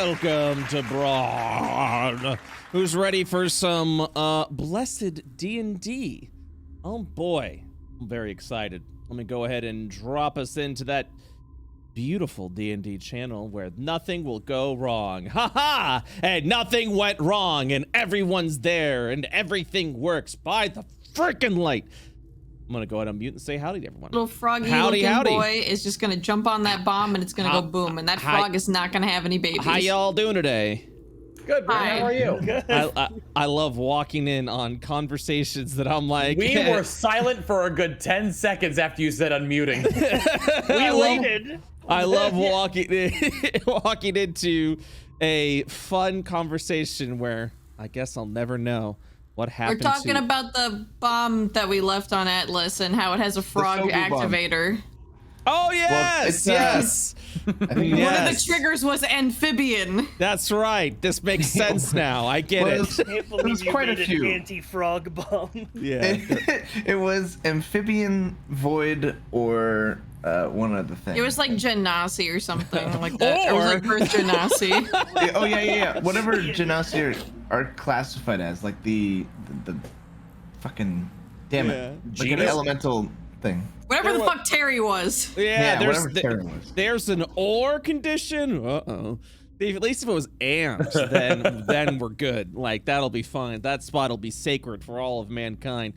welcome to Bronn. Who's ready for some blessed D&D? Oh boy, I'm very excited. Let me go ahead and drop us into that beautiful D&D channel where nothing will go wrong. Ha! And nothing went wrong, and everyone's there, and everything works by the freaking light. I'm gonna go ahead and mute and say howdy to everyone. Little froggy looking boy is just gonna jump on that bomb and it's gonna go boom, and that frog is not gonna have any babies. How y'all doing today? Good, Brett. How are you? I love walking in on conversations that I'm like... We were silent for a good 10 seconds after you said unmuting. We waited. I love walking into a fun conversation where I guess I'll never know what happened. We're talking about the bomb that we left on Atlas and how it has a frog activator. Oh yes, yes. I think one of the triggers was amphibian. That's right. This makes sense now. I get it. It was quite a few. Anti-frog bomb. Yeah. It was amphibian, void, or one other thing. It was like Genasi or something like that. Or it was like Earth Genasi. Oh yeah. Whatever Genasi are classified as, like the fucking damn it, like an elemental thing. Whatever the fuck Terry was. Yeah, there's an ore condition. Uh-oh. At least if it was amped, then we're good. Like, that'll be fine. That spot will be sacred for all of mankind.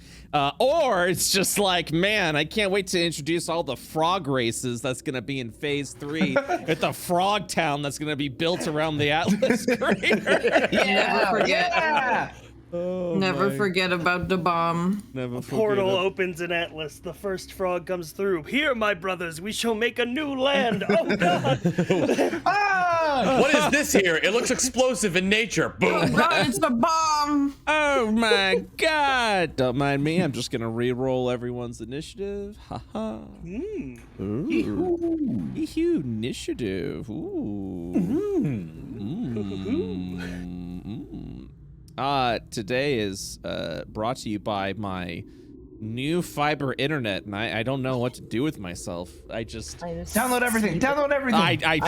Or it's just like, man, I can't wait to introduce all the frog races that's going to be in Phase 3 at the frog town that's going to be built around the Atlas crater. Never forget. Yeah. Oh, Never forget about the bomb. Never forget. Portal opens in Atlas. The first frog comes through. Here, my brothers, we shall make a new land. Oh God! What is this here? It looks explosive in nature. Boom! Oh God, it's the bomb! Oh my God! Don't mind me. I'm just gonna re-roll everyone's initiative. Haha. Ooh. Initiative. Today is brought to you by my new fiber internet, and I don't know what to do with myself. I just download everything. Download everything. I'm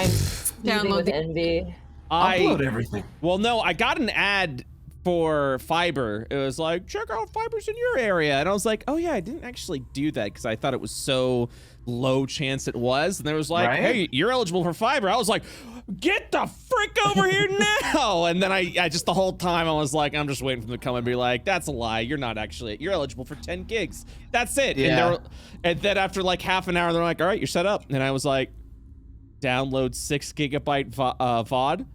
download with envy. Upload everything. Well, no, I got an ad for fiber. It was like, check out fibers in your area, and I was like, oh yeah, I didn't actually do that because I thought it was so low chance it was, and there was like, hey, you're eligible for fiber. I was like, get the frick over here now! And then I just the whole time I was like, I'm just waiting for them to come and be like, that's a lie. You're not actually. You're eligible for 10 gigs. That's it. Yeah. And then after like half an hour, they're like, all right, you're set up. And I was like, download 6 gigabyte VOD.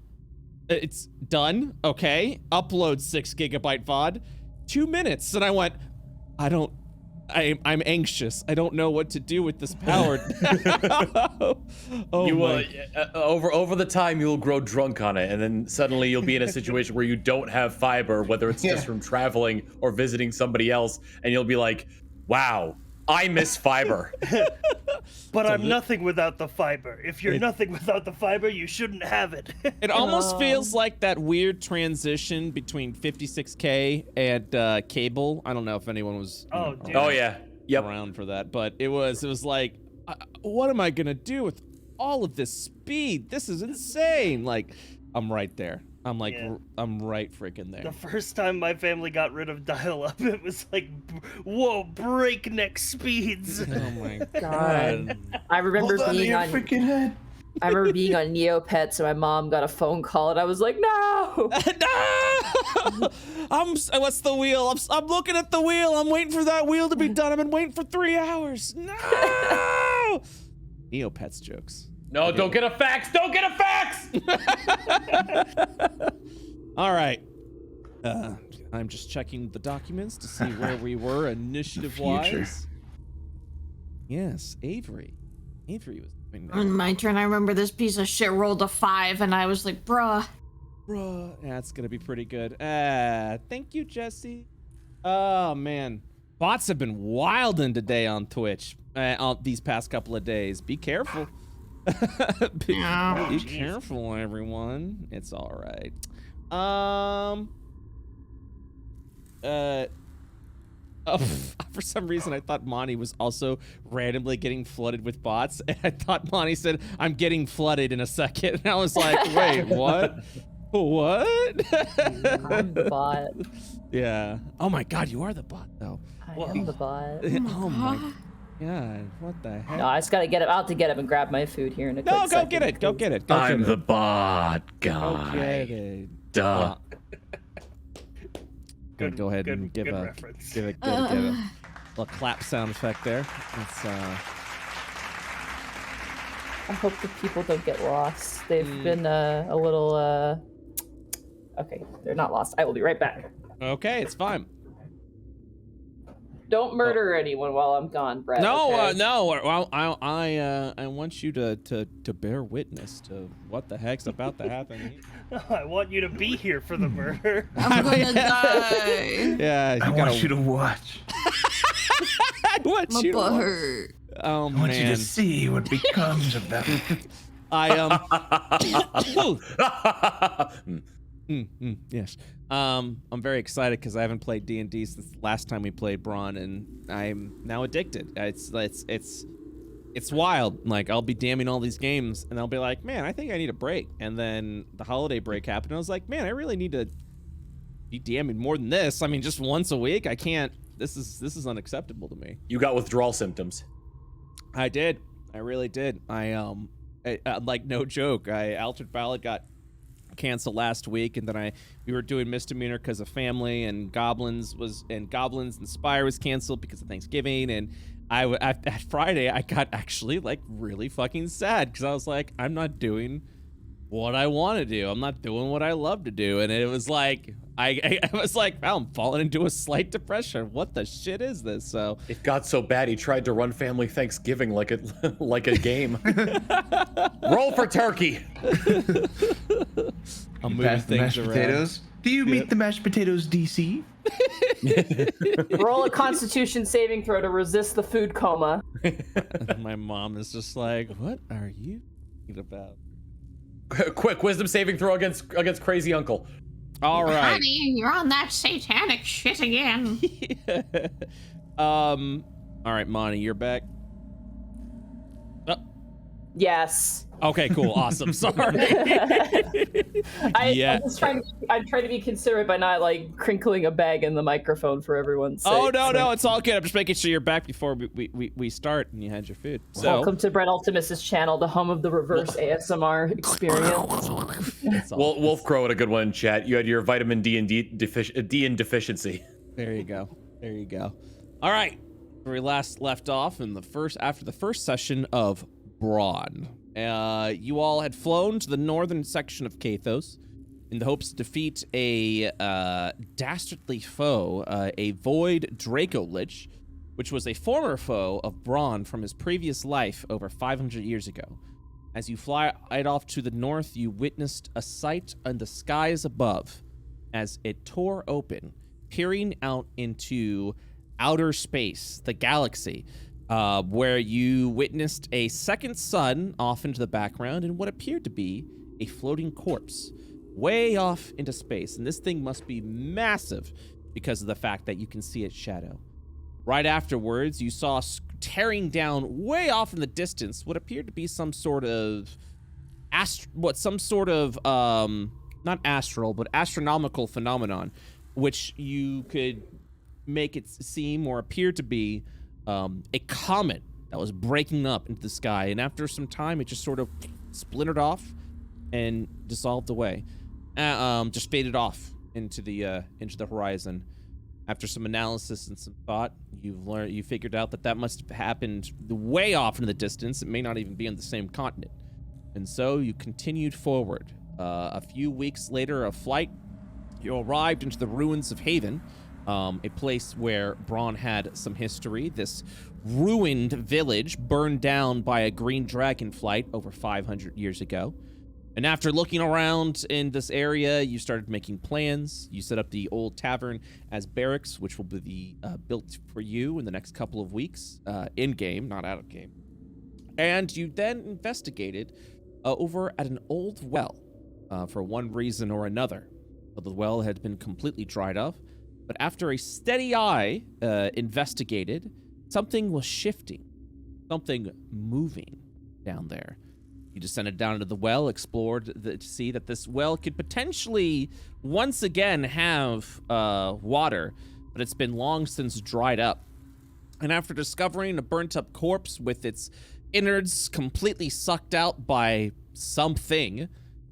It's done. Okay. Upload 6 gigabyte VOD. 2 minutes. And I went, I'm anxious. I don't know what to do with this power. Over the time you'll grow drunk on it, and then suddenly you'll be in a situation where you don't have fiber, whether it's just from traveling or visiting somebody else, and you'll be like, wow, I miss fiber. But I'm nothing without the fiber. If you're nothing without the fiber, you shouldn't have it. It almost feels like that weird transition between 56K and cable. I don't know if anyone was around for that, but it was like, what am I gonna do with all of this speed? This is insane. Like, I'm right there. I'm like, I'm right freaking there. The first time my family got rid of dial-up, it was like, whoa, breakneck speeds. Oh my God. I remember being on freaking head. I remember being on Neopets, and my mom got a phone call, and I was like, no! No! What's the wheel? I'm looking at the wheel. I'm waiting for that wheel to be done. I've been waiting for 3 hours. No! Neopets jokes. No, don't get a fax! Don't get a fax! All right. I'm just checking the documents to see where we were initiative-wise. Yes, Avery. Avery was doing that. On my turn, I remember this piece of shit rolled a 5, and I was like, bruh. That's gonna be pretty good. Thank you, Jesse. Oh, man. Bots have been wilding today on Twitch these past couple of days. Be careful. Be careful, everyone. It's all right. For some reason, I thought Monty was also randomly getting flooded with bots, and I thought Monty said, "I'm getting flooded in a second," and I was like, "Wait, what? What?" I'm the bot. Yeah. Oh my God, you are the bot, though. I am the bot. Oh my God, what the heck? No, I just gotta get him. I'll have to get up and grab my food here in a quick No, go second. get it. Go get it. I'm the bot Go guy. get it. Duh. Go ahead and give good a reference. give a little clap sound effect there. It's I hope the people don't get lost. They've been a little. Okay, they're not lost. I will be right back. okay. It's fine. Don't murder anyone while I'm gone, Brett. No, okay? no. Well, I want you to bear witness to what the heck's about to happen. I want you to be here for the murder. I'm gonna die. Yeah, I want you to watch. I want My you to butt watch. hurt. Oh I want you man, to see what becomes of them. Yes. I'm very excited because I haven't played D&D since the last time we played Bronn, and I'm now addicted. It's wild. Like, I'll be damning all these games, and I'll be like, man, I think I need a break. And then the holiday break happened, and I was like, man, I really need to be damning more than this. I mean, just once a week, I can't. This is unacceptable to me. You got withdrawal symptoms. I did. I really did. I like, no joke. Altered Ballad got canceled last week, and then we were doing Misdemeanor because of family, and Goblins and Spire was canceled because of Thanksgiving, and at Friday I got actually like really fucking sad because I was like, I'm not doing what I want to do. I'm not doing what I love to do, and it was like I was like, wow, I'm falling into a slight depression. What the shit is this? So It got so bad he tried to run family Thanksgiving like a like a game. Roll for turkey. I'm moving Pass the things mashed around. potatoes. Do you meet the mashed potatoes, DC? Roll a Constitution saving throw to resist the food coma. My mom is just like, what are you thinking about? Quick wisdom saving throw against crazy uncle. All right. Honey, you're on that satanic shit again. All right, Monty, you're back. Yes. Okay, cool, awesome. Sorry. I'm trying to be considerate by not like crinkling a bag in the microphone for everyone's sake. Oh no, it's all good. I'm just making sure you're back before we start and you had your food. So Welcome to BrettUltimus' channel, the home of the reverse ASMR experience. Wolf Crow had a good one in chat. You had your vitamin D and D deficiency. There you go. There you go. All right. Where we last left off after the first session of Bronn. You all had flown to the northern section of Kathos in the hopes to defeat a dastardly foe, a Void Draco Lich, which was a former foe of Bronn from his previous life over 500 years ago. As you fly off to the north, you witnessed a sight in the skies above as it tore open, peering out into outer space, the galaxy, where you witnessed a second sun off into the background and what appeared to be a floating corpse way off into space. And this thing must be massive because of the fact that you can see its shadow. Right afterwards, you saw tearing down way off in the distance what appeared to be some sort of not astral, but astronomical phenomenon, which you could make it seem or appear to be a comet that was breaking up into the sky, and after some time, it just sort of splintered off and dissolved away, just faded off into the horizon. After some analysis and some thought, you figured out that must have happened way off in the distance. It may not even be on the same continent, and so you continued forward. A few weeks later, of flight, you arrived into the ruins of Haven. A place where Bronn had some history. This ruined village burned down by a green dragon flight over 500 years ago. And after looking around in this area, you started making plans. You set up the old tavern as barracks, which will be built for you in the next couple of weeks, in-game, not out-of-game. And you then investigated over at an old well for one reason or another. The well had been completely dried up. But after a steady eye investigated, something was shifting, something moving down there. You descended down into the well, explored to see that this well could potentially once again have water, but it's been long since dried up. And after discovering a burnt-up corpse with its innards completely sucked out by something,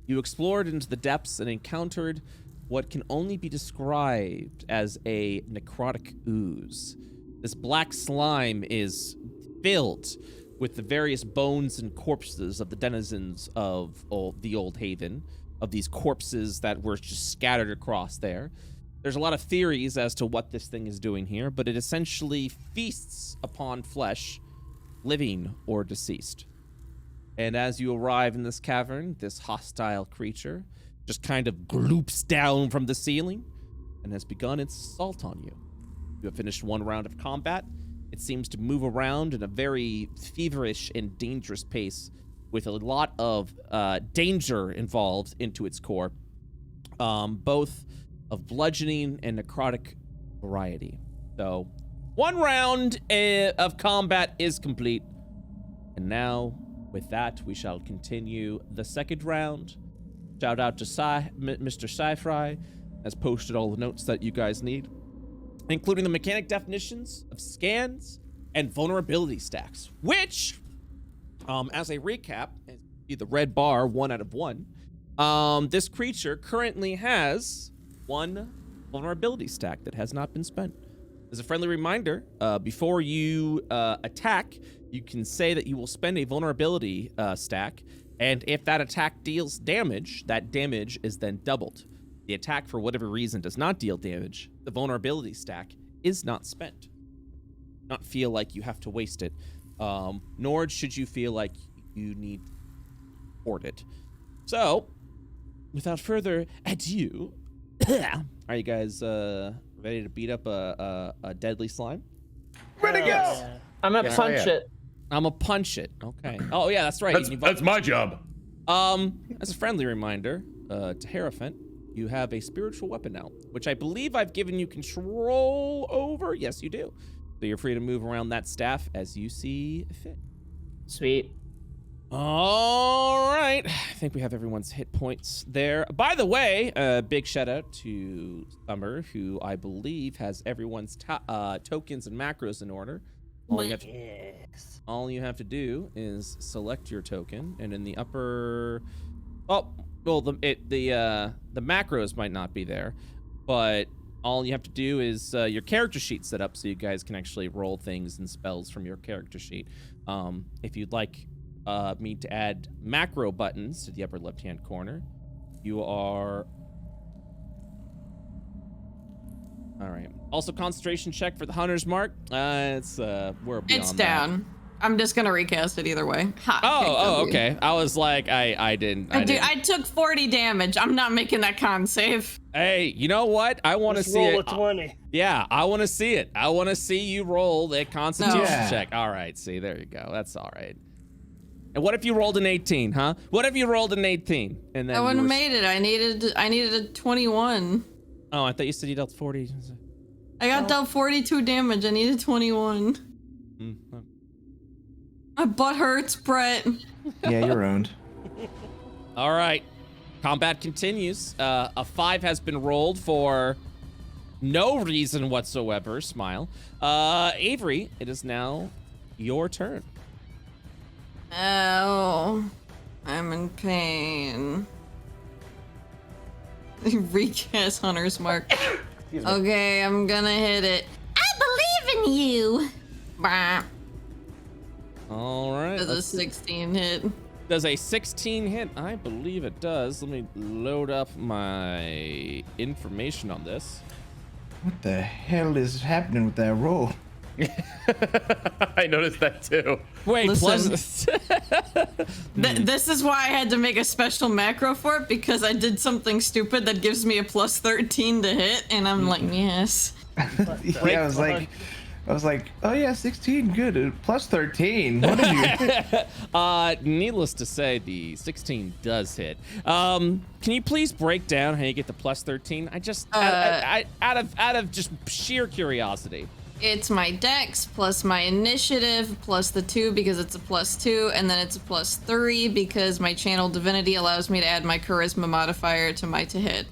you explored into the depths and encountered what can only be described as a necrotic ooze. This black slime is filled with the various bones and corpses of the denizens of the Old Haven, of these corpses that were just scattered across there. There's a lot of theories as to what this thing is doing here, but it essentially feasts upon flesh, living or deceased. And as you arrive in this cavern, this hostile creature just kind of gloops down from the ceiling and has begun its assault on you. You have finished one round of combat. It seems to move around in a very feverish and dangerous pace with a lot of danger involved into its core, both of bludgeoning and necrotic variety. So, one round of combat is complete. And now, with that, we shall continue the second round. Shout out to Mr. SciFri, has posted all the notes that you guys need, including the mechanic definitions of scans and vulnerability stacks, which, as a recap, the red bar, 1 out of 1, this creature currently has 1 vulnerability stack that has not been spent. As a friendly reminder, before you attack, you can say that you will spend a vulnerability stack, and if that attack deals damage, that damage is then doubled. The attack, for whatever reason, does not deal damage. The vulnerability stack is not spent. Not feel like you have to waste it, nor should you feel like you need to hoard it. So, without further ado, are you guys ready to beat up a deadly slime? Ready to go! I'm gonna punch it. I'm gonna punch it. Okay. Oh yeah, that's right. That's my job. As a friendly reminder, to Hierophant, you have a spiritual weapon now, which I believe I've given you control over. Yes, you do. So you're free to move around that staff as you see fit. Sweet. All right. I think we have everyone's hit points there. By the way, big shout out to Summer, who I believe has everyone's tokens and macros in order. All you have to do is select your token, and in the upper, the macros might not be there, but all you have to do is your character sheet set up so you guys can actually roll things and spells from your character sheet. If you'd like me to add macro buttons to the upper left-hand corner, you are... All right. Also, concentration check for the Hunter's Mark. We're beyond It's down. That. I'm just gonna recast it either way. Okay. I was like, I didn't. I took 40 damage. I'm not making that con save. Hey, you know what? I want to see roll it. A 20. Yeah, I want to see it. I want to see you roll that constitution check. All right. See, there you go. That's all right. And what if you rolled an 18, huh? What if you rolled an 18 and then I wouldn't have made it. I needed a 21. Oh, I thought you said you dealt 40. I got dealt 42 damage. I needed 21. My butt hurts, Brett. Yeah, you're owned. All right. Combat continues. A 5 has been rolled for no reason whatsoever. Smile. Avery, it is now your turn. Oh, I'm in pain. Recast Hunter's Mark. Okay, I'm gonna hit it. I believe in you. Bah. All right. Does a 16 hit? Does a 16 hit? I believe it does. Let me load up my information on this. What the hell is happening with that roll? I noticed that too. Wait, listen, this is why I had to make a special macro for it, because I did something stupid that gives me a plus 13 to hit, and I'm like, yes. Yeah, I was like, I was like, oh yeah, 16, good. Plus 13. What did you? Needless to say, the 16 does hit. Can you please break down how you get the plus 13? I just, out of just sheer curiosity. It's my dex plus my initiative plus the 2 because it's a +2, and then it's a +3 because my channel divinity allows me to add my charisma modifier to my to hit.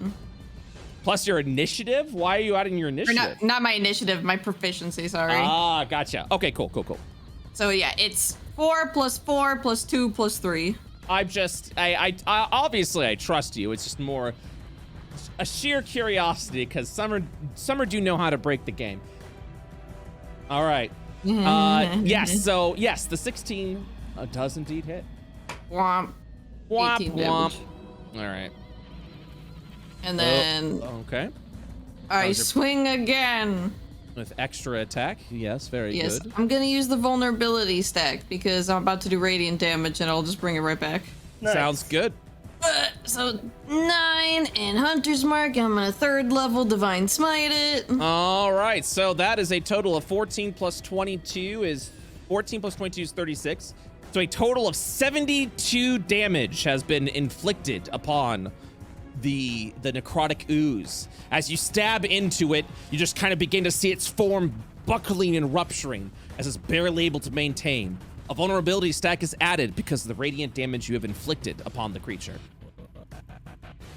Plus your initiative? Why are you adding your Or initiative? not my initiative, my proficiency, sorry. Ah, gotcha. Okay, cool. So yeah, it's 4 + 4 + 2 + 3. I obviously I trust you. It's just more a sheer curiosity because Summer do know how to break the game. All right. Yes. So yes, the 16 does indeed hit. Womp. Womp 18 womp. damage. All right. And then Okay. I swing again. With extra attack. Yes, very Yes, good. I'm gonna use the vulnerability stack because I'm about to do radiant damage and I'll just bring it right back. Nice. Sounds good. So 9 and Hunter's Mark. I'm gonna 3rd level Divine Smite it. All right. So that is a total of 14 plus 22 is 36. So a total of 72 damage has been inflicted upon the necrotic ooze. As you stab into it, you just kind of begin to see its form buckling and rupturing as it's barely able to maintain. A vulnerability stack is added because of the radiant damage you have inflicted upon the creature.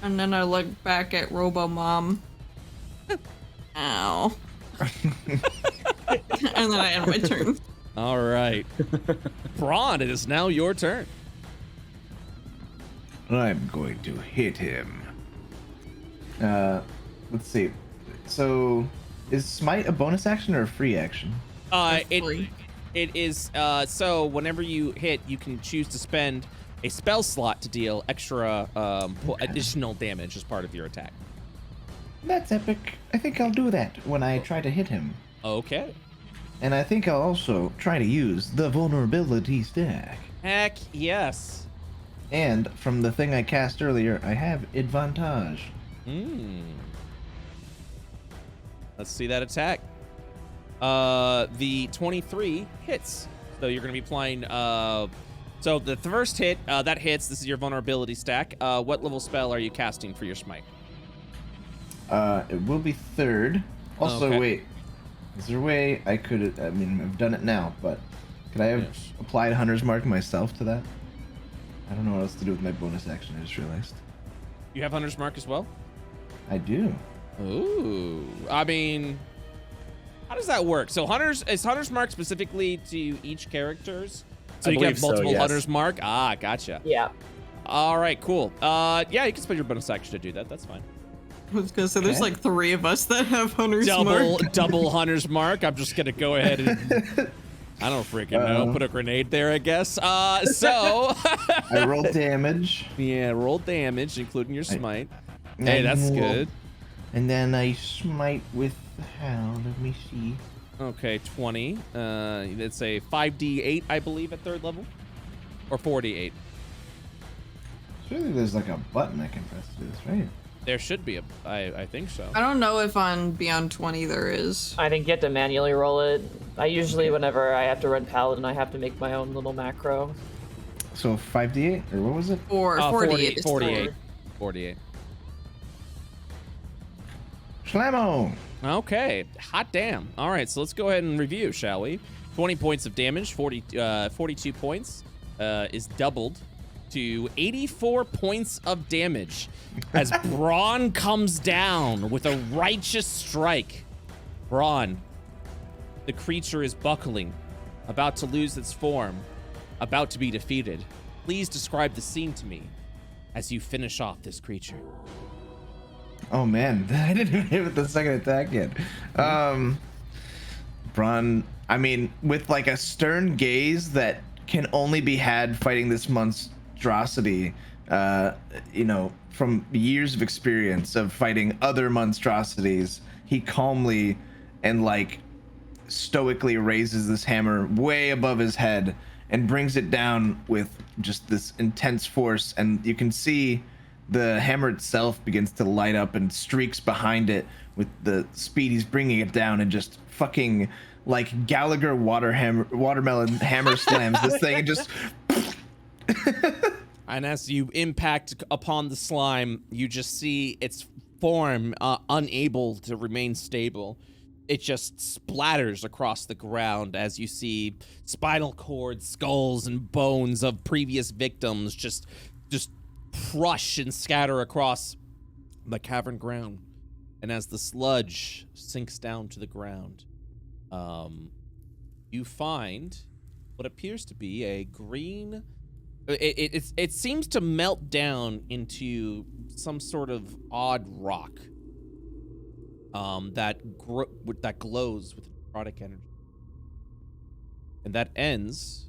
And then I look back at Robo Mom. Ow. And then I end my turn. All right. Bronn, it is now your turn. I'm going to hit him. Let's see. So, is Smite a bonus action or a free action? It is, so whenever you hit, you can choose to spend a spell slot to deal extra, additional damage as part of your attack. That's epic. I think I'll do that when I try to hit him. Okay. And I think I'll also try to use the vulnerability stack. Heck yes. And from the thing I cast earlier, I have advantage. Let's see that attack. The 23 hits. So you're going to be applying, so the first hit, that hits. This is your vulnerability stack. What level spell are you casting for your smite? It will be 3rd. Also, Okay. wait. Is there a way I could, I mean, I've done it now, but could I have applied Hunter's Mark myself to that? I don't know what else to do with my bonus action, I just realized. You have Hunter's Mark as well? I do. Ooh. I mean, how does that work? So is Hunter's Mark specifically to each characters? So I you can have believe so, multiple yes. Hunter's Mark? Ah, gotcha. Yeah. All right, cool. Yeah, you can spend your bonus action to do that. That's fine. I was gonna say there's Okay. like 3 of us that have Hunter's Mark. Double Hunter's Mark. I'm just gonna go ahead and I don't freaking know. Put a grenade there, I guess. So I rolled damage. yeah, roll damage, including your smite. and Hey, I that's roll- good. And then I smite with the hound. Let me see. Okay, 20. It's a 5d8, I believe, at 3rd level, or 4d8. Surely there's like a button I can press to do this, right? There should be I think so. I don't know if on Beyond 20 there is. I think you have to manually roll it. I usually, whenever I have to run Paladin, I have to make my own little macro. So 5d8, or what was it? Or 48. 48. 48. Slammo! Okay, hot damn. All right, so let's go ahead and review, shall we? 20 points of damage, 42 points is doubled to 84 points of damage as Bronn comes down with a righteous strike. Bronn, the creature is buckling, about to lose its form, about to be defeated. Please describe the scene to me as you finish off this creature. Oh man, I didn't even hit with the second attack yet. Bronn, I mean, with like a stern gaze that can only be had fighting this monstrosity, you know, from years of experience of fighting other monstrosities, he calmly and like stoically raises this hammer way above his head and brings it down with just this intense force, and you can see the hammer itself begins to light up and streaks behind it with the speed he's bringing it down, and just fucking like Gallagher watermelon hammer slams this thing and just. And as you impact upon the slime, you just see its form unable to remain stable. It just splatters across the ground as you see spinal cords, skulls, and bones of previous victims just crush and scatter across the cavern ground. And as the sludge sinks down to the ground, you find what appears to be a green. It seems to melt down into some sort of odd rock that glows with necrotic energy. And that ends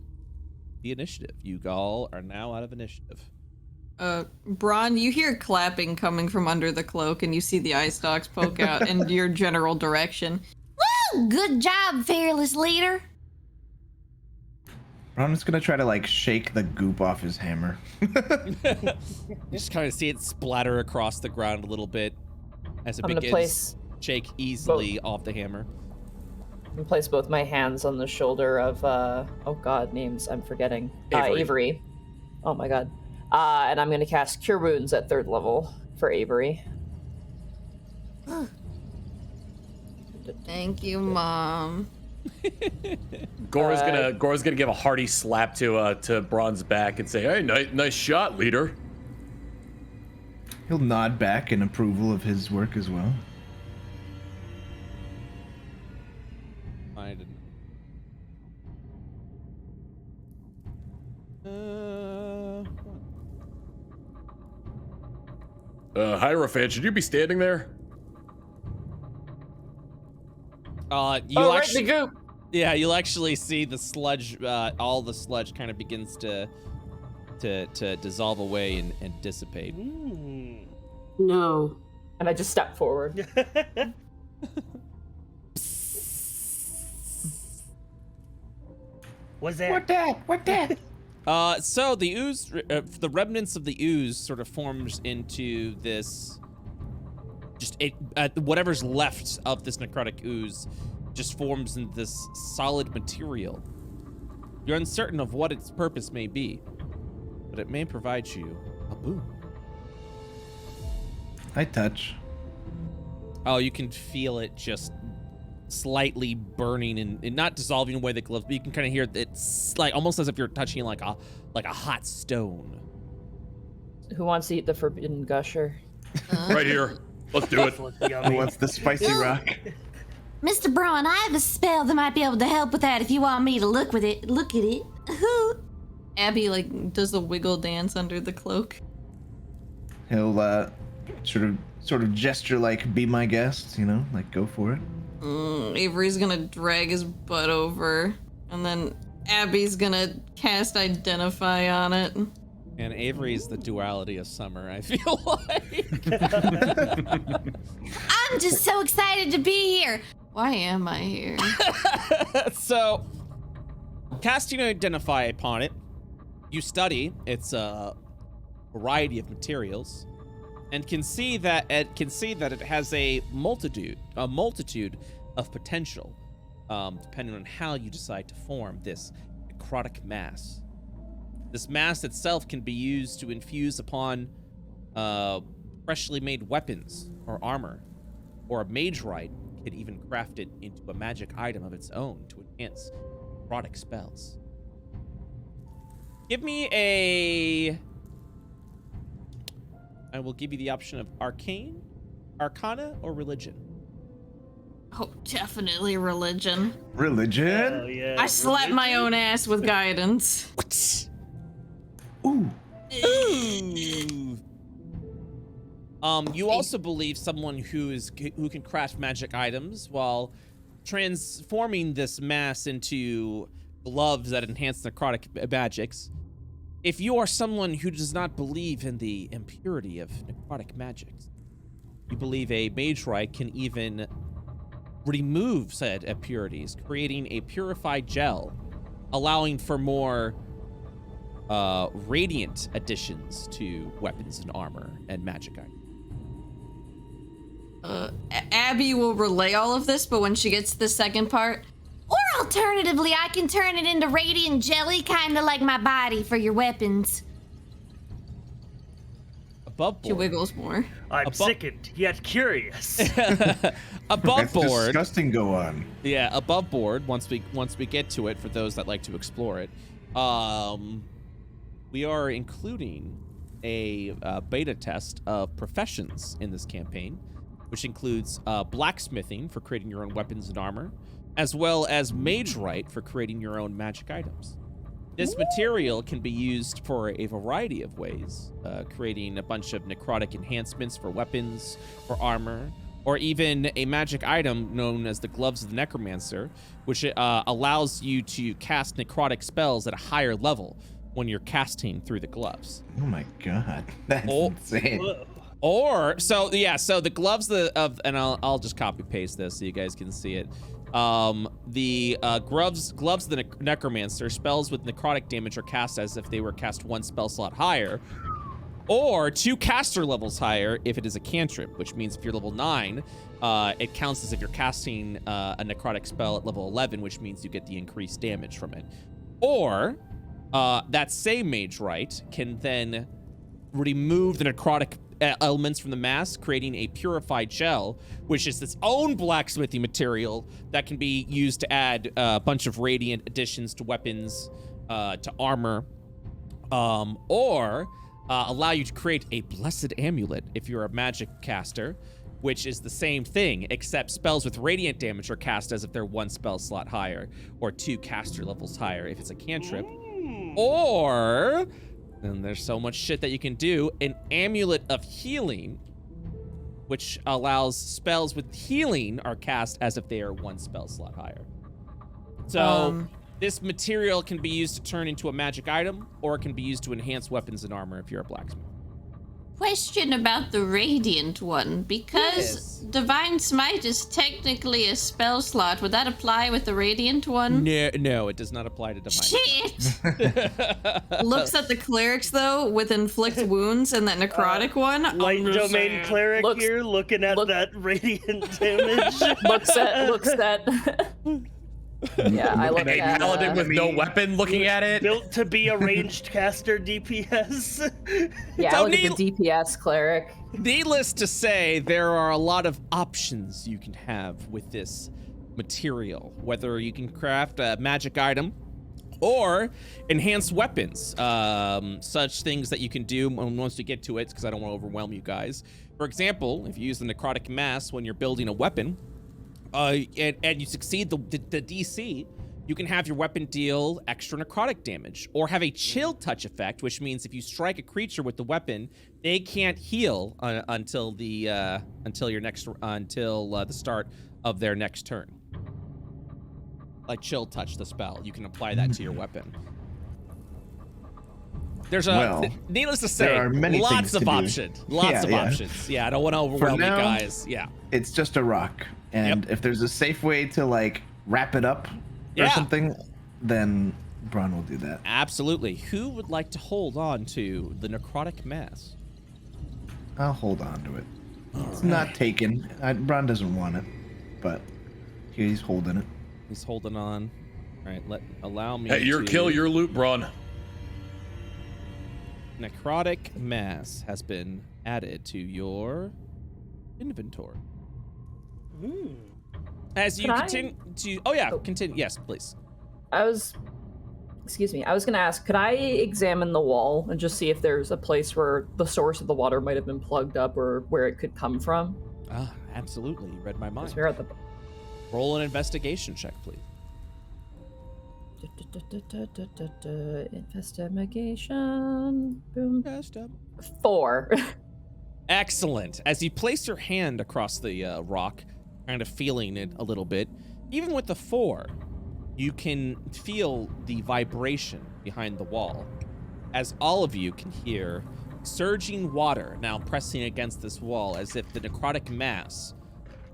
the initiative. You all are now out of initiative. Bronn, you hear clapping coming from under the cloak, and you see the eye stalks poke out in your general direction. Woo! Good job, fearless leader. I'm just gonna try to like shake the goop off his hammer. You just kind of see it splatter across the ground a little bit as it I'm gonna begins to shake easily off the hammer. I'm gonna place both my hands on the shoulder of oh god, names I'm forgetting. Avery. Oh my god. And I'm gonna cast Cure Wounds at 3rd level for Avery. Thank you, Mom. Gora's gonna give a hearty slap to Bronn's back and say, "Hey, nice shot, leader." He'll nod back in approval of his work as well. I didn't. Hierophant, should you be standing there? You right in the goop. Yeah, you'll actually see the sludge, all the sludge kind of begins to dissolve away and dissipate. No. And I just step forward. What's that? What that? So the ooze, the remnants of the ooze sort of forms into this, whatever's left of this necrotic ooze just forms into this solid material. You're uncertain of what its purpose may be, but it may provide you a boon. I touch. Oh, you can feel it just slightly burning and not dissolving away the gloves, but you can kind of hear it's like almost as if you're touching like a hot stone. Who wants to eat the forbidden gusher? Right here. Let's do it. Who wants the spicy rock? Mr. Bronn, I have a spell that might be able to help with that if you want me to look at it. Abby, like, does a wiggle dance under the cloak. He'll sort of gesture like, be my guest, like go for it. Avery's gonna drag his butt over, and then Abby's gonna cast Identify on it. And Avery's the duality of Summer, I feel like. I'm just so excited to be here. Why am I here? So, casting Identify upon it, you study its variety of materials, and can see that it has a multitude of potential, depending on how you decide to form this necrotic mass. This mass itself can be used to infuse upon freshly made weapons or armor, or a mage rite could even craft it into a magic item of its own to enhance necrotic spells. Give me I will give you the option of Arcana, or Religion. Oh, definitely religion. Religion? Oh, yeah. I slapped my own ass with guidance. Ooh. You also believe someone who can craft magic items while transforming this mass into gloves that enhance necrotic magics. If you are someone who does not believe in the impurity of necrotic magics, you believe a mage rite can even remove said impurities, creating a purified gel, allowing for more radiant additions to weapons and armor and magic items. Abby will relay all of this, but when she gets to the second part, Ooh, Or alternatively, I can turn it into radiant jelly, kind of like my body, for your weapons. Above She board. wiggles more. I'm sickened yet curious. Above That's board. disgusting. Go on. Yeah, above board. Once we get to it, for those that like to explore it, we are including a beta test of professions in this campaign, which includes blacksmithing for creating your own weapons and armor, as well as mage right for creating your own magic items. This material can be used for a variety of ways, creating a bunch of necrotic enhancements for weapons, for armor, or even a magic item known as the Gloves of the Necromancer, which allows you to cast necrotic spells at a higher level when you're casting through the gloves. Oh my god, that's insane. Or so the gloves and I'll just copy paste this so you guys can see it. The gloves of the Necromancer, spells with necrotic damage are cast as if they were cast 1 spell slot higher, or 2 caster levels higher if it is a cantrip, which means if you're level 9, it counts as if you're casting a necrotic spell at level 11, which means you get the increased damage from it. Or that same mage right can then remove the necrotic elements from the mass, creating a purified shell, which is its own blacksmithing material that can be used to add a bunch of radiant additions to weapons, to armor, or allow you to create a blessed amulet if you're a magic caster, which is the same thing, except spells with radiant damage are cast as if they're 1 spell slot higher, or 2 caster levels higher if it's a cantrip. Or, and there's so much shit that you can do, an amulet of healing, which allows spells with healing are cast as if they are 1 spell slot higher. So this material can be used to turn into a magic item, or it can be used to enhance weapons and armor if you're a blacksmith. Question about the radiant one. Because Divine Smite is technically a spell slot, would that apply with the radiant one? No, it does not apply to divine. Shit! Looks at the clerics though with inflict wounds and that necrotic one. Light I'm just domain saying. cleric here, looking at that radiant damage. looks at. Yeah, I look A at. paladin with no weapon looking at it. Built to be a ranged caster DPS. Yeah, I look at the DPS cleric. Needless to say, there are a lot of options you can have with this material, whether you can craft a magic item or enhance weapons. Such things that you can do once we get to it, because I don't want to overwhelm you guys. For example, if you use the necrotic mass when you're building a weapon, and you succeed the DC, you can have your weapon deal extra necrotic damage, or have a chill touch effect, which means if you strike a creature with the weapon, they can't heal until the start of their next turn. Like chill touch, the spell, you can apply that to your weapon. There's needless to say, there are many lots things of to do. options. Lots of options. Yeah, I don't want to overwhelm you guys. Yeah. It's just a rock. And if there's a safe way to like wrap it up or something, then Bronn will do that. Absolutely. Who would like to hold on to the necrotic mass? I'll hold on to it. It's not taken. Bronn doesn't want it, but he's holding it. He's holding on. All right, allow me Hey, your to... kill, your loot, Bronn. Necrotic mass has been added to your inventory. As you continue to... continue. Yes, please. Excuse me, I was gonna ask, could I examine the wall and just see if there's a place where the source of the water might have been plugged up or where it could come from? Ah, absolutely. You read my mind. We're at the... Roll an investigation check, please. Investigation. Boom. 4. Excellent. As you place your hand across the rock, kind of feeling it a little bit, even with the 4, you can feel the vibration behind the wall, as all of you can hear surging water now pressing against this wall, as if the necrotic mass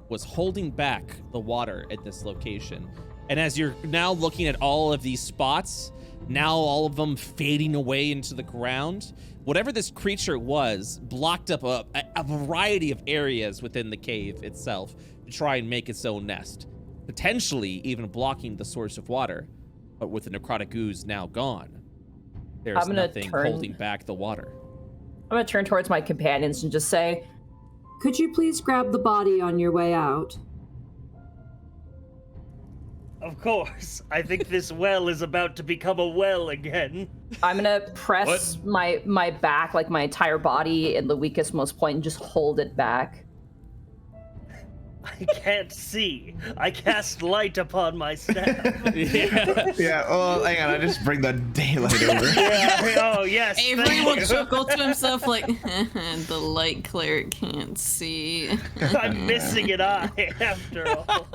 was holding back the water at this location. And as you're now looking at all of these spots, now all of them fading away into the ground, whatever this creature was blocked up a variety of areas within the cave itself to try and make its own nest. potentially even blocking the source of water. But with the necrotic ooze now gone, there's nothing holding back the water. I'm gonna turn towards my companions and just say, could you please grab the body on your way out? Of course. I think this well is about to become a well again. I'm gonna press my back, like my entire body, in the weakest, most point, and just hold it back. I can't see. I cast light upon my staff. Yeah, well, hang on, I just bring the daylight over. Yeah, oh, yes. Avery will chuckle to himself like, the light cleric can't see. I'm missing an eye, after all.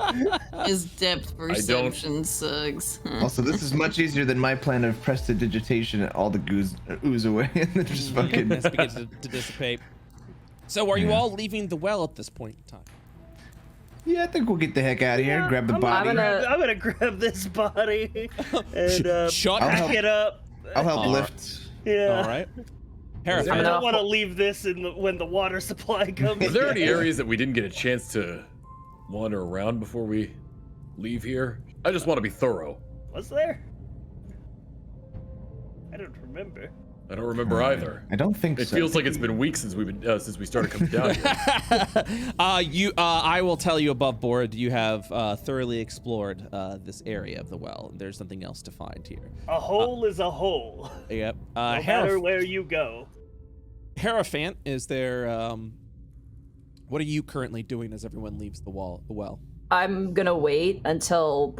His depth perception sucks. Also, this is much easier than my plan of prestidigitation and all the ooze away and then just fucking... This begins to dissipate. So are you all leaving the well at this point in time? Yeah, I think we'll get the heck out of here. Grab the body. I'm gonna grab this body and Shut pack it up. I'll help lift. Yeah. All right. Harris, I don't want to leave this when the water supply comes. Are there any areas that we didn't get a chance to wander around before we leave here? I just want to be thorough. Was there? I don't remember. I don't remember either. I don't think so. It feels like it's been weeks since since we started coming down here. I will tell you above board, you have thoroughly explored this area of the well. There's nothing else to find here. A hole is a hole. Yep. No matter where you go. Hierophant, is there? What are you currently doing as everyone leaves the well? I'm gonna wait until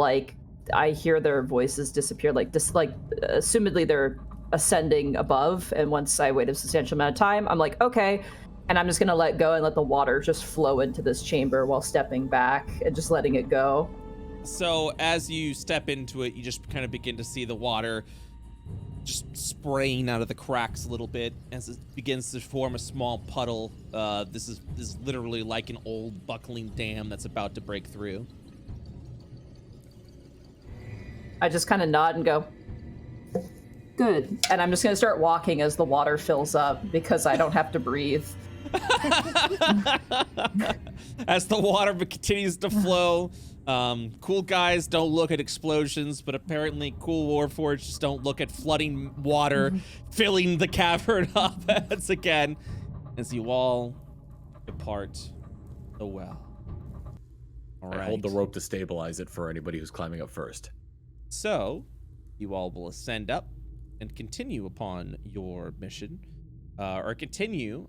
I hear their voices disappear. Assumedly they're ascending above, and once I wait a substantial amount of time, I'm like, okay, and I'm just gonna let go and let the water just flow into this chamber while stepping back and just letting it go. So as you step into it, you just kind of begin to see the water just spraying out of the cracks a little bit as it begins to form a small puddle. This is literally like an old buckling dam that's about to break through. I just kind of nod and go, good. And I'm just going to start walking as the water fills up because I don't have to breathe. As the water continues to flow, cool guys don't look at explosions, but apparently cool warforged just don't look at flooding water, filling the cavern up once again, as you all depart the well. All right. I hold the rope to stabilize it for anybody who's climbing up first. So, you all will ascend up and continue upon your mission, or continue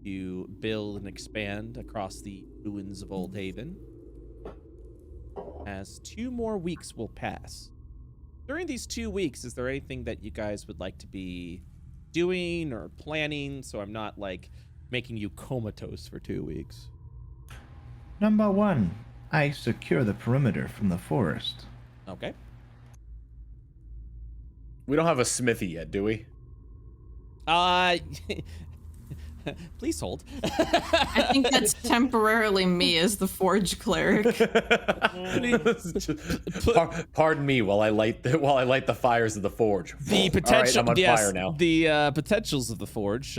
to build and expand across the ruins of Old Haven, as 2 more weeks will pass. During these 2 weeks, is there anything that you guys would like to be doing or planning, so I'm not, making you comatose for 2 weeks? Number 1, I secure the perimeter from the forest. Okay. We don't have a smithy yet, do we? Please hold. I think that's temporarily me as the forge cleric. Pardon me while I light the fires of the forge. The potential, all right, I'm on fire now. The potentials of the forge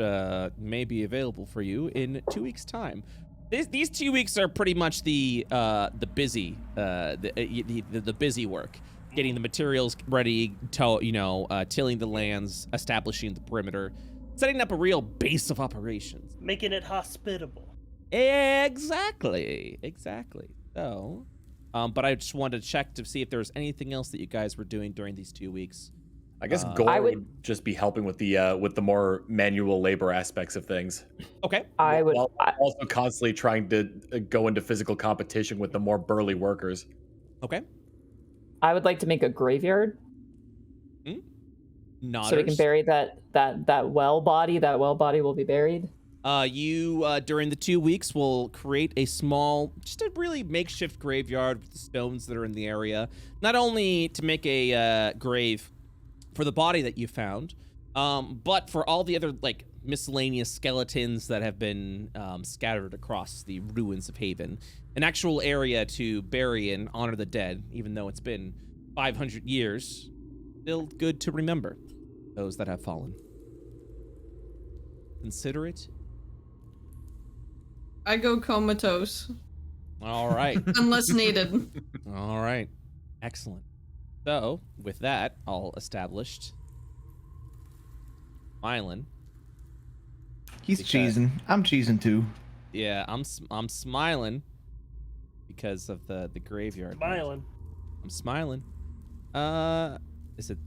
may be available for you in 2 weeks' time. These 2 weeks are pretty much the busy work. Getting the materials ready, tilling the lands, establishing the perimeter, setting up a real base of operations. Making it hospitable. Exactly. So, but I just wanted to check to see if there was anything else that you guys were doing during these 2 weeks. I guess Gore would just be helping with the more manual labor aspects of things. Okay. While also constantly trying to go into physical competition with the more burly workers. Okay. I would like to make a graveyard. Nodders. So we can bury that well body. That well body will be buried. You during the 2 weeks will create a small, just a really makeshift graveyard with the stones that are in the area. Not only to make a grave for the body that you found, but for all the other miscellaneous skeletons that have been scattered across the ruins of Haven. An actual area to bury and honor the dead, even though it's been 500 years. Still good to remember those that have fallen. Consider it. I go comatose. All right. Unless needed. All right. Excellent. So, with that all established, smiling. He's cheesing. I'm cheesing too. Yeah, I'm smiling because of the graveyard. Smiling. I'm smiling. Is it?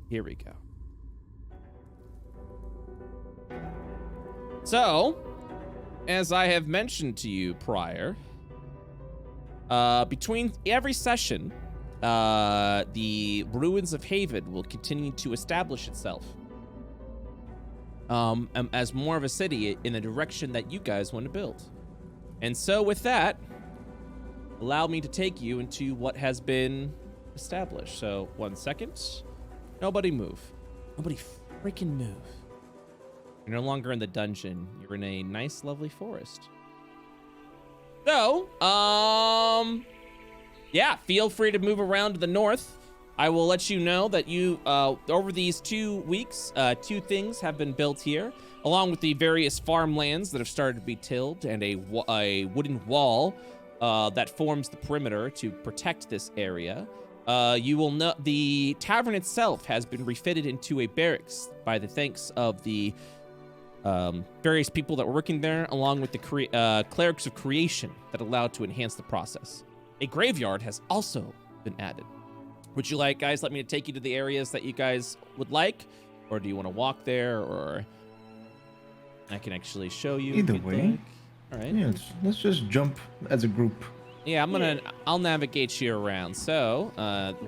Here we go. So, as I have mentioned to you prior, between every session, the ruins of Haven will continue to establish itself as more of a city in the direction that you guys want to build. And so with that, allow me to take you into what has been established. So 1 second. Nobody move. Nobody freaking move. You're no longer in the dungeon. You're in a nice, lovely forest. So, yeah, feel free to move around to the north. I will let you know that you, over these 2 weeks, 2 things have been built here, along with the various farmlands that have started to be tilled and a wooden wall that forms the perimeter to protect this area. You will know the tavern itself has been refitted into a barracks by the thanks of the various people that were working there, along with the clerics of creation that allowed to enhance the process. A graveyard has also been added. Would you like, guys, let me take you to the areas that you guys would like? Or do you want to walk there, or I can actually show you? Either way. Like. All right. Yeah, let's just jump as a group. Yeah, I'll navigate you around. So,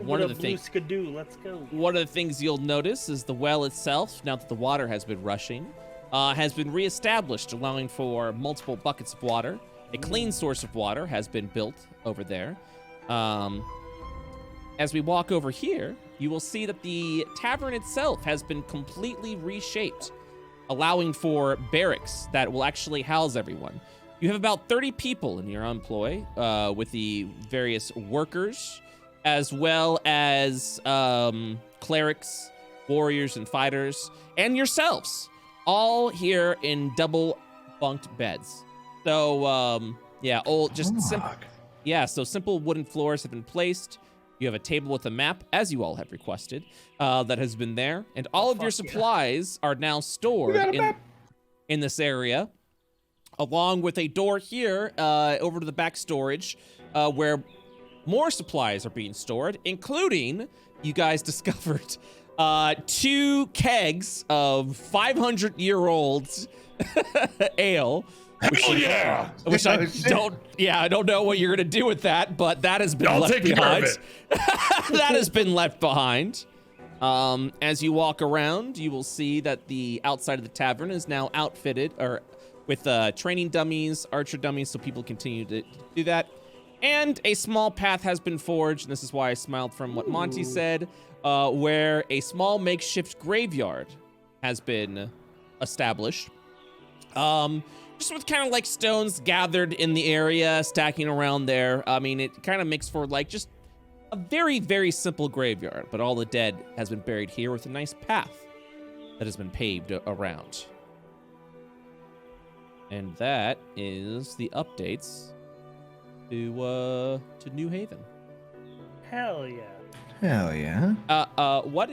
one of the things. Let's go. One of the things you'll notice is the well itself, now that the water has been rushing, has been reestablished, allowing for multiple buckets of water. A clean source of water has been built over there. As we walk over here, you will see that the tavern itself has been completely reshaped, allowing for barracks that will actually house everyone. You have about 30 people in your employ, with the various workers, as well as clerics, warriors, and fighters, and yourselves, all here in double bunked beds. So, yeah, so simple wooden floors have been placed. You have a table with a map, as you all have requested, that has been there. And all of your supplies are now stored in this area, along with a door here over to the back storage, where more supplies are being stored, including, you guys discovered, 2 kegs of 500-year-old ale. I don't know what you're gonna do with that, but that has been left behind. That has been left behind. As you walk around, you will see that the outside of the tavern is now outfitted with training dummies, archer dummies, so people continue to do that. And a small path has been forged, and this is why I smiled from what Monty said, where a small makeshift graveyard has been established. Just with kind of like stones gathered in the area, stacking around there. I mean, it kind of makes for like just a very, very simple graveyard, but all the dead has been buried here with a nice path that has been paved around. And that is the updates to New Haven. Hell yeah. Hell yeah. What do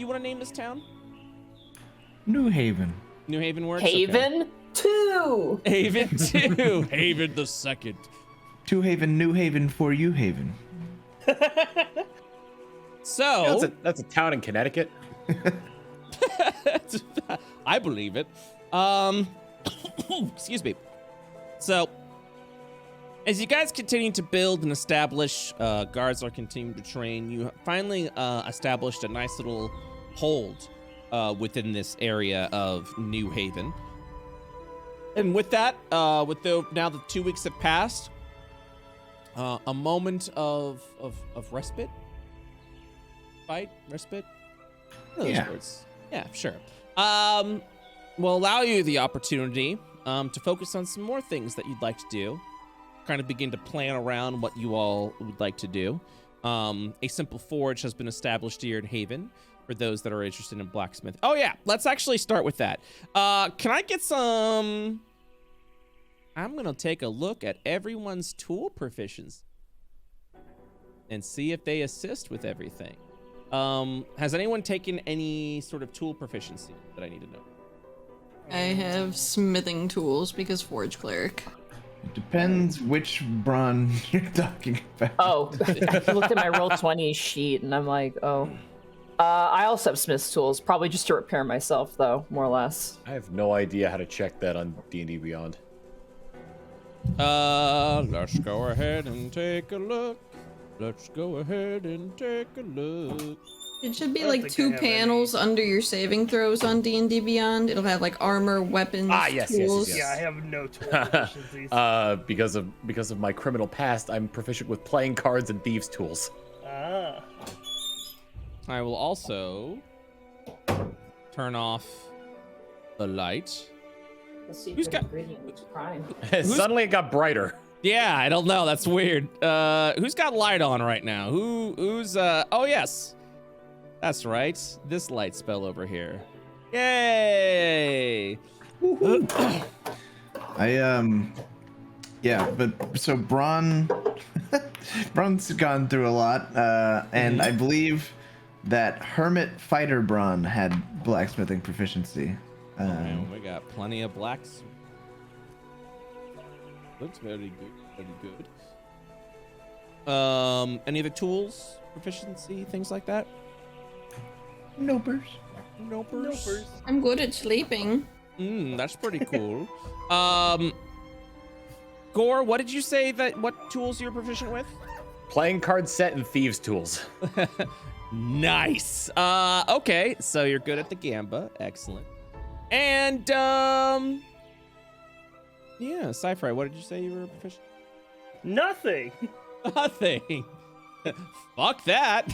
you want to name this town? New Haven. New Haven works? Haven 2! Haven 2! Haven the second. To Haven, New Haven, for you Haven. So... That's a town in Connecticut. I believe it. Excuse me. So, as you guys continue to build and establish, guards are continuing to train, you finally established a nice little hold within this area of New Haven. And with that, now the 2 weeks have passed, a moment of respite? Respite? Yeah. Words. Yeah, sure. Will allow you the opportunity to focus on some more things that you'd like to do. Kind of begin to plan around what you all would like to do. A simple forge has been established here in Haven. for those that are interested in blacksmith. Oh yeah, let's actually start with that. Can I get some? I'm gonna take a look at everyone's tool proficiency and see if they assist with everything. Has anyone taken any sort of tool proficiency that I need to know? I have smithing tools because Forge Cleric. It depends which Bronn you're talking about. Oh, I looked at my Roll20 sheet and I'm like, oh. I also have Smith's tools, probably just to repair myself, though, more or less. I have no idea how to check that on D&D Beyond. Let's go ahead and take a look. Let's go ahead and take a look. It should be I don't like think I 2 have panels under your saving throws on D&D Beyond. It'll have like armor, weapons, tools. Yeah, I have no tool proficiencies. Because of my criminal past, I'm proficient with playing cards and thieves' tools. Ah. I will also turn off the light. The secret Who's got- ingredient was crime. Suddenly it got brighter. Yeah, I don't know. That's weird. Who's got light on right now? Who's oh yes. That's right. This light spell over here. Yay! Yeah, but so Bronn's gone through a lot, and I believe that Hermit Fighter Bronn had blacksmithing proficiency. Man, we got plenty of blacks. Looks very good, very good. Any other tools, proficiency, things like that? Nopers. Nopers. I'm good at sleeping. That's pretty cool. Gore, what did you say what tools you're proficient with? Playing card set and thieves' tools. Nice. Okay, so you're good at the gamba. Excellent. And yeah, SciFri, what did you say you were proficient? Nothing. Nothing. Fuck that.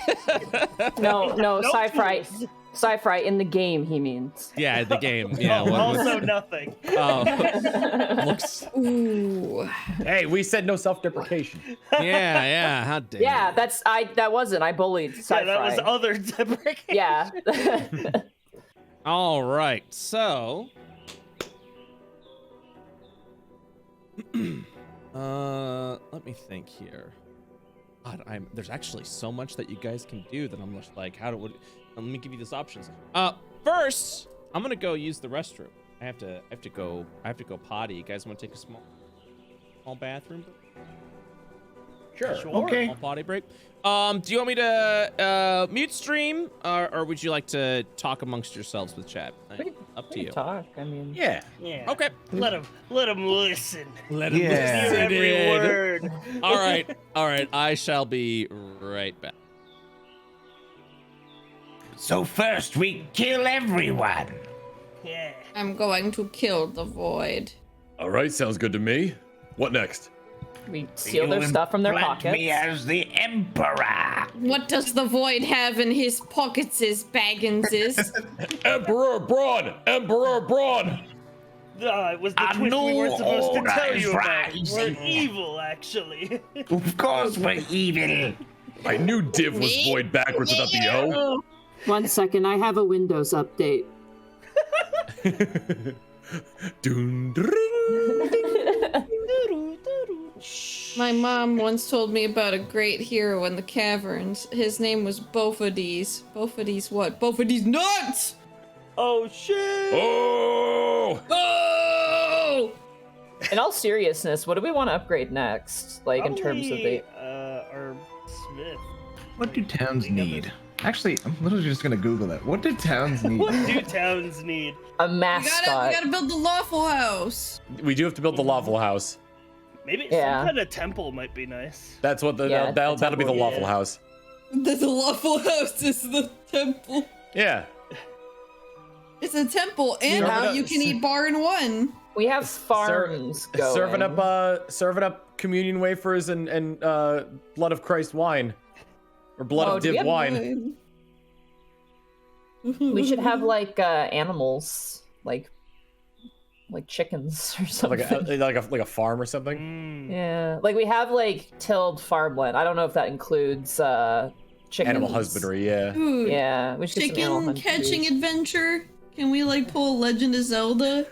No, No Sci-Fi. tools. Sci-Fi in the game, he means. Yeah, the game. Yeah. Oh, also nothing. Oh, looks. Ooh. Hey, we said no self-deprecation. Yeah. How dare Yeah, you. that wasn't. I bullied Sci-Fi. Yeah, that was other deprecation. Yeah. All right, so. Let me think here. God, there's actually so much that you guys can do that I'm just like, let me give you these options. First, I'm gonna go use the restroom. I have to go potty. You guys want to take a small bathroom? Sure. Okay. Small potty break. Do you want me to mute stream, or would you like to talk amongst yourselves with chat? Up to you. Talk. I mean. Yeah. Yeah. Okay. Let him listen. Let him Hear every word. All right. I shall be right back. So first we kill everyone. Yeah. I'm going to kill the void. All right, sounds good to me. What next? We steal their stuff from their pockets. me as the emperor. What does the void have in his pockets, Bagginses? Emperor Bronn! Emperor Bronn! It was the A twist we weren't new supposed to tell order you is about. rising. We're evil, actually. Of course we're evil. I knew div was void backwards without the O. 1 second, I have a Windows update. Dun, dring. My mom once told me about a great hero in the caverns. His name was Bophides. Bophides what? Bophides nuts! Oh shit! Oh! Oh! In all seriousness, what do we want to upgrade next? Like in terms of the. Our Smith. What do towns need? Actually, I'm literally just gonna Google that. What do towns need? What do towns need? A We mascot. gotta build the lawful house. We do have to build the lawful house. Maybe Yeah. some kind of temple might be nice. That's what Yeah, that'll be the temple, lawful yeah. house. The lawful house is the temple. Yeah. It's a temple, and Serve it up. you can eat bar in one. We have farms going. Serving up communion wafers and blood of Christ wine. Or blood Oh, of do we div have wine. We should have like animals, like chickens or something. Like a farm or something. Mm. Yeah, like we have like tilled farmland. I don't know if that includes chickens. Animal husbandry, yeah. Ooh, Yeah, we should get some animal chicken catching husbandry. adventure. Can we like pull Legend of Zelda?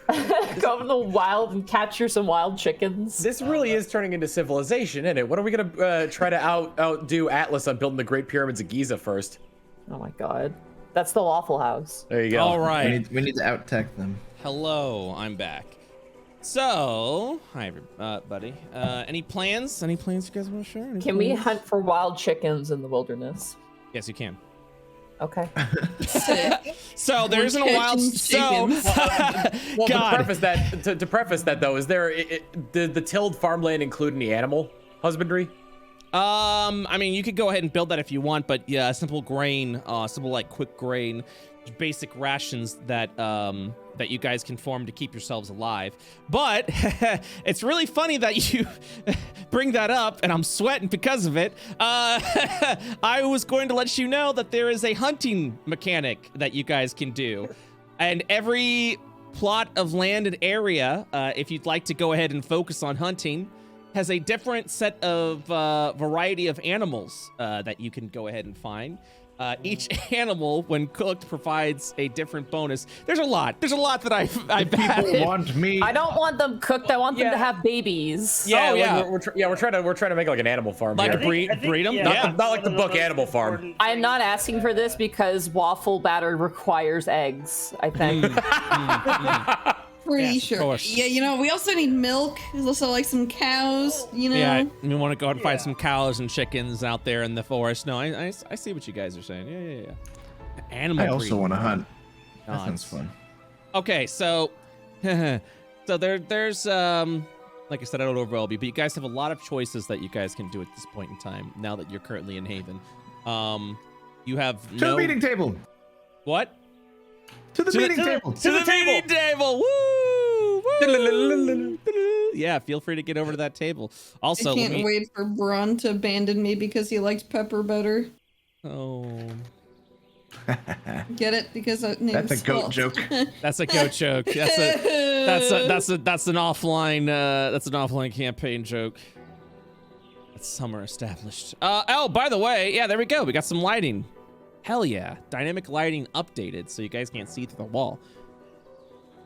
Go out in the wild and capture some wild chickens. This really is turning into civilization, isn't it? What are we gonna try to outdo Atlas on building the Great Pyramids of Giza first? Oh my god. That's the Waffle House. There you go. All right. We need to out-tech them. Hello, I'm back. So, hi everybody. Any plans? Any plans you guys want to share? Any Can we plans? hunt for wild chickens in the wilderness? Yes, you can. Okay. So there isn't a wild. catching So, chickens. Well, God. to preface that though, is there did the tilled farmland include any animal husbandry? I mean, you could go ahead and build that if you want, but yeah, simple grain, simple like quick grain, basic rations that that you guys can form to keep yourselves alive. But it's really funny that you bring that up, and I'm sweating because of it. I was going to let you know that there is a hunting mechanic that you guys can do, and every plot of land and area, if you'd like to go ahead and focus on hunting, has a different set of variety of animals that you can go ahead and find. Each animal, when cooked, provides a different bonus. There's a lot that I've People want me. I don't want them cooked. I want them Yeah. to have babies. Yeah, Oh, like, yeah. we're trying to make like an animal farm Like here. a breed them? Not Yeah. the- not like the one of book most Animal Farm. important I am things not is- asking for this because waffle batter requires eggs, I think. Pretty Yes, of sure. course. Yeah, you know, we also need milk. There's also like some cows, you know. Yeah, we want to go out and find Yeah. some cows and chickens out there in the forest. No, I see what you guys are saying. Yeah. Animal I also breeding. want to hunt. That Gods. sounds fun. Okay, so there's like I said, I don't overwhelm you, but you guys have a lot of choices that you guys can do at this point in time. Now that you're currently in Haven, you have To the meeting table. What? To the meeting table. To the meeting table. Woo! Woo! Yeah, feel free to get over to that table. Also, I let can't me. wait for Bronn to abandon me because he liked pepper better. Oh, Get it? Because that name's That's a goat Salt. joke. that's a goat joke. That's an offline campaign joke. That's summer established. Oh, by the way, yeah, there we go. We got some lighting. Hell yeah, dynamic lighting updated, so you guys can't see through the wall.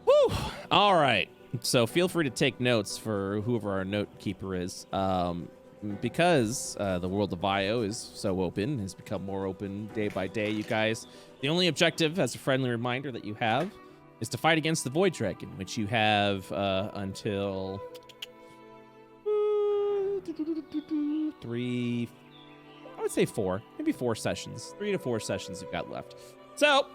Woo! All right. So feel free to take notes for whoever our note keeper is. Because the world of IO is so open, has become more open day by day, you guys. The only objective, as a friendly reminder that you have, is to fight against the Void Dragon, which you have until 3, I would say 4, maybe 4 sessions. 3 to 4 sessions you've got left. So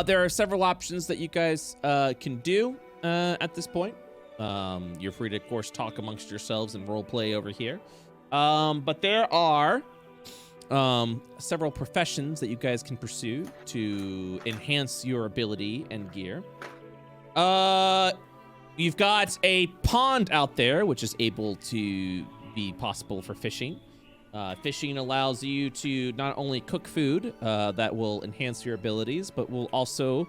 there are several options that you guys can do at this point. You're free to, of course, talk amongst yourselves and role play over here. But there are several professions that you guys can pursue to enhance your ability and gear. You've got a pond out there, which is able to be possible for fishing. Fishing allows you to not only cook food that will enhance your abilities, but will also,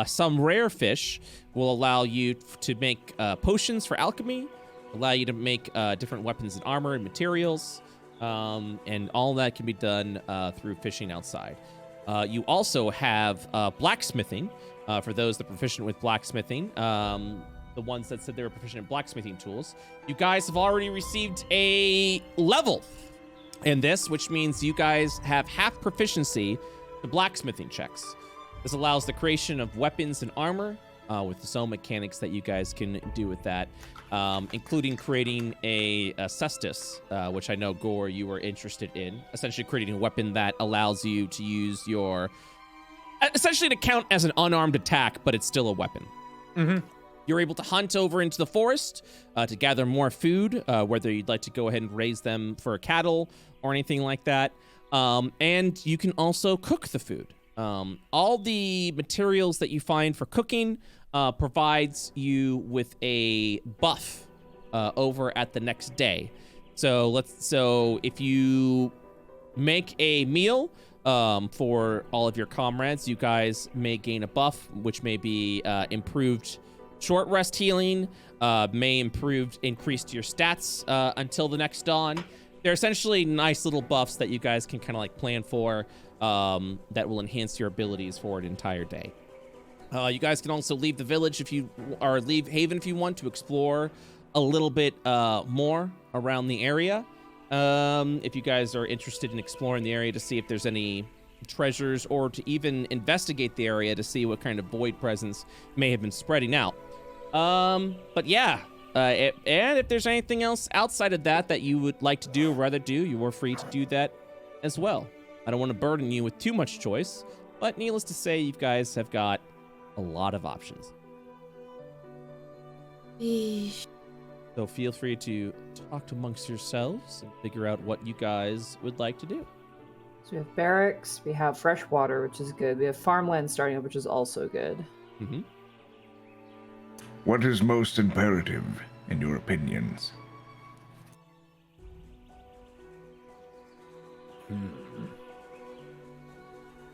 some rare fish will allow you to make potions for alchemy, allow you to make different weapons and armor and materials, and all that can be done through fishing outside. You also have blacksmithing, for those that are proficient with blacksmithing. The ones that said they were proficient in blacksmithing tools. You guys have already received a level in this, which means you guys have half proficiency to blacksmithing checks. This allows the creation of weapons and armor with its own mechanics that you guys can do with that, including creating a cestus, which I know, Gore, you were interested in. Essentially creating a weapon that allows you to use your... essentially to count as an unarmed attack, but it's still a weapon. Mm-hmm. You're able to hunt over into the forest to gather more food, whether you'd like to go ahead and raise them for cattle or anything like that. And you can also cook the food. All the materials that you find for cooking provides you with a buff over at the next day. So if you make a meal for all of your comrades, you guys may gain a buff, which may be improved short rest healing, may increase your stats until the next dawn. they're essentially nice little buffs that you guys can kind of like plan for that will enhance your abilities for an entire day. You guys can also leave the village or leave Haven if you want to explore a little bit more around the area. If you guys are interested in exploring the area to see if there's any treasures or to even investigate the area to see what kind of void presence may have been spreading out. But yeah, and if there's anything else outside of that you would like to do or rather do, you are free to do that as well. I don't want to burden you with too much choice, but needless to say, you guys have got a lot of options. Eesh. So feel free to talk amongst yourselves and figure out what you guys would like to do. So we have barracks, we have fresh water, which is good. We have farmland starting up, which is also good. Mm-hmm. What is most imperative in your opinions?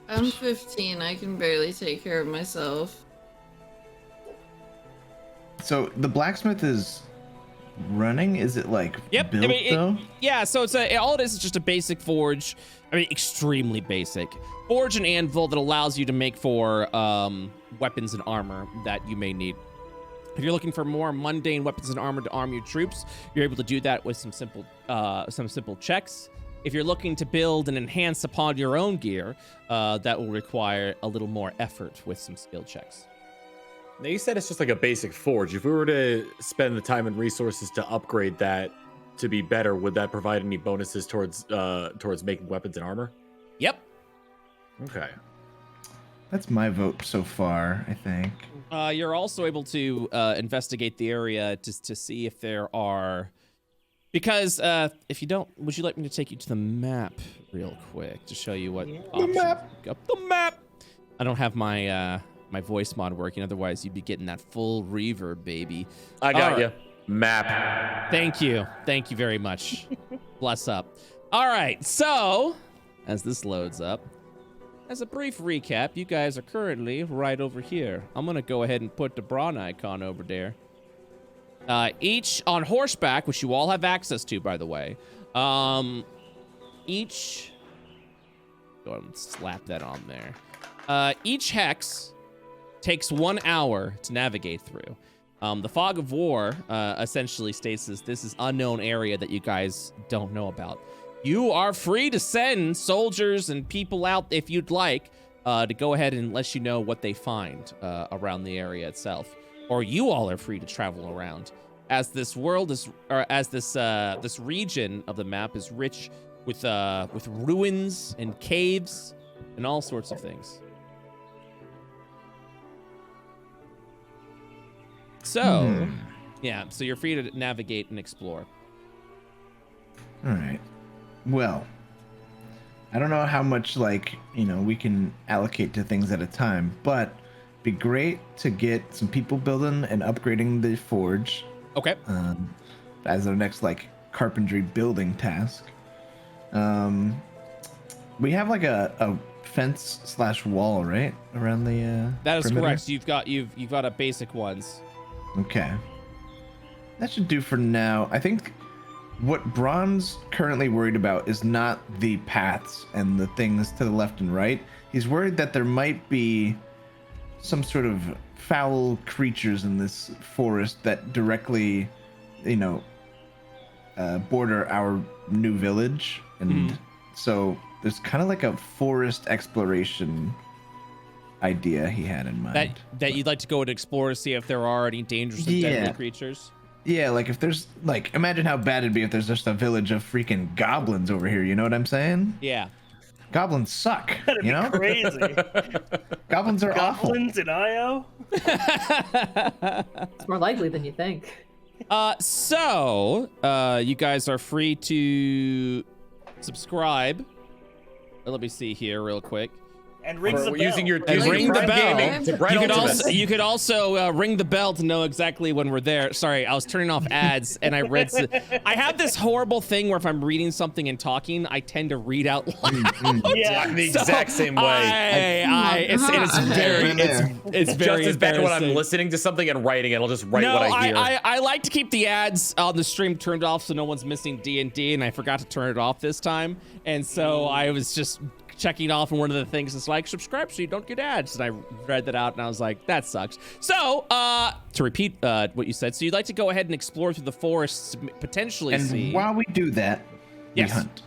I'm 15. I can barely take care of myself. So the blacksmith is running? Is it like Yep. built though? Yeah, so all it is just a basic forge. I mean, extremely basic. Forge and anvil that allows you to make for weapons and armor that you may need. If you're looking for more mundane weapons and armor to arm your troops, you're able to do that with some simple checks. If you're looking to build and enhance upon your own gear, that will require a little more effort with some skill checks. Now you said it's just like a basic forge. If we were to spend the time and resources to upgrade that to be better, would that provide any bonuses towards making weapons and armor? Yep. Okay. That's my vote so far, I think. You're also able to investigate the area to see if there are... Because if you don't, would you like me to take you to the map real quick to show you what options? The map! I don't have my my voice mod working, otherwise you'd be getting that full reverb, baby. I got you. Map. Thank you very much. Bless up. All right, so as this loads up, as a brief recap, you guys are currently right over here. I'm gonna go ahead and put the Bronn icon over there. Each on horseback, which you all have access to, by the way. Each, go ahead and slap that on there. Each hex takes 1 hour to navigate through. The Fog of War essentially states this is unknown area that you guys don't know about. You are free to send soldiers and people out if you'd like to go ahead and let you know what they find around the area itself. Or you all are free to travel around, as this world is, or as this region of the map is rich with ruins and caves and all sorts of things. So, yeah, so you're free to navigate and explore. All right. Well, I don't know how much we can allocate to things at a time, but be great to get some people building and upgrading the forge. Okay. As our next carpentry building task. We have a fence / wall, right, around the that is perimeter? correct. You've got a basic ones. Okay. That should do for now. I think what Bronn's currently worried about is not the paths and the things to the left and right. He's worried that there might be some sort of foul creatures in this forest that directly, border our new village. And so there's kind of like a forest exploration idea he had in mind. That you'd like to go and explore to see if there are any dangerous and deadly creatures? Yeah, if there's, imagine how bad it'd be if there's just a village of freaking goblins over here, you know what I'm saying? Yeah. Goblins suck, That'd be crazy. Goblins are Goblins in IO? It's more likely than you think. So, you guys are free to subscribe. Let me see here real quick. And rings the For bell. using your And using ring the Prime bell. Gaming to You could BrettUltimus. you could also ring the bell to know exactly when we're there. Sorry, I was turning off ads and I read. I have this horrible thing where if I'm reading something and talking, I tend to read out loud. Yeah. I'm the exact same way. It's very it's very Just as bad when I'm embarrassing. listening to something and writing it. I'll just write No, what I hear. I like to keep the ads on the stream turned off so no one's missing D&D, and I forgot to turn it off this time, and so I was just checking off, and one of the things is like, subscribe so you don't get ads, and I read that out, and I was like, that sucks. So, to repeat what you said, so you'd like to go ahead and explore through the forests, potentially And see... while we do that, Yes. we hunt.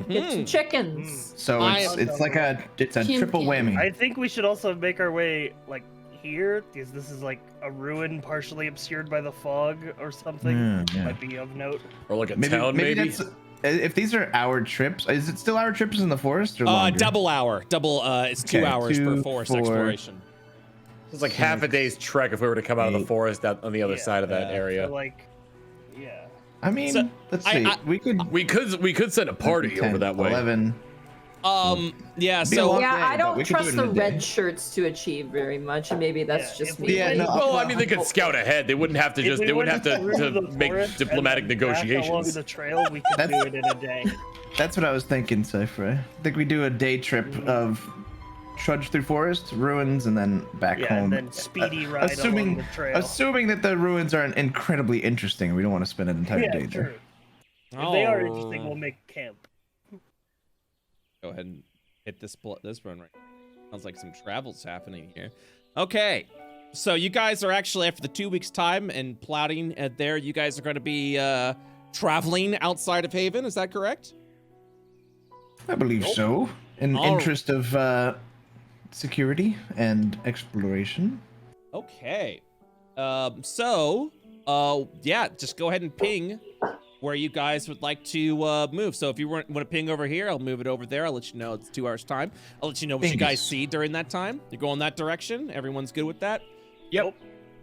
Get some chickens. So it's like a triple whammy. I think we should also make our way like here, because this is like a ruin partially obscured by the fog or something. Yeah. Might be of note. Or like a town, maybe. That's, if these are our trips, is it still our trips in the forest or longer? double hour. It's 2 hours per 2, forest 4. exploration. It's like half a day's trek if we were to come out of the forest out on the other side of that area. So, like, yeah. I mean, So, let's see. We could send a party 10, over that way. 11. Yeah, Be a so... long Yeah, day, I but don't we could do trust it in the a day. red shirts to achieve very much, and maybe that's Yeah, just if me. we Yeah, went- no, Well, I mean, they could scout ahead. They wouldn't have to If just. we They wouldn't went have to through the make forest and diplomatic then back along negotiations. the trail, we could do it in a day. That's what I was thinking, SciFri. I think we do a day trip of trudge through forest, ruins, and then back Yeah, home. and then speedy ride along the trail. Assuming that the ruins aren't incredibly interesting, we don't want to spend an entire Yeah, day there. true. If they are interesting, we'll make camp. Go ahead and hit this run right. Sounds like some travel's happening here. Okay, so you guys are actually, after the 2 weeks time and plotting there, you guys are going to be traveling outside of Haven. Is that correct? I believe so. In All- interest of security and exploration. Okay. Yeah, just go ahead and ping where you guys would like to move. So if you want to ping over here, I'll move it over there. I'll let you know it's 2 hours time. I'll let you know what you guys see during that time. You're going that direction. Everyone's good with that? Yep.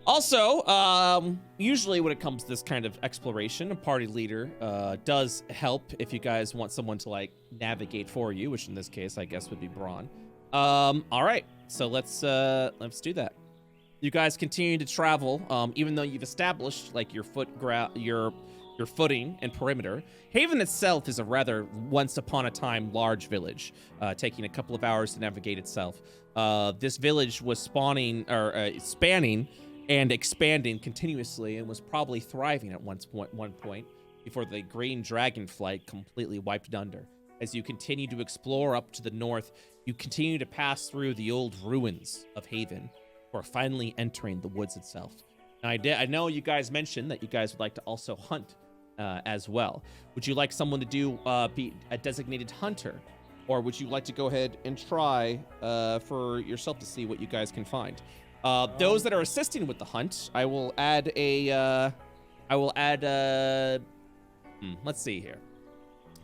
Also, usually when it comes to this kind of exploration, a party leader does help if you guys want someone to like navigate for you, which in this case I guess would be Bronn. All right, so let's do that. You guys continue to travel, even though you've established like your footing and perimeter. Haven itself is a rather once upon a time large village, taking a couple of hours to navigate itself. This village was spanning and expanding continuously and was probably thriving at one point before the green dragonflight completely wiped it under. As you continue to explore up to the north, you continue to pass through the old ruins of Haven before finally entering the woods itself. Now, I know you guys mentioned that you guys would like to also hunt as well. Would you like someone to be a designated hunter? Or would you like to go ahead and try for yourself to see what you guys can find? Those that are assisting with the hunt, I will add let's see here.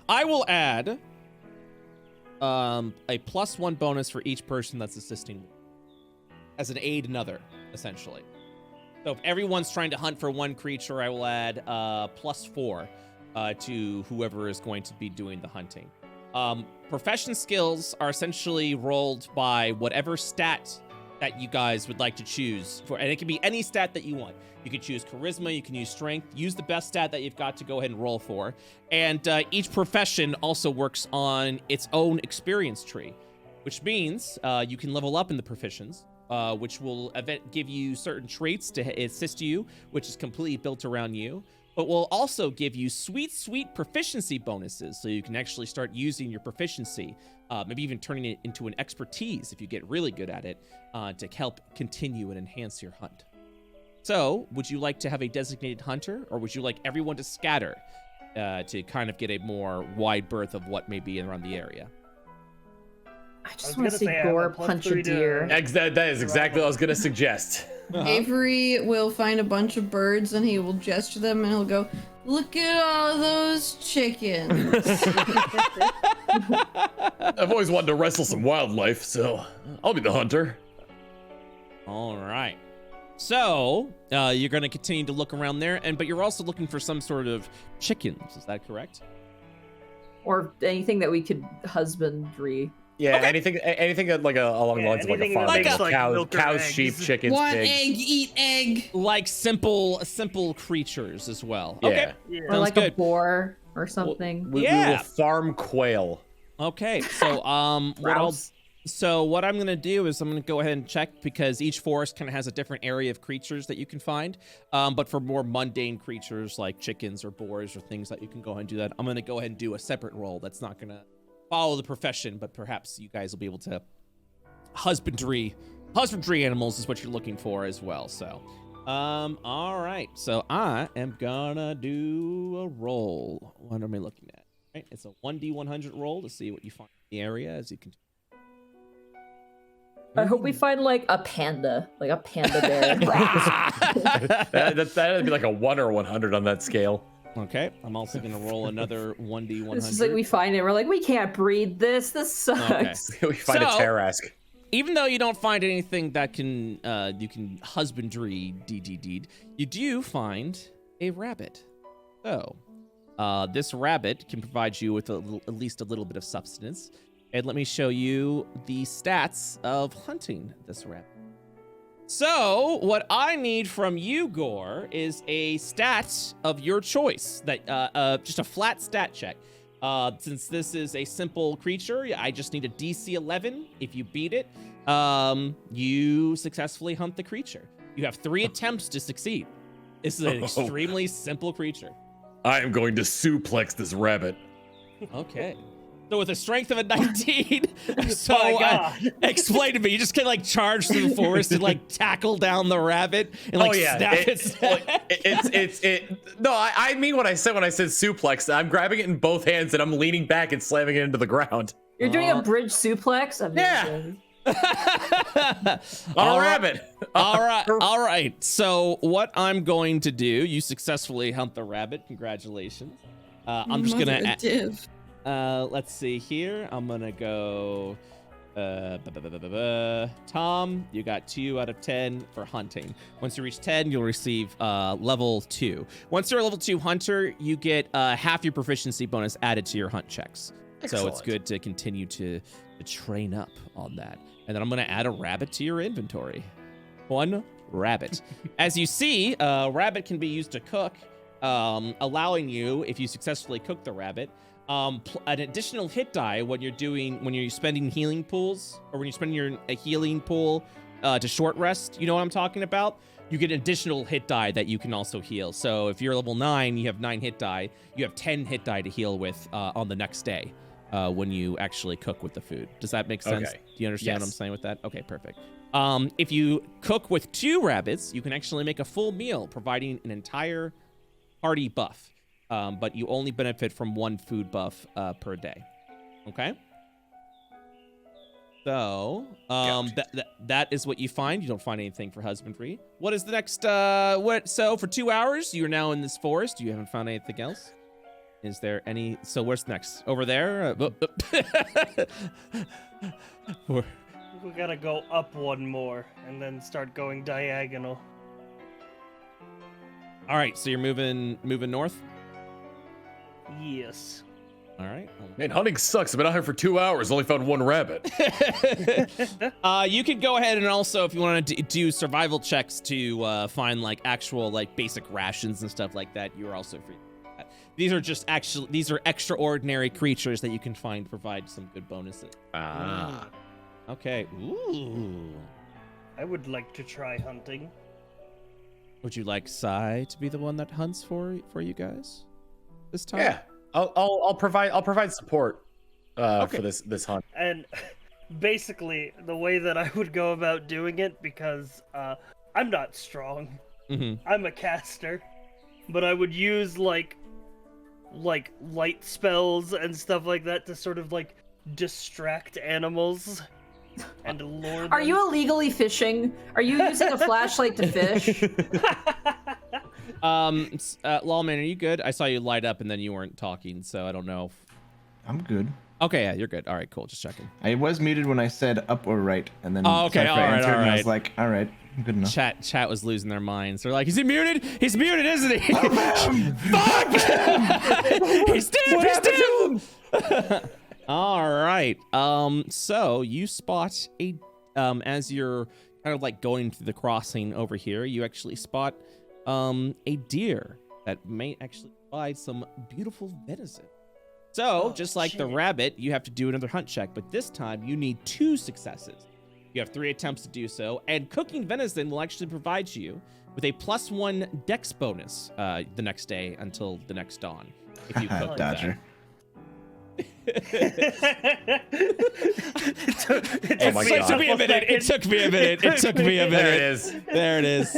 I will add a +1 bonus for each person that's assisting as an aid another, essentially. So if everyone's trying to hunt for one creature, I will add +4 to whoever is going to be doing the hunting. Profession skills are essentially rolled by whatever stat that you guys would like to choose for, and it can be any stat that you want. You can choose charisma, you can use strength, use the best stat that you've got to go ahead and roll for. And each profession also works on its own experience tree, which means you can level up in the proficients, which will give you certain traits to assist you, which is completely built around you, but will also give you sweet proficiency bonuses, so you can actually start using your proficiency, maybe even turning it into an expertise if you get really good at it, to help continue and enhance your hunt. So, would you like to have a designated hunter, or would you like everyone to scatter to kind of get a more wide berth of what may be around the area? I I was just want to gonna see say I have a Gore +3 punch a to- deer. That is exactly what I was gonna suggest. Avery will find a bunch of birds and he will gesture them and he'll go, "Look at all those chickens." I've always wanted to wrestle some wildlife, so I'll be the hunter. All right. So, you're going to continue to look around there, but you're also looking for some sort of chickens. Is that correct? Or anything that we could husbandry. Yeah, Okay. anything along the lines of like a anything farm that animal, makes, like, cows, milk or cows, eggs. sheep, chickens, Want pigs. egg, eat egg. Like simple creatures as well. Yeah. Okay. Yeah. Or Sounds like good. a boar or something. We Yeah. will farm quail. Okay. So Grouse. what I'm gonna do is I'm gonna go ahead and check because each forest kind of has a different area of creatures that you can find. But for more mundane creatures like chickens or boars or things that you can go ahead and do that, I'm gonna go ahead and do a separate roll that's not gonna follow the profession, but perhaps you guys will be able to husbandry animals is what you're looking for as well. So all right, so I am gonna do a roll. What am I looking at? Right, it's a 1d100 roll to see what you find in the area as you can. I hope we find like a panda bear. That'd be like a 1 or 100 on that scale. Okay, I'm also gonna roll another 1d100. This is like we find it. We're like, we can't breed this. This sucks. Okay. We find a Tarask. Even though you don't find anything that can you can husbandry deed, you do find a rabbit. So this rabbit can provide you with at least a little bit of substance. And let me show you the stats of hunting this rabbit. So what I need from you, Gore, is a stat of your choice. That just a flat stat check. Since this is a simple creature, I just need a DC 11. If you beat it, you successfully hunt the creature. You have 3 attempts to succeed. This is an extremely simple creature. I am going to suplex this rabbit. Okay. So with a strength of a 19, so My God. explain to me, you just can like charge through the forest and like tackle down the rabbit and like snap No, I mean what I said when I said suplex. I'm grabbing it in both hands and I'm leaning back and slamming it into the ground. You're doing a bridge suplex? Amazing. On a rabbit. All right. So what I'm going to do, you successfully hunt the rabbit. Congratulations. I'm just gonna. Let's see here. I'm gonna go. Tom, you got 2 out of 10 for hunting. Once you reach 10, you'll receive level 2. Once you're a level 2 hunter, you get half your proficiency bonus added to your hunt checks. So it's good to continue to train up on that. And then I'm gonna add a rabbit to your inventory. 1 rabbit. As you see, rabbit can be used to cook, allowing you, if you successfully cook the rabbit, an additional hit die when you're spending healing pools, or when you're spending a healing pool to short rest. You know what I'm talking about? You get an additional hit die that you can also heal. So if you're level 9, you have 9 hit die. You have 10 hit die to heal with on the next day when you actually cook with the food. Does that make sense? Okay. Do you understand what I'm saying with that? Okay, perfect. If you cook with 2 rabbits, you can actually make a full meal, providing an entire party buff. But you only benefit from 1 food buff per day. Okay? So, that is what you find. You don't find anything for husbandry. What is the next, so for 2 hours, you're now in this forest. You haven't found anything else? Is there any, so where's next? Over there? We gotta go up 1 more and then start going diagonal. All right, so you're moving north? Yes. All right. Man, hunting sucks. I've been out here for 2 hours, only found 1 rabbit. You could go ahead and also, if you want to do survival checks to find like actual like basic rations and stuff like that, you're also free. These are extraordinary creatures that you can find to provide some good bonuses. Ah. Okay. Ooh. I would like to try hunting. Would you like Sai to be the one that hunts for you guys this time? Yeah. I'll provide support for this hunt. And basically, the way that I would go about doing it, because I'm not strong. Mm-hmm. I'm a caster, but I would use like light spells and stuff like that to sort of like distract animals and lure them. Are you illegally fishing? Are you using a flashlight to fish? Lawman, are you good? I saw you light up and then you weren't talking, so I don't know. I'm good. Okay, yeah, you're good. All right, cool. Just checking. I was muted when I said up or right, and then okay, SciFri all right, answered, all and I right. was like, all right, I'm good enough. Chat was losing their minds. They're like, is he muted? He's muted, isn't he? Oh, Fuck! He's dead! He's dead! All right. So you spot a as you're kind of like going through the crossing over here, you actually spot a deer that may actually provide some beautiful venison. So just like the rabbit, you have to do another hunt check, but this time you need 2 successes. You have 3 attempts to do so, and cooking venison will actually provide you with a +1 dex bonus the next day until the next dawn if you cook Dodger. Oh my It god. took me a minute. It took me a minute. It took me a minute. There it is. There it is.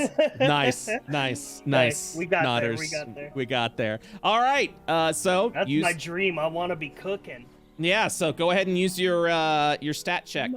Nice. We got there, Nodders. we got there. We got there. All right. So That's use, my dream. I want to be cooking. yeah. So go ahead and use your stat check.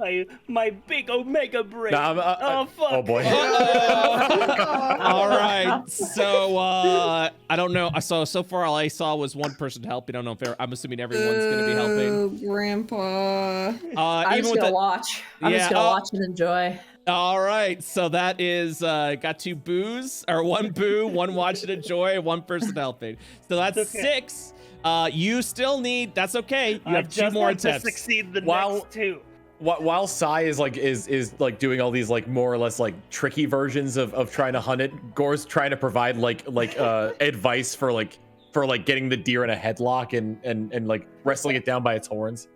My big omega brain. Nah, oh fuck. Oh boy. All right. So I don't know. So far all I saw was one person helping. I don't know if I'm assuming everyone's gonna be helping. Oh, Grandpa. I'm just gonna watch. I'm just gonna watch and enjoy. All right, so that is got 2 boos, or 1 boo, 1 watch and enjoy, and 1 person helping. So that's okay. 6. You still need. That's okay. You have 2 just more have to attempts. succeed the While- next 2. While Sai is like doing all these like more or less like tricky versions of trying to hunt it, Gore's trying to provide like advice for getting the deer in a headlock and like wrestling it down by its horns.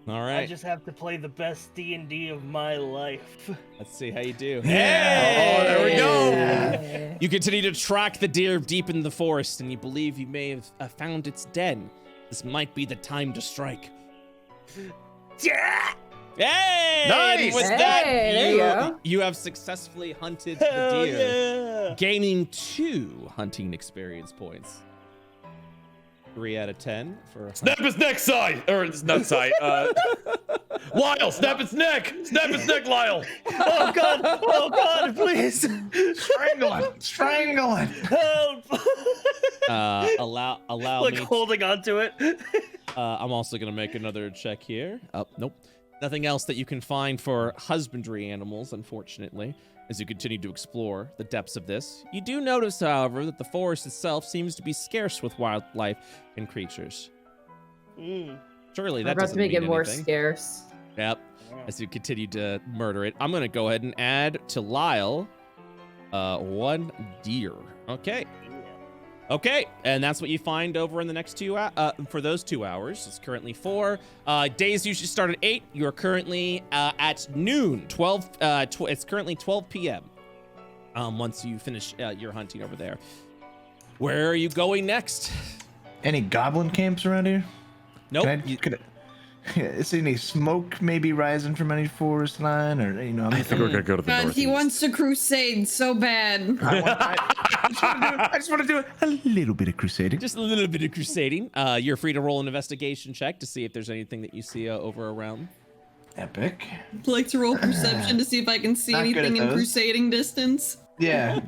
All I right, just have to play the best D&D of my life. let's see how you do. Yeah. Oh, there we go. Yeah. You continue to track the deer deep in the forest, and you believe you may have found its den. This might be the time to strike. Yeah! Hey! Nice! And with Hey, that, there you go. you have successfully hunted Hell the deer. yeah! Gaining 2 hunting experience points. 3 out of 10 for Snap its neck, Sai! Or it's not Sai. Lyle, snap its neck! Snap its neck, Lyle! Oh god, please! Strangling. Help! allow like me. holding onto it. I'm also gonna make another check here. Oh, nope. Nothing else that you can find for husbandry animals, unfortunately, as you continue to explore the depths of this. You do notice, however, that the forest itself seems to be scarce with wildlife and creatures. Surely that I'm about doesn't to make mean it more anything. scarce. Yep. As you continue to murder it, I'm gonna go ahead and add to Lyle 1 deer. Okay, and that's what you find over in the next 2 for those 2 hours. It's currently 4. Days usually start at 8. You are currently at noon. 12. It's currently 12 p.m. Once you finish your hunting over there. Where are you going next? Any goblin camps around here? Nope. Is any smoke maybe rising from any forest line, or I think we're gonna go to the God, northeast. he wants to crusade so bad. I just want to do a little bit of crusading. Just a little bit of crusading. You're free to roll an investigation check to see if there's anything that you see over around. Epic. I'd like to roll perception to see if I can see Not good anything at in those. crusading distance. Yeah.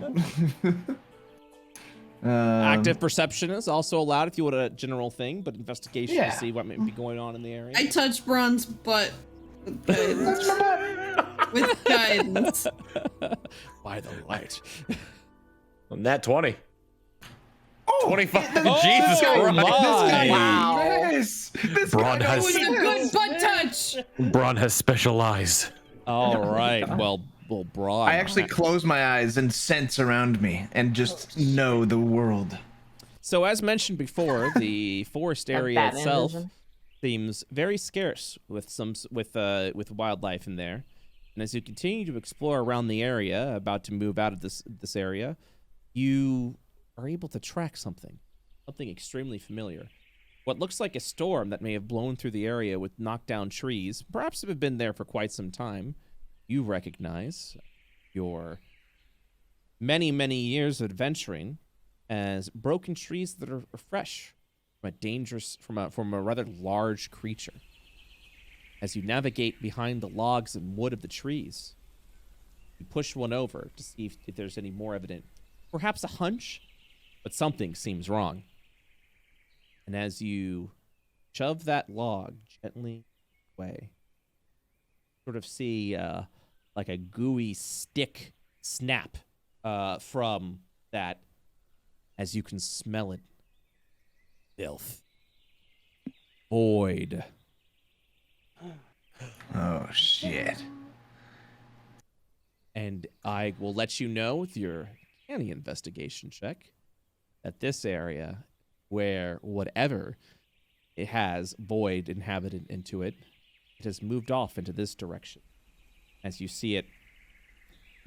Active perception is also allowed if you want a general thing, but investigation Yeah. to see what may be going on in the area. I touch Bronn's butt with guidance. With guidance. By the light. On that 20. Oh, 25. Oh, Jesus Christ. my. Wow. Yes. This Bronn guy It has was a good butt touch. Bronn has special eyes. All right. Well, Bronn. I actually close my eyes and sense around me and just know the world. So as mentioned before, the forest area Batman itself vision. seems very scarce with wildlife in there. And as you continue to explore around the area, about to move out of this area, you are able to track something extremely familiar. What looks like a storm that may have blown through the area with knocked down trees, perhaps have been there for quite some time. You recognize your many, many years of adventuring as broken trees that are fresh from a rather large creature. As you navigate behind the logs and wood of the trees, you push one over to see if there's any more evident. Perhaps a hunch, but something seems wrong. And as you shove that log gently away, sort of see like a gooey stick snap from that, as you can smell it. Filth. void. Oh shit. And I will let you know with your canny investigation check that this area, where whatever it has void inhabited into it, it has moved off into this direction. As you see it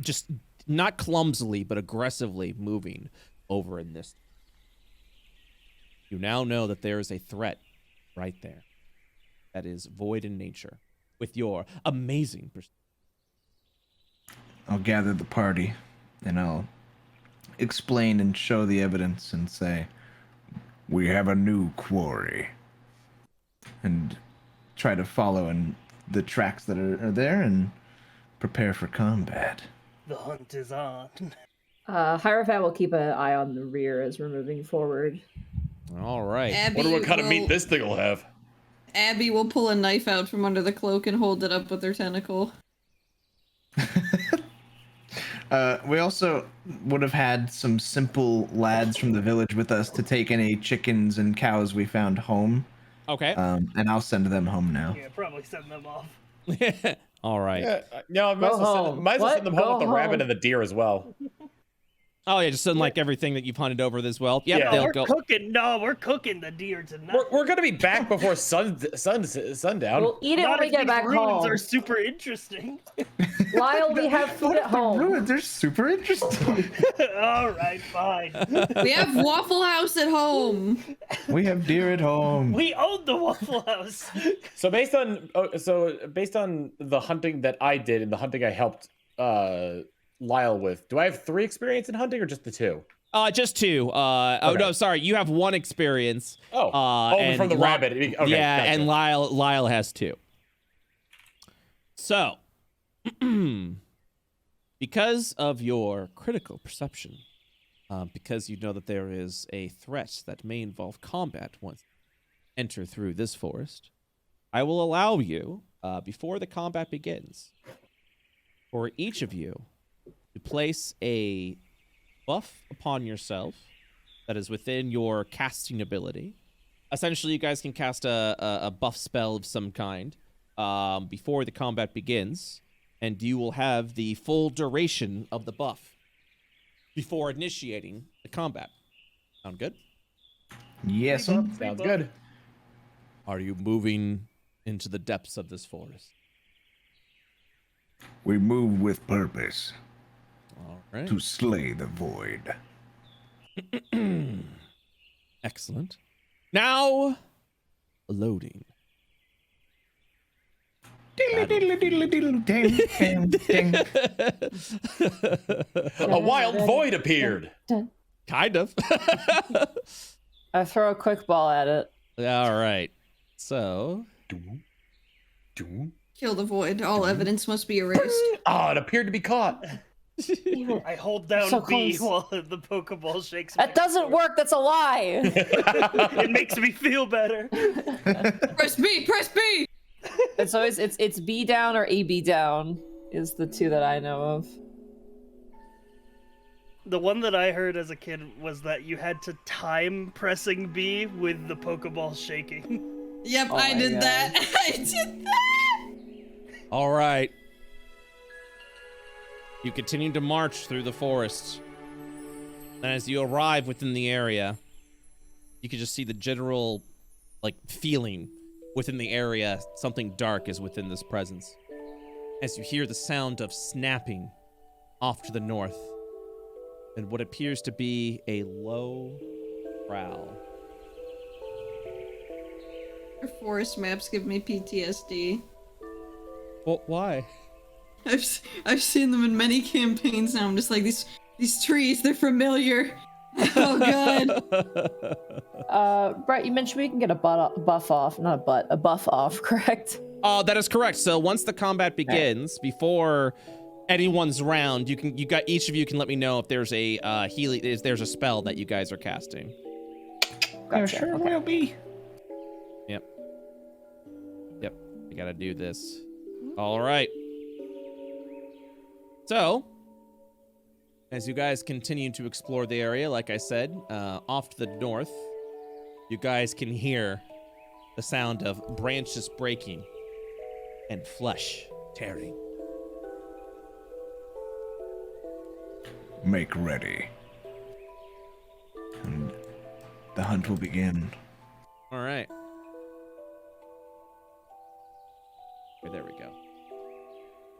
just not clumsily, but aggressively moving over in this. You now know that there is a threat right there that is void in nature with your amazing perception. I'll gather the party, and I'll explain and show the evidence and say, we have a new quarry. And try to follow in the tracks that are there and prepare for combat. The hunt is on. Hierophant will keep an eye on the rear as we're moving forward. All right. Wonder what kind of meat this thing will have. Abby will pull a knife out from under the cloak and hold it up with her tentacle. We also would have had some simple lads from the village with us to take any chickens and cows we found home. Okay. And I'll send them home now. Yeah, probably send them off. All right. Yeah, no, might as well send them home with the rabbit and the deer as well. Oh yeah, just send like everything that you've hunted over as well. Yep, Yeah. they'll We're go. cooking. No, we're cooking the deer tonight. We're gonna be back before sundown. We'll eat it Not when we if get these back ruins home. are super interesting. Lyle, we have food at home. Ruins are super interesting. All right, fine. We have Waffle House at home. We have deer at home. We own the Waffle House. So based on the hunting that I did and the hunting I helped Lyle with, do I have 3 experience in hunting or just the 2? Just 2. Oh no, sorry, you have 1 experience. And from the rabbit. Okay, yeah, gotcha. and Lyle has 2. So, because of your critical perception, because you know that there is a threat that may involve combat once you enter through this forest, I will allow you, before the combat begins, for each of you to place a buff upon yourself that is within your casting ability. Essentially, you guys can cast a buff spell of some kind before the combat begins, and you will have the full duration of the buff before initiating the combat. Sound good? Yes, Sounds good. Are you moving into the depths of this forest? we move with purpose All right. to slay the void. Excellent. Now, loading. A wild void appeared. Kind of. I throw a quick ball at it. All right. So, Kill the void. All evidence must be erased. Oh, it appeared to be caught. I hold down So B close. while the Pokeball shakes. That doesn't work. That's a lie. It makes me feel better. Press B. Press B. It's always it's B down or AB down is the 2 that I know of. The one that I heard as a kid was that you had to time pressing B with the Pokeball shaking. Yep, Oh I my did God. that. I did that. all right. You continue to march through the forest. And as you arrive within the area, you can just see the general, feeling within the area. Something dark is within this presence. As you hear the sound of snapping off to the north, and what appears to be a low growl. Your forest maps give me PTSD. Well, why? I've seen them in many campaigns now. I'm just like, these trees, they're familiar. Oh god. Brett, you mentioned we can get a buff off, not a butt, a buff off, correct? That is correct. So once the combat begins, before anyone's round, each of you can let me know if there's a there's a spell that you guys are casting. Gotcha. Sure will be. Yep. I gotta do this. All right. So, as you guys continue to explore the area, like I said, off to the north, you guys can hear the sound of branches breaking and flesh tearing. Make ready. And the hunt will begin. All right. Okay, there we go.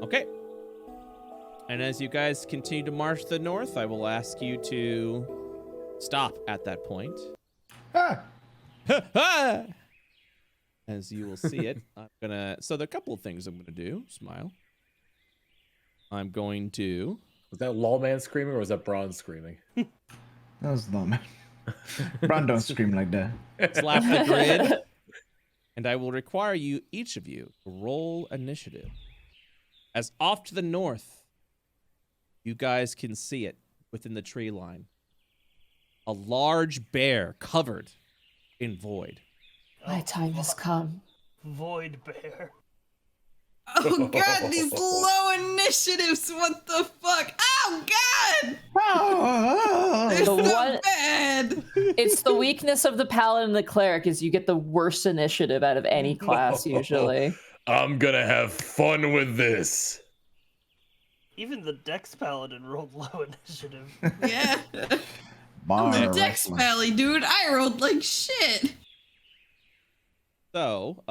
Okay. And as you guys continue to march to the north, I will ask you to stop at that point. Ah! As you will see it, I'm gonna. So there are a couple of things I'm gonna do. Smile. I'm going to. Was that Lawman screaming or was that Bronn screaming? That was Lawman. Bronn don't scream like that. Slap the grid. And I will require you, each of you, to roll initiative. As off to the north, you guys can see it within the tree line. A large bear covered in void. My time has come. Void bear. Oh god, these low initiatives, what the fuck? Oh god! They're so bad! It's the weakness of the paladin and the cleric is you get the worst initiative out of any class usually. I'm gonna have fun with this. Even the Dex Paladin rolled low initiative. Yeah. Bar I'm the Dex wrestling. Valley, dude. I rolled like shit. So,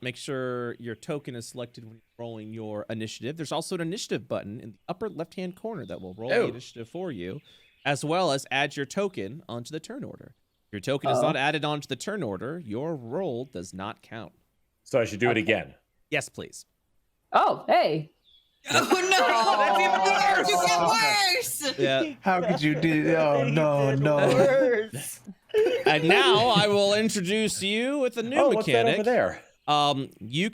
make sure your token is selected when you're rolling your initiative. There's also an initiative button in the upper left-hand corner that will roll the initiative for you, as well as add your token onto the turn order. If your token is not added onto the turn order, your roll does not count. So I should do it again. Yes, please. Oh, hey. Oh no! That's even worse! You get worse! Yeah. How could you do? Oh no, no. Worse. And now I will introduce you with a new What's that mechanic. over there? You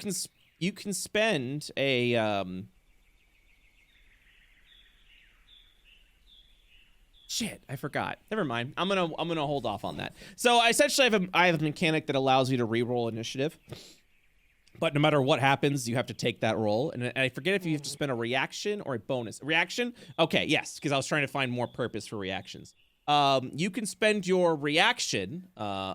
can spend a Shit, I forgot. Never mind. I'm gonna hold off on that. So I essentially have a mechanic that allows you to re-roll initiative. But no matter what happens, you have to take that roll. And I forget if you have to spend a reaction or a bonus. Reaction? Okay, yes, because I was trying to find more purpose for reactions. You can spend your reaction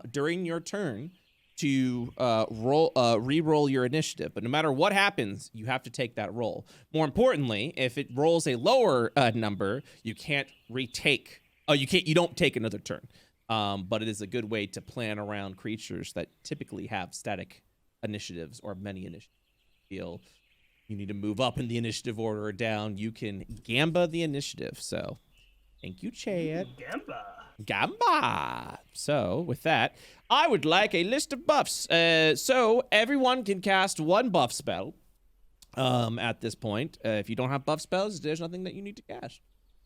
during your turn to re-roll your initiative. But no matter what happens, you have to take that roll. More importantly, if it rolls a lower number, you can't retake. You don't take another turn. But it is a good way to plan around creatures that typically have static initiatives or many initiatives. Feel you need to move up in the initiative order or down, you can gamba the initiative. So thank you, Chad. Gamba. So with that, I would like a list of buffs. So everyone can cast one buff spell at this point. If you don't have buff spells, there's nothing that you need to cast.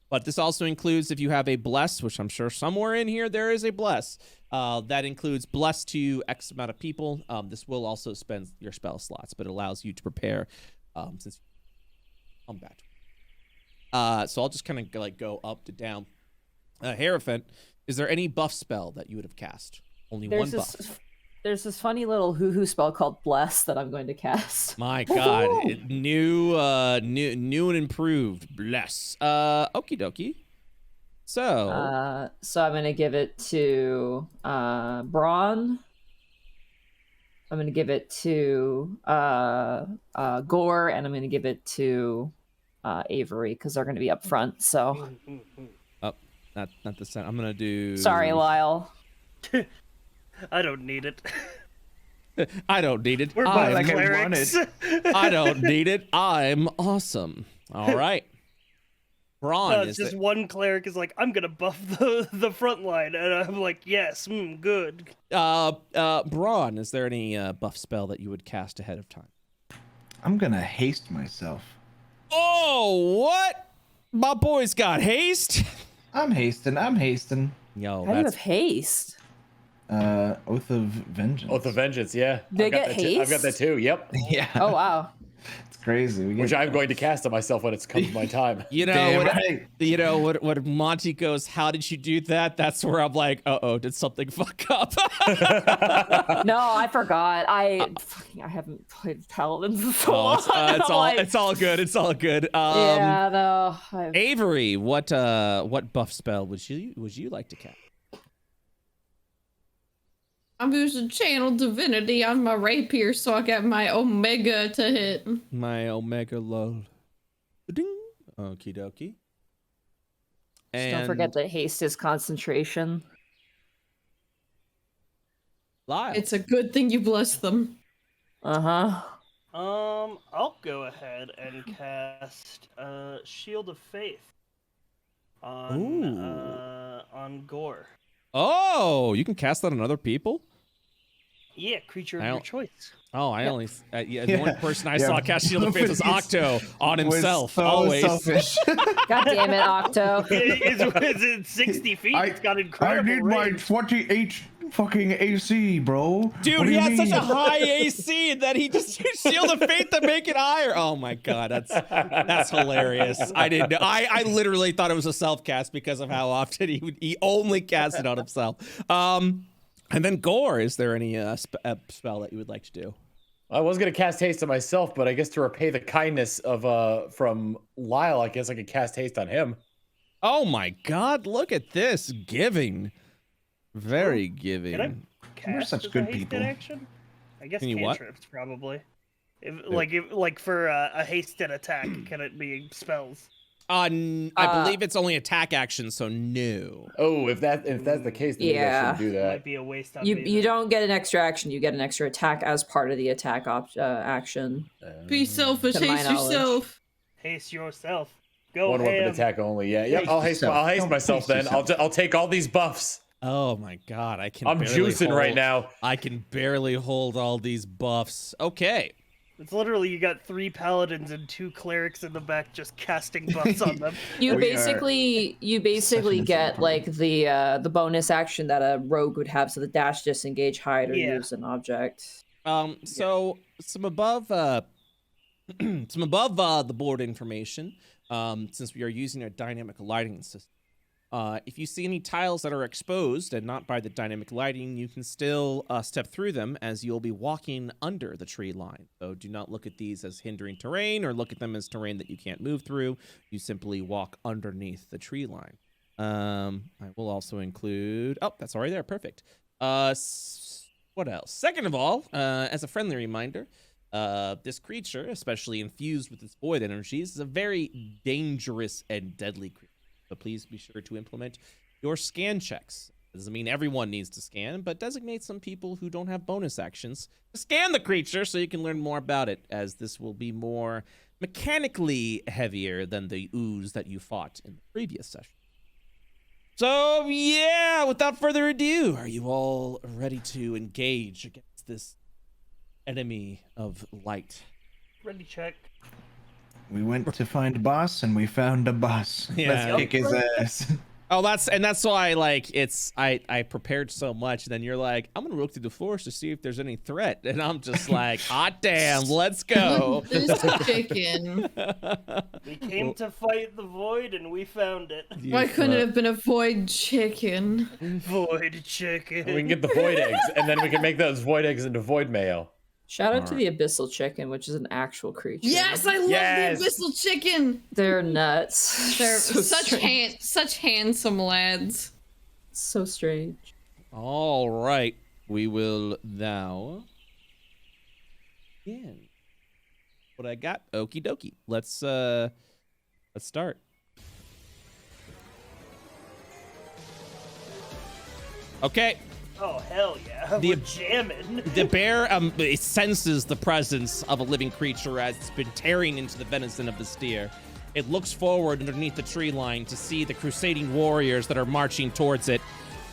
But this also includes if you have a bless, which I'm sure somewhere in here there is a bless. That includes bless to X amount of people. This will also spend your spell slots, but it allows you to prepare since combat. So I'll just kind of like go up to down. Hierophant, is there any buff spell that you would have cast? Only one buff. There's this funny little hoo-hoo spell called Bless that I'm going to cast. My God, new and improved. Bless. Okie dokie. So I'm gonna give it to Bronn. I'm gonna give it to Gore, and I'm gonna give it to Avery because they're gonna be up front. So. Not the sound. I'm gonna do. Sorry, Lyle. I don't need it. I don't need it. We're both like clerics. I don't need it. I'm awesome. All right. Bronn It's just one cleric is like, I'm gonna buff the front line, and I'm like, yes, good. Bronn, is there any buff spell that you would cast ahead of time? I'm gonna haste myself. Oh, what? My boy's got haste. I'm hasting. Yo, How do you have haste? Oath of Vengeance. Oath of Vengeance, yeah. They get haste? I've got that too, yep. Yeah. Oh, wow. It's crazy. Which I'm going to cast on myself when it comes my time. You know, Damn right. when Monty goes, how did you do that? That's where I'm like, uh-oh, did something fuck up? No, I forgot. I haven't played Paladins in so long. It's all good. It's all good. Yeah, no. Avery, what buff spell would you like to cast? I'm using channel divinity on my rapier so I got my omega to hit. My omega load. Ding. Okie dokie. Just don't forget that haste is concentration. Lyle. It's a good thing you bless them. Uh-huh. I'll go ahead and cast Shield of Faith on Gore. Oh, you can cast that on other people? Yeah, creature of your choice. Oh, I only the only person I saw cast Shield of Faith was Octo on himself. So always. selfish. God damn it, Octo. It's 60 feet. It's got incredible I need my range. 28 fucking AC, bro. Dude, What do he you had such mean? a high AC that he just used Shield of Faith to make it higher. Oh my god, that's hilarious. I didn't know. I literally thought it was a self cast because of how often he only cast it on himself. And then Gore, is there any spell that you would like to do? I was gonna cast haste on myself, but I guess to repay the kindness of from Lyle, I guess I could cast haste on him. Oh my god, look at this giving. Very giving. Can I cast We're such as good a hasted people. action? I guess Can you what? cantrips probably. Like for a hasted attack, can it be spells? I believe it's only attack action, so no. Oh, if that's the case, then maybe I Yeah. shouldn't do Might that. be a waste on You don't get an extra action. You get an extra attack as part of the attack action. Be selfish, To my haste knowledge. yourself. Haste yourself. Go One weapon ham. attack only. Yeah. Yep. I'll haste yourself. myself then. I'll take all these buffs. Oh my god, I'm juicing right now. I can barely hold all these buffs. Okay. It's literally you got 3 paladins and 2 clerics in the back just casting buffs on them. You We basically get like the bonus action that a rogue would have, so the dash, disengage, hide, or Yeah. use an object. So some above the board information, since we are using a dynamic lighting system. If you see any tiles that are exposed and not by the dynamic lighting, you can still step through them as you'll be walking under the tree line. So do not look at these as hindering terrain or look at them as terrain that you can't move through. You simply walk underneath the tree line. I will also include... Oh, that's already there. Perfect. What else? Second of all, as a friendly reminder, this creature, especially infused with its void energies, is a very dangerous and deadly creature. So please be sure to implement your scan checks. Doesn't mean everyone needs to scan, but designate some people who don't have bonus actions to scan the creature so you can learn more about it, as this will be more mechanically heavier than the ooze that you fought in the previous session. So yeah, without further ado, are you all ready to engage against this enemy of light? Ready check. We went to find a boss and we found a boss. Yeah. Let's kick his ass. Oh, that's why I prepared so much. And then you're like, I'm gonna look through the forest to see if there's any threat, and I'm just like, hot damn, let's go. This chicken. We came to fight the void and we found it. Why couldn't it have been a void chicken? Void chicken. We can get the void eggs, and then we can make those void eggs into void mayo. Shout out to the abyssal chicken, which is an actual creature. Yes, I love Yes. the abyssal chicken. They're nuts. They're So strange. such handsome lads. So strange. All right, we will now begin. What I got? Okie dokie. Let's start. Okay. Oh hell yeah! We're jamming. The bear it senses the presence of a living creature as it's been tearing into the venison of the steer. It looks forward underneath the tree line to see the crusading warriors that are marching towards it,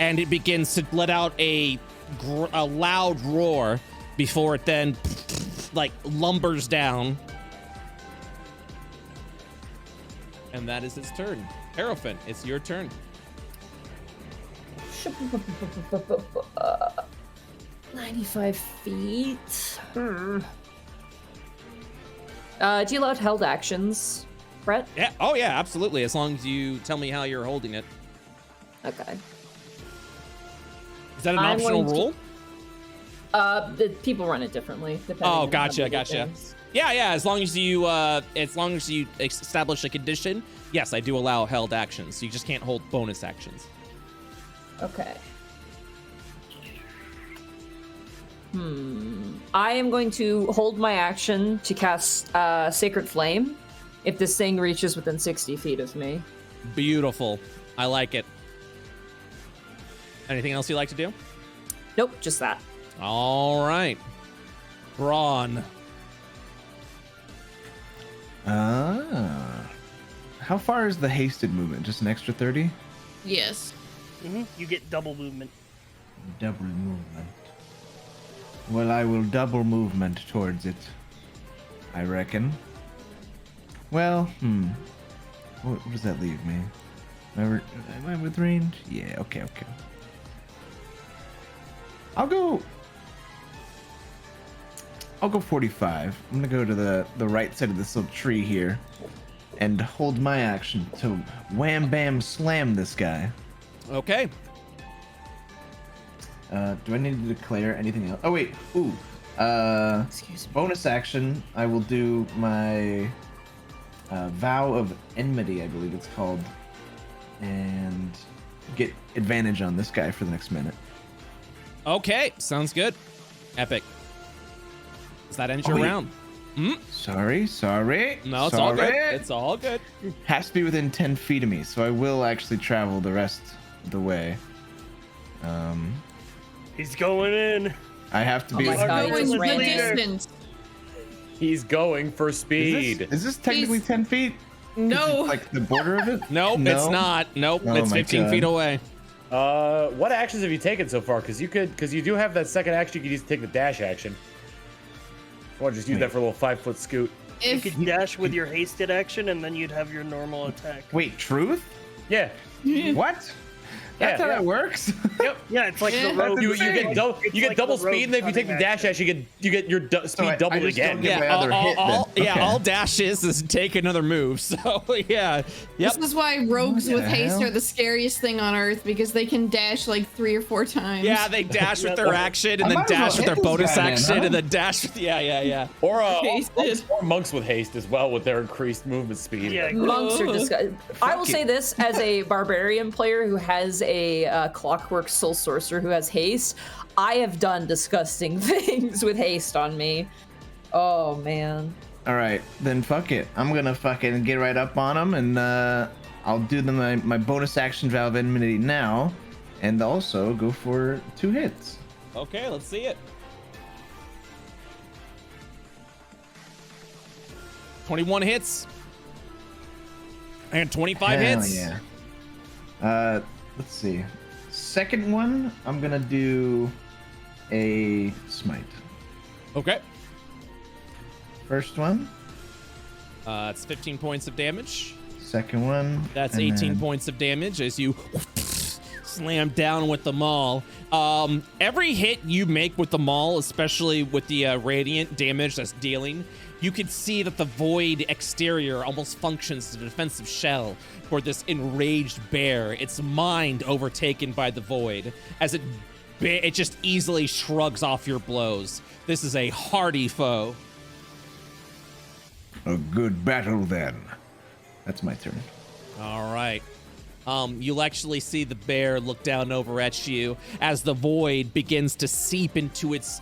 and it begins to let out a loud roar before it then like lumbers down. And that is its turn. Hierophant, it's your turn. 95 feet. Do you allow held actions, Brett? Yeah. Oh yeah, absolutely. As long as you tell me how you're holding it. Okay. Is that an I'm optional going to- rule? The people run it differently. Depending Oh, on gotcha, how they do gotcha. things. Yeah. As long as you establish a condition, yes, I do allow held actions. You just can't hold bonus actions. Okay. I am going to hold my action to cast Sacred Flame if this thing reaches within 60 feet of me. Beautiful. I like it. Anything else you like to do? Nope, just that. All right. Bronn. How far is the hasted movement? Just an extra 30? Yes. You get double movement. Double movement. Well, I will double movement towards it, I reckon. Well, what does that leave me? Am I with range? Yeah, okay. I'll go 45. I'm gonna go to the right side of this little tree here and hold my action to wham bam slam this guy. Okay. Do I need to declare anything else? Oh wait, Excuse me. bonus action. I will do my vow of enmity, I believe it's called, and get advantage on this guy for the next minute. Okay. Sounds good. Epic. Does that end your wait. round? Sorry. No, it's all good. It's all good. Has to be within 10 feet of me, so I will actually travel the rest of the way. He's going in. I have to be. my God, Going just the ran. distance. He's going for speed. Is this technically He's- 10 feet? No. Like the border of it? Nope, No? it's not. Nope, Oh it's my 15 God. feet away. What actions have you taken so far? Because you do have that second action. You could use to take the dash action. Or just use that for a little 5-foot scoot. You If could dash with your hasted action, and then you'd have your normal attack. Wait, truth? Yeah. What? Yeah. That's how that works? Yep. Yeah, it's like Yeah. the rogue. You get double It's you get like double the rogue speed, and then if you take the cunning dash action. action, you get your speed I doubled just don't again. get my Yeah, other hit then. Okay. all dashes is take another move. So yeah, yep. This is why rogues What with the haste hell? are the scariest thing on earth, because they can dash like 3 or 4 times. Yeah, they dash with their action and I then might as well dash with hit their this bonus guy then, action huh? and then dash with yeah. Or Hasted. monks with haste as well with their increased movement speed. Yeah, Monks are disgusting. I will Fuck say it. this as a barbarian player who has a clockwork soul sorcerer who has haste. I have done disgusting things with haste on me. Oh man. All right, then fuck it. I'm gonna fucking get right up on him, and I'll do my bonus action vow of enmity now, and also go for 2 hits. Okay, let's see it. 21 hits. And 25 Hell hits. yeah. Let's see. Second one, I'm gonna do a smite. Okay. First one, It's 15 points of damage. second one. That's and 18 then- points of damage as you slam down with the maul. Every hit you make with the maul, especially with the radiant damage that's dealing, you can see that the void exterior almost functions as a defensive shell for this enraged bear. Its mind overtaken by the void as it just easily shrugs off your blows. This is a hardy foe. A good battle then. That's my turn. All right. You'll actually see the bear look down over at you as the void begins to seep into its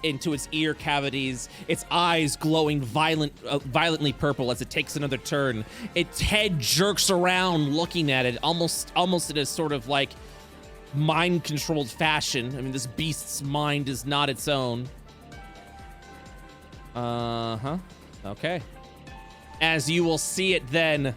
ear cavities. Its eyes glowing violently purple as it takes another turn. Its head jerks around, looking at it, almost in a sort of like mind-controlled fashion. I mean, this beast's mind is not its own. Okay. As you will see it then,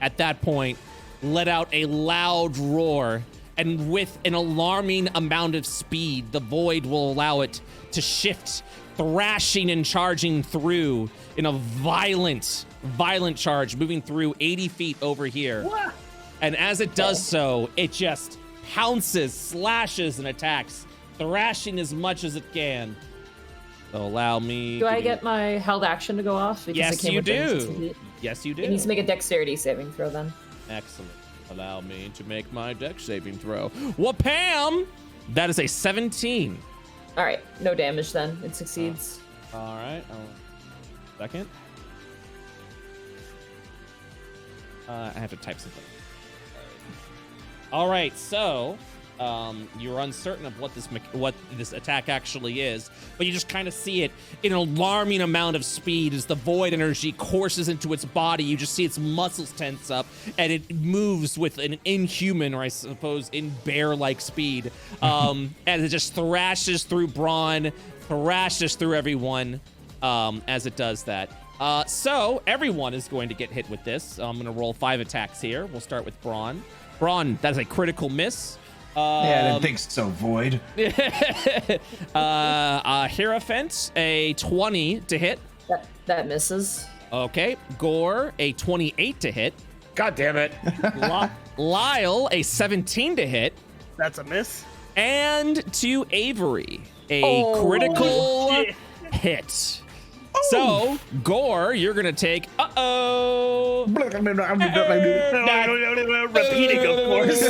at that point, let out a loud roar, and with an alarming amount of speed, the void will allow it to shift, thrashing and charging through in a violent charge, moving through 80 feet over here. What? And as it does so, it just pounces, slashes, and attacks, thrashing as much as it can. So allow me. Do I get my held action to go off? Because Yes, it came you within 60 do. feet? Yes, you do. It needs to make a dexterity saving throw then. Excellent. Allow me to make my dex saving throw. Wha-pam! That is a 17. All right, no damage then. It succeeds. All right. Second. I have to type something. All right. So, You're uncertain of what this attack actually is, but you just kind of see it in an alarming amount of speed as the void energy courses into its body. You just see its muscles tense up, and it moves with an inhuman, or I suppose, in bear-like speed. And it just thrashes through Bronn, thrashes through everyone as it does that. So everyone is going to get hit with this. I'm going to roll 5 attacks here. We'll start with Bronn. Bronn, that's a critical miss. Yeah, I didn't think so, Void. Hierophant, a 20 to hit. That misses. Okay. Gore, a 28 to hit. God damn it. Lyle, a 17 to hit. That's a miss. And to Avery, a critical hit. So, Gore, you're going to take, Repeating, of course.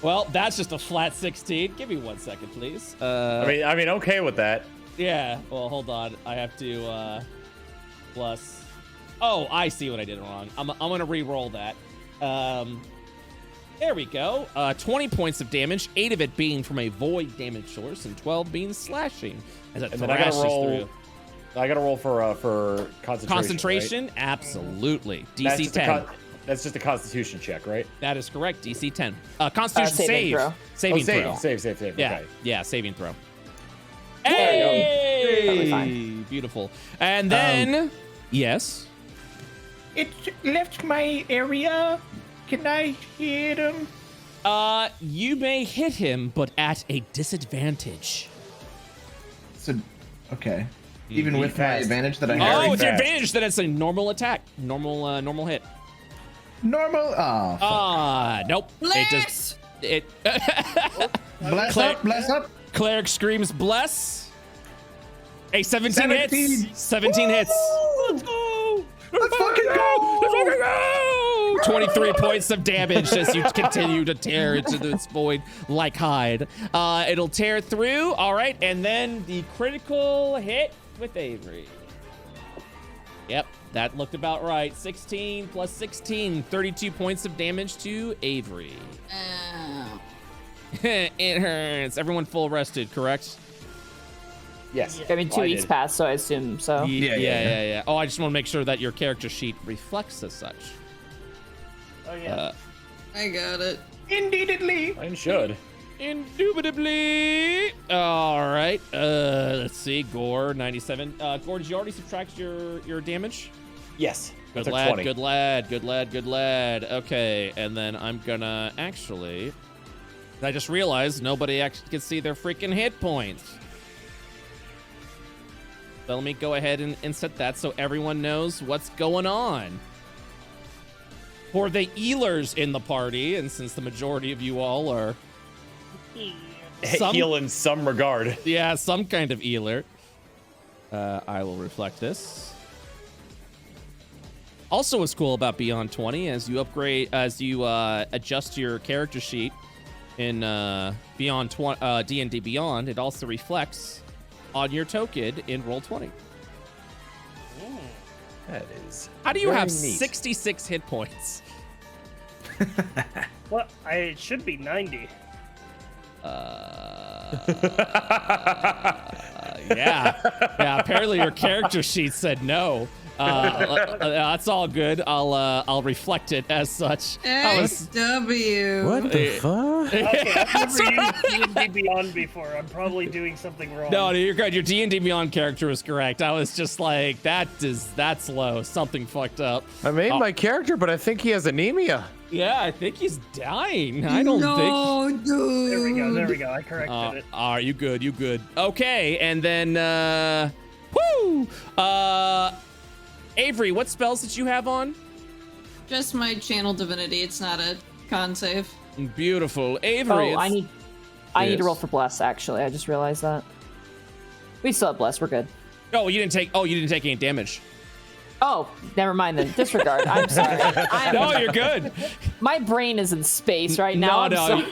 Well, that's just a flat 16. Give me 1 second, please. I mean, okay with that. Yeah, well, hold on. I have to, plus... Oh, I see what I did wrong. I'm going to re-roll that. There we go. 20 points of damage, 8 of it being from a void damage source, and 12 being slashing. As it And then I gotta roll. through. I gotta roll for concentration. Concentration? Right? Absolutely. That's DC just 10. That's just a Constitution check, right? That is correct. DC 10. Constitution saving save. throw. Saving throw. Save. Yeah, Okay. yeah, saving throw. There you go. Totally Hey! fine. Beautiful. And then, yes. It left my area. Can I hit him? You may hit him, but at a disadvantage. So, okay. Even with my fast. advantage that I Oh, have. with your fast. advantage, then it's a normal attack. Normal hit. Normal. Oh, fuck. Nope. Bless! Bless up. Cleric screams bless. A 17 17. hits. 17 hits. Let's go. Let's fucking go. Let's fucking go. 23 points of damage as you continue to tear into this void like hide. It'll tear through. All right, and then the critical hit with Avery. Yep, that looked about right. 16 plus 16, 32 points of damage to Avery. It hurts. Everyone full rested, correct? Yes. I mean, 2 I weeks did. passed, so I assume so. Yeah. Oh, I just want to make sure that your character sheet reflects as such. Oh yeah. I got it. Indeedly. Mine should. Indubitably. All right. Let's see. Gore, 97. Gore, did you already subtract your damage? Yes. Good I took lad, 20. good lad. Okay, and then I'm gonna actually... I just realized nobody actually can see their freaking hit points. So let me go ahead and set that so everyone knows what's going on. For the healers in the party, and since the majority of you all are... Heal in some regard. Yeah, some kind of healer. I will reflect this. Also, what's cool about Beyond 20, as you adjust your character sheet in Beyond D&D Beyond, it also reflects on your token in Roll20. That is. How do you very have neat. 66 hit points? What? It should be 90. Yeah. Apparently your character sheet said no. That's all good. I'll reflect it as such. XW. What the fuck? Okay, I've never used D&D Beyond before. I'm probably doing something wrong. No, you're good. Your D&D Beyond character was correct. I was just like, that's low. Something fucked up. I made my character, but I think he has anemia. Yeah, I think he's dying. I don't think. Dude. There we go. I corrected it. Are you good? You good? Okay, and then Avery, what spells did you have on? Just my channel divinity. It's not a con save. Beautiful, Avery. Oh, I need Yes. to roll for bless. Actually, I just realized that. We still have bless. We're good. Oh, you didn't take any damage. Oh, never mind then. Disregard. I'm sorry. No, you're good. My brain is in space right now. No.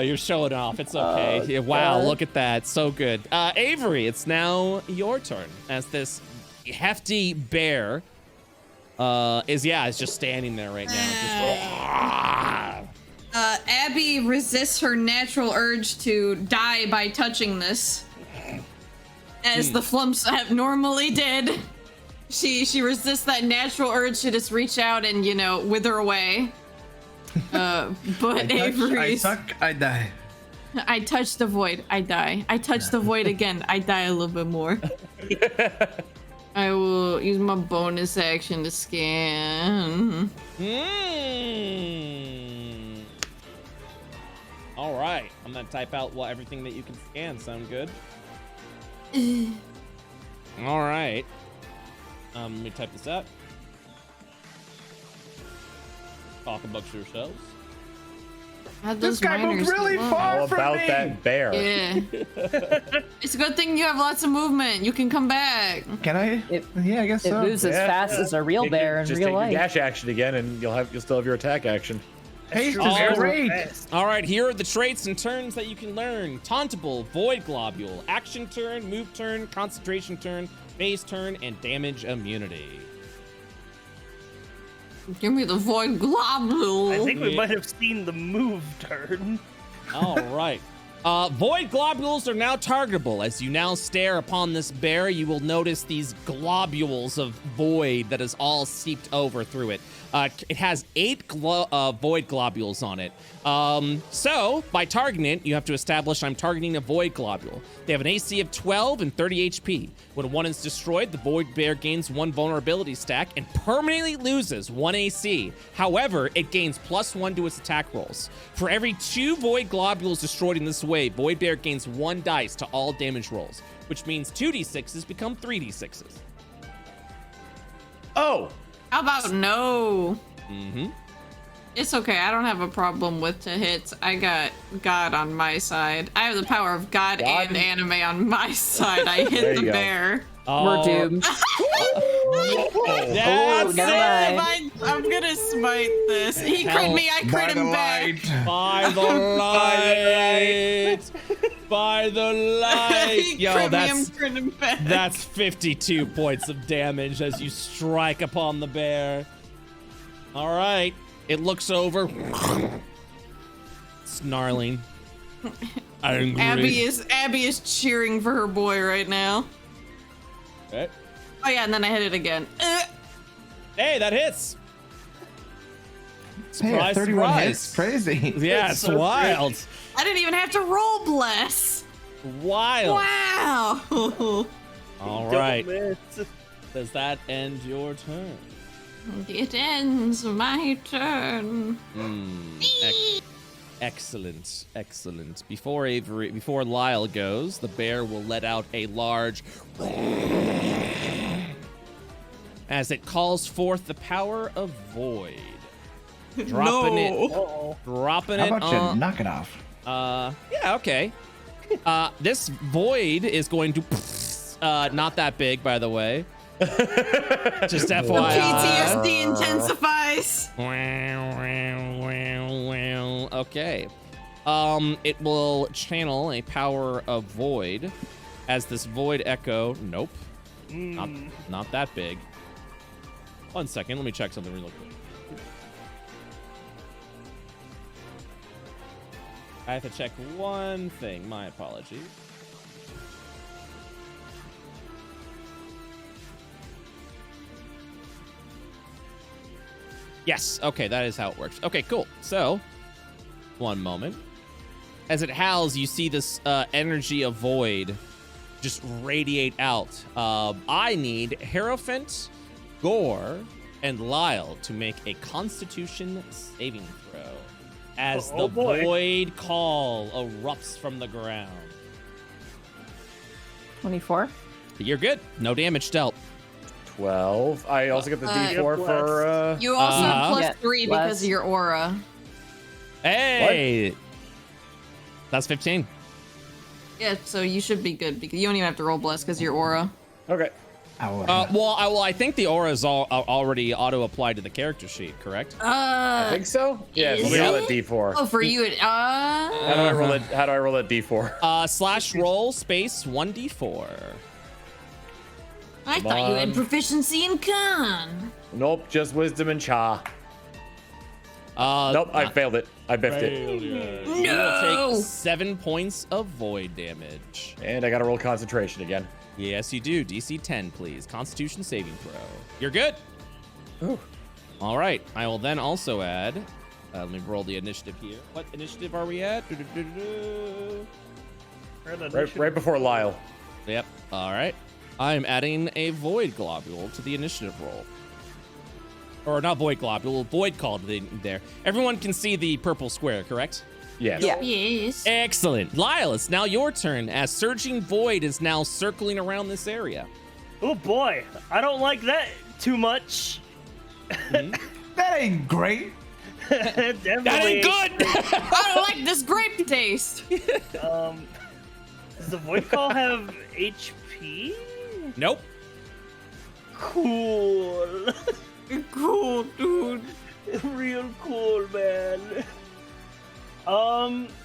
You're showing off. It's okay. Yeah, wow, God. look at that. So good. Avery, it's now your turn as this hefty bear is just standing there right now. Abby resists her natural urge to die by touching this, as the flumps have normally did. She resists that natural urge to just reach out and, you know, wither away. But I suck, I die. I touch the void, I die. I touch the void again, I die a little bit more. I will use my bonus action to scan. All right, I'm gonna type out everything that you can scan. Sound good? All right. Let me type this out. Talk amongst yourselves. This guy moved really far How from about me. that bear? Yeah. It's a good thing you have lots of movement. You can come back. Can I? Yeah, I guess It so. moves as fast as a real bear in Just real take your life. dash action again, and you'll still have your attack action. Haste True, is bears are great. fast. All right, here are the traits and turns that you can learn. Tauntable, Void Globule, Action Turn, Move Turn, Concentration Turn, Phase Turn, and Damage Immunity. Give me the void globule. I think we might have seen the move turn. All right. Void globules are now targetable. As you now stare upon this bear, you will notice these globules of void that is all seeped over through it. It has 8 void globules on it. So, by targeting it, you have to establish I'm targeting a void globule. They have an AC of 12 and 30 HP. When one is destroyed, the void bear gains 1 vulnerability stack and permanently loses 1 AC. However, it gains +1 to its attack rolls. For every 2 void globules destroyed in this way, void bear gains 1 dice to all damage rolls, which means 2d6s become 3d6s. Oh, How about no? Mm-hmm. It's okay. I don't have a problem with the hits. I got God on my side. I have the power of God and anime on my side. I There hit you the go. bear. We're doomed. That's never it! mind. I'm gonna smite this. He crit me. I crit him back. By the light! By the light! He Yo, crit me. that's I'm crit him back. That's 52 points of damage as you strike upon the bear. All right. It looks over. Snarling. Angry. Abby is cheering for her boy right now. Okay. Oh yeah, and then I hit it again. Hey, that hits. Hey, Surprise, 31 surprise. hits. Crazy. Yeah, it's so wild. I didn't even have to roll bless. Wild. Wow. All Don't right. miss. Does that end your turn? It ends my turn. Excellent, excellent. Before Lyle goes, the bear will let out a large as it calls forth the power of void. Dropping it How on. about you knock it off? Yeah, okay. This void is going to not that big, by the way. Just FYI. PTSD intensifies. Okay. It will channel a power of void as this void echo. Nope. Not that big. 1 second. Let me check something real quick. I have to check one thing. My apologies. Yes, okay, that is how it works. Okay, cool. So, one moment. As it howls, you see this energy of void just radiate out. I need Hierophant, Gore, and Lyle to make a Constitution saving throw as the boy. void call erupts from the ground. 24. You're good. No damage dealt. 12. I also get the D4 bless. for. You also have Uh-huh. plus Yeah, 3 bless. because of your aura. Hey! That's 15. Yeah, so you should be good because you don't even have to roll bless because of your aura. Okay. I think the aura is already auto-applied to the character sheet, correct? I think so. Yeah. is Let me roll it? that D4. Oh, for you, How do I roll it? How do I roll that D4? Slash roll space 1d4. I thought you had proficiency in con. Nope. Just wisdom and cha. Nope, I failed it. I biffed it. You will take 7 points of void damage. And I gotta roll concentration again. Yes, you do. DC 10, please. Constitution saving throw. You're good. Ooh. All right. I will then also add. Let me roll the initiative here. What initiative are we at? Right before Lyle. Yep. All right. I'm adding a void globule to the initiative roll. Or not void globule, void called there. Everyone can see the purple square, correct? Yes. Yeah. Yes. Excellent. Lyle, it's now your turn as surging void is now circling around this area. Oh boy, I don't like that too much. That ain't great. Definitely. That ain't good! I don't like this grape taste. Does the void call have HP? Nope. Cool. Cool, dude. Real cool, man.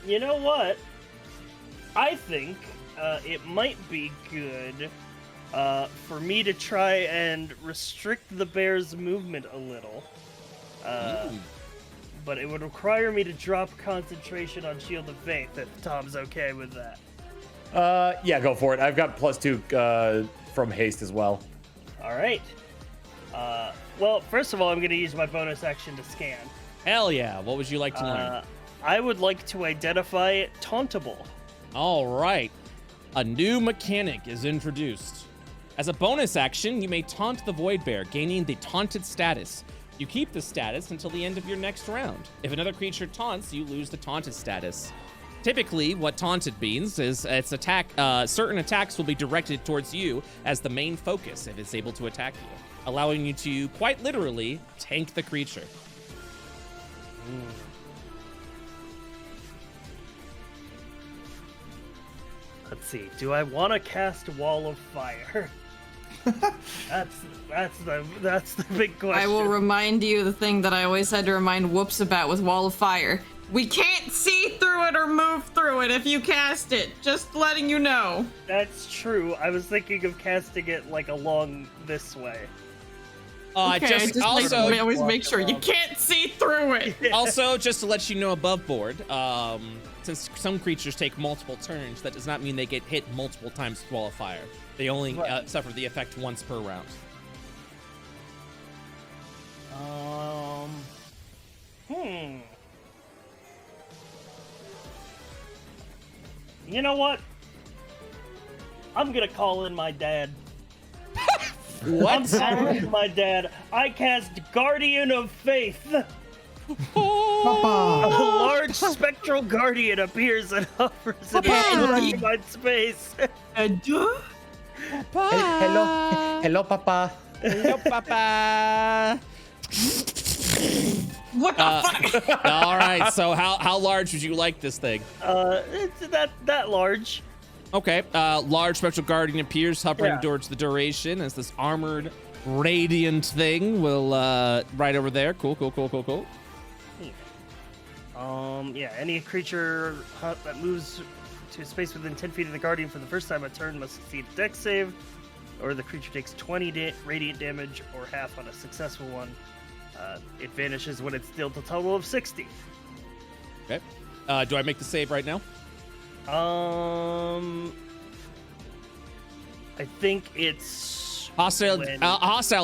You know what? I think it might be good for me to try and restrict the bear's movement a little. But it would require me to drop concentration on Shield of Faith if Tom's okay with that. Yeah, go for it. I've got +2 from haste as well. All right. Well, first of all, I'm going to use my bonus action to scan. Hell yeah. What would you like to learn? I would like to identify Tauntable. All right. A new mechanic is introduced. As a bonus action, you may taunt the Void Bear, gaining the taunted status. You keep the status until the end of your next round. If another creature taunts, you lose the taunted status. Typically, what taunted means is certain attacks will be directed towards you as the main focus if it's able to attack you, allowing you to, quite literally, tank the creature. Let's see. Do I want to cast Wall of Fire? That's the big question. I will remind you the thing that I always had to remind Whoops about with Wall of Fire. We can't see through it or move through it if you cast it. Just letting you know. That's true. I was thinking of casting it like along this way. Always make sure you can't see through it. Also, just to let you know above board, since some creatures take multiple turns, that does not mean they get hit multiple times with Wall of Fire. They only suffer the effect once per round. You know what? I'm gonna call in my dad. What? I'm calling in my dad. I cast Guardian of Faith. A large spectral guardian appears and hovers in unoccupied space. Hello, Papa. Hello, Papa. What the fuck? All right. So, how large would you like this thing? It's that large. Okay. Large spectral guardian appears, hovering towards the duration as this armored, radiant thing will right over there. Cool. Yeah. Any creature that moves to a space within 10 feet of the guardian for the first time a turn must succeed a dex save, or the creature takes 20 radiant damage or half on a successful one. It vanishes when it's dealt a total of 60. Okay. Do I make the save right now? I think it's hostile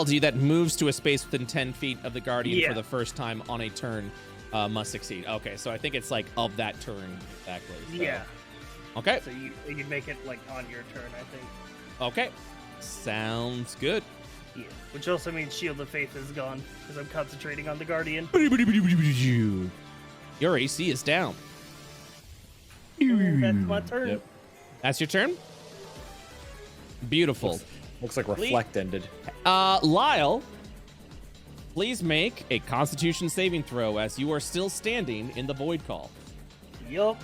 to you that moves to a space within 10 feet of the guardian for the first time on a turn must succeed. Okay, so I think it's like of that turn exactly. So. Yeah. Okay. So you make it like on your turn, I think. Okay. Sounds good. Yeah. Which also means Shield of Faith is gone because I'm concentrating on the guardian. Your AC is down. That's my turn. Yep. That's your turn? Beautiful. Looks like Reflect ended. Lyle, please make a Constitution saving throw as you are still standing in the Void Call. Yup.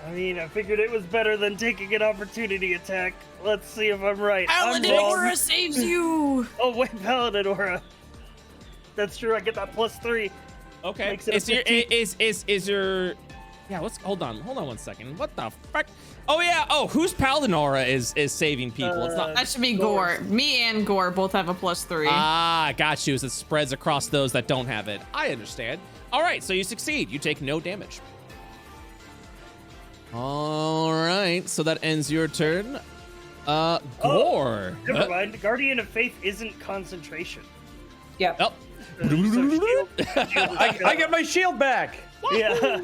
I mean, I figured it was better than taking an opportunity attack. Let's see if I'm right. Paladin Aura saves you. Oh wait, Paladin Aura. That's true. I get that +3. Okay. Makes it a 15. Yeah, hold on 1 second. What the fuck? Oh yeah. Oh, whose Paladin aura is saving people? It's not. That should be Gore. Me and Gore both have a +3. Ah, got you. As it spreads across those that don't have it. I understand. All right, so you succeed. You take no damage. All right, so that ends your turn. Gore. Never mind. Guardian of Faith isn't concentration. Yep. Oh. I get my shield back. Yeah.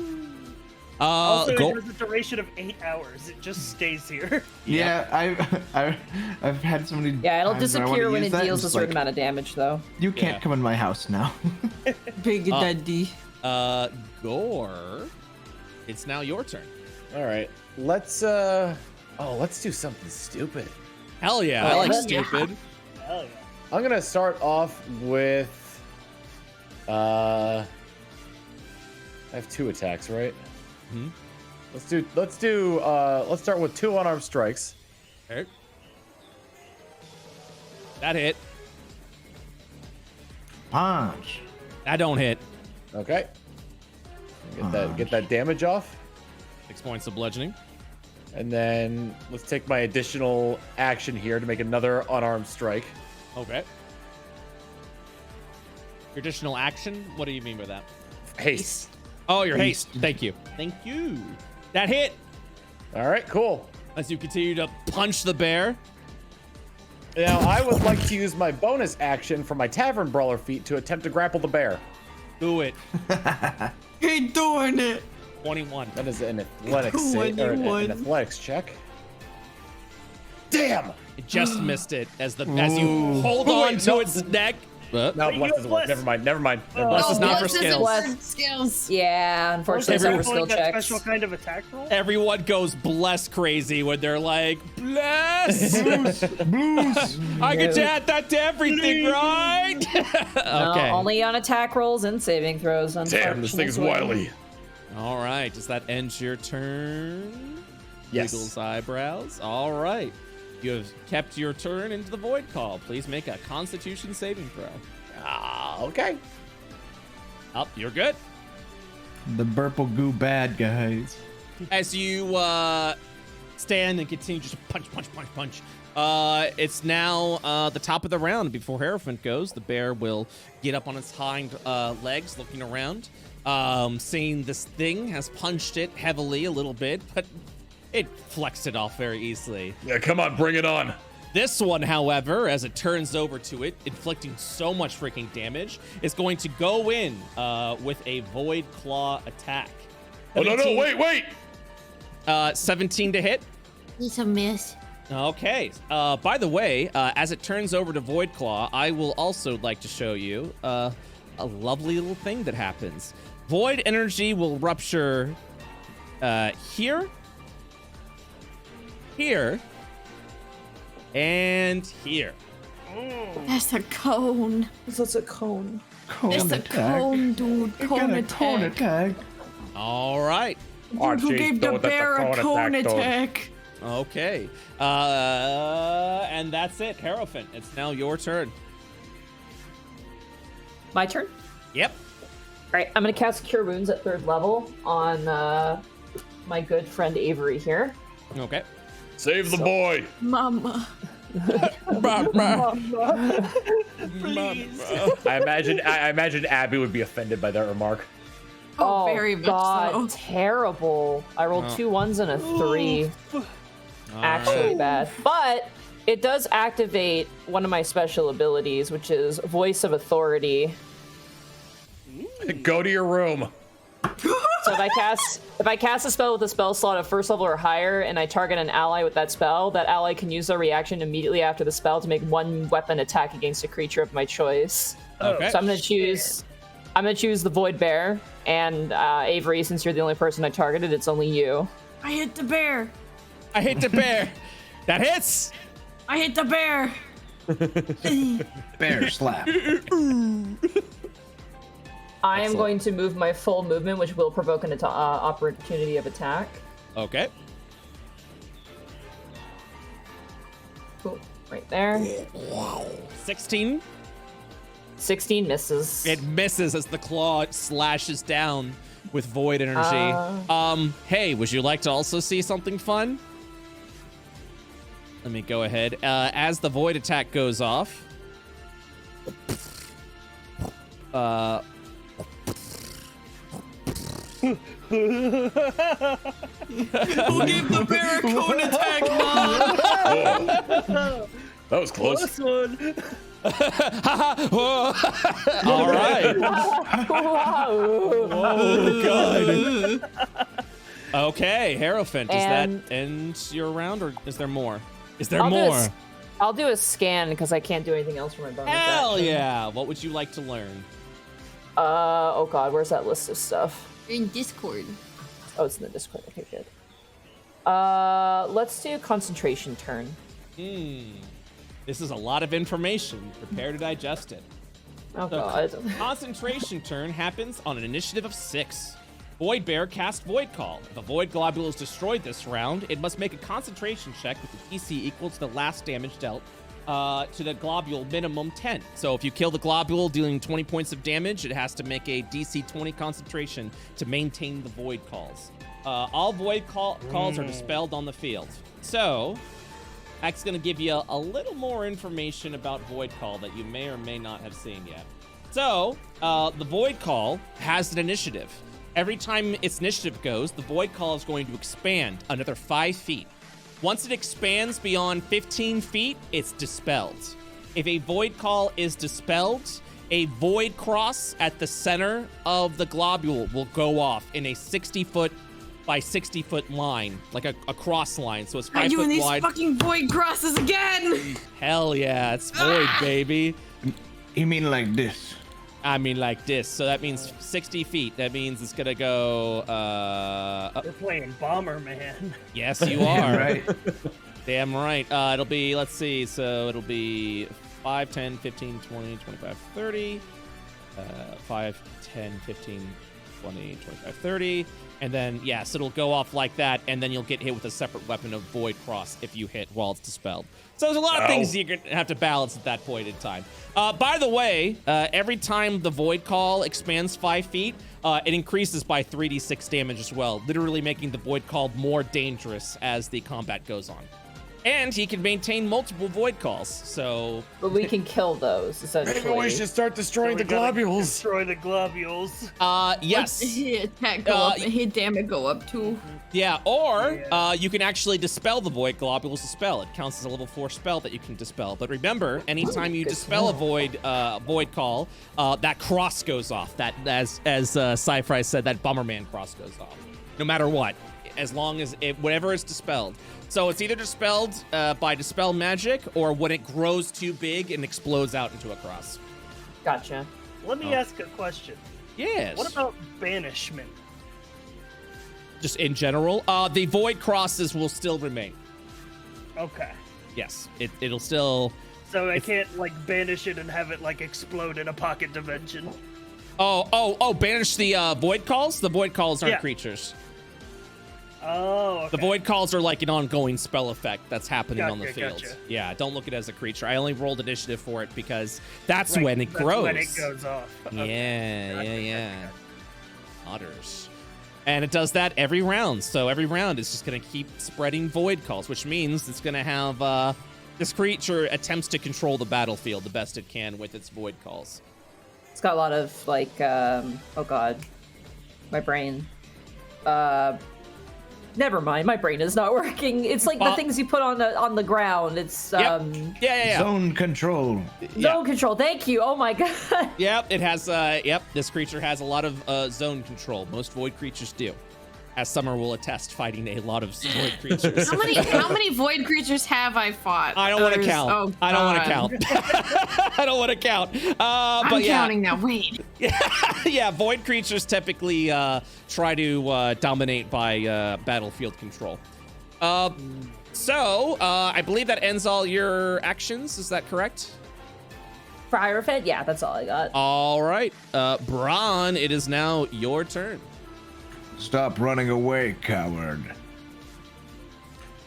Also, go. it has a duration of 8 hours. It just stays here. Yeah, I've had so many. Yeah, it'll times where I wanna disappear when use it that, deals a and certain it's amount of damage, though. You can't come in my house now. Big Daddy. Gore. It's now your turn. All right. Let's do something stupid. Hell yeah, I like stupid. Hell yeah. I'm gonna start off with I have 2 attacks, right? Mm-hmm. Let's start with 2 unarmed strikes. Okay. That hit. Punch. That don't hit. Okay. Get that damage off. 6 points of bludgeoning. And then let's take my additional action here to make another unarmed strike. Okay. Your additional action? What do you mean by that? Haste. Oh, your haste. Thank you. Thank you. That hit. All right, cool. As you continue to punch the bear. Now, I would like to use my bonus action for my Tavern Brawler feat to attempt to grapple the bear. Do it. Ain't doing it. 21. That is an athletics save, or an athletics check. Damn! It just missed it as you hold on to its neck. No, bless doesn't work. Never mind. Bless is not for skills. Skills. Yeah, unfortunately, it's not for skill that checks. special kind of attack roll? Everyone goes bless crazy when they're like, bless! Blues. I can add that to everything, right? Okay. No, only on attack rolls and saving throws. Damn, this thing's wily. All right. Does that end your turn? Yes. Wiggles eyebrows. All right. You have kept your turn into the void call. Please make a Constitution saving throw. Okay. Up, you're good. The Burple Goo bad guys. As you stand and continue just punch. It's now the top of the round. Before Hierophant goes, the bear will get up on its hind legs, looking around, seeing this thing has punched it heavily a little bit, but it flexed it off very easily. Yeah, come on, bring it on. This one, however, as it turns over to it, inflicting so much freaking damage, is going to go in with a Void Claw attack. Oh, no, wait! 17 to hit. It's a miss. Okay. By the way, as it turns over to Void Claw, I will also like to show you a lovely little thing that happens. Void energy will rupture here, and here. That's a cone. That's a cone. It's a cone, dude. Cone attack. All right. Dude, who gave the bear a cone attack? Okay. And that's it, Hierophant. It's now your turn. My turn? Yep. All right, I'm going to cast Cure Wounds at 3rd level on my good friend Avery here. Okay. Save the boy. Mama. Please. I imagine Abby would be offended by that remark. Oh, very much God, so. terrible. I rolled 2 1s and a 3. Actually bad. But it does activate one of my special abilities, which is Voice of Authority. Go to your room. So if I cast a spell with a spell slot of 1st level or higher, and I target an ally with that ally can use their reaction immediately after the spell to make one weapon attack against a creature of my choice. Okay. So I'm gonna choose the Void Bear, and Avery, since you're the only person I targeted, it's only you. I hit the bear. That hits. I hit the bear. Bear slap. I am going to move my full movement, which will provoke an opportunity of attack. Okay. Cool. Right there. 16. 16 misses. It misses as the claw slashes down with void energy. Hey, would you like to also see something fun? Let me go ahead. As the void attack goes off, Who gave the bear a cone attack, Mom? That was close. This one. all right. Oh, God. Okay, Hierophant, does that end your round, or is there more? Is there more? I'll do a scan because I can't do anything else for my bonus Hell action. yeah! What would you like to learn? Oh God, where's that list of stuff? You're in Discord. Oh, it's in the Discord. Okay, good. Let's do concentration turn. This is a lot of information. Prepare to digest it. Oh So, God. concentration turn happens on an initiative of 6. Void Bear casts Void Call. If a Void Globule is destroyed this round, it must make a concentration check with the DC equal to the last damage dealt to the globule, minimum 10. So if you kill the globule dealing 20 points of damage, it has to make a DC 20 concentration to maintain the Void Calls. All Void calls are dispelled on the field. So, X is going to give you a little more information about Void Call that you may or may not have seen yet. So, the Void Call has an initiative. Every time its initiative goes, the Void Call is going to expand another 5 feet. Once it expands beyond 15 feet, it's dispelled. If a Void Call is dispelled, a Void Cross at the center of the globule will go off in a 60-foot by 60-foot line, like a cross line. So it's 5 I'm doing foot these wide. fucking void crosses again. Hell yeah, it's Void, baby. You mean like this? I mean like this. So that means 60 feet. That means it's gonna go We're playing Bomberman. yes, you are. Right. Damn right. It'll be, let's see, so it'll be 5, 10, 15, 20, 25, 30. 5, 10, 15, 20, 25, 30. And then, yes, it'll go off like that, and then you'll get hit with a separate weapon of Void Cross if you hit while it's dispelled. So there's a lot of things you're going to have to balance at that point in time. By the way, every time the Void Call expands 5 feet, it increases by 3d6 damage as well, literally making the Void Call more dangerous as the combat goes on. And he can maintain multiple Void Calls, so... But we can kill those, essentially. Maybe we should start destroying the globules. Destroy the globules. Yes. Hit attack go up and hit damage go up too. Yeah, or you can actually dispel the Void Globules to spell. It counts as a level 4 spell that you can dispel. But remember, anytime you dispel a Void Call, that cross goes off. That, as SciFri said, that Bomberman cross goes off. No matter what, as long as whatever is dispelled. So it's either dispelled by Dispel Magic, or when it grows too big and explodes out into a cross. Gotcha. Let me ask a question. Yes. What about banishment? Just in general, the Void Crosses will still remain. Okay. Yes, it'll still... So I can't like banish it and have it like explode in a pocket dimension. Oh! Banish the Void Calls. The Void Calls aren't Yeah. creatures. Oh. Okay. The Void Calls are like an ongoing spell effect that's happening on the Gotcha, field. gotcha. Yeah, don't look at it as a creature. I only rolled initiative for it because that's Right, when it that's grows. when it goes off. Yeah, Okay. yeah. Otters. And it does that every round. So every round it's just going to keep spreading Void Calls, which means it's going to have this creature attempts to control the battlefield the best it can with its Void Calls. It's got a lot of, like, oh God. My brain. Never mind, my brain is not working. It's like the things you put on the ground. It's Yeah. Zone control. zone control. Thank you. Oh my God. Yep, it has, this creature has a lot of zone control. Most Void creatures do. As Summer will attest, fighting a lot of Void creatures. How many void creatures have I fought? I don't want to There's- count. Oh, I don't want to God. count. I don't want to count. I'm but yeah. counting now. Wait. Yeah, Void creatures typically try to dominate by battlefield control. So, I believe that ends all your actions. Is that correct? For Hierophant? Yeah, that's all I got. All right. Bronn, it is now your turn. Stop running away, coward.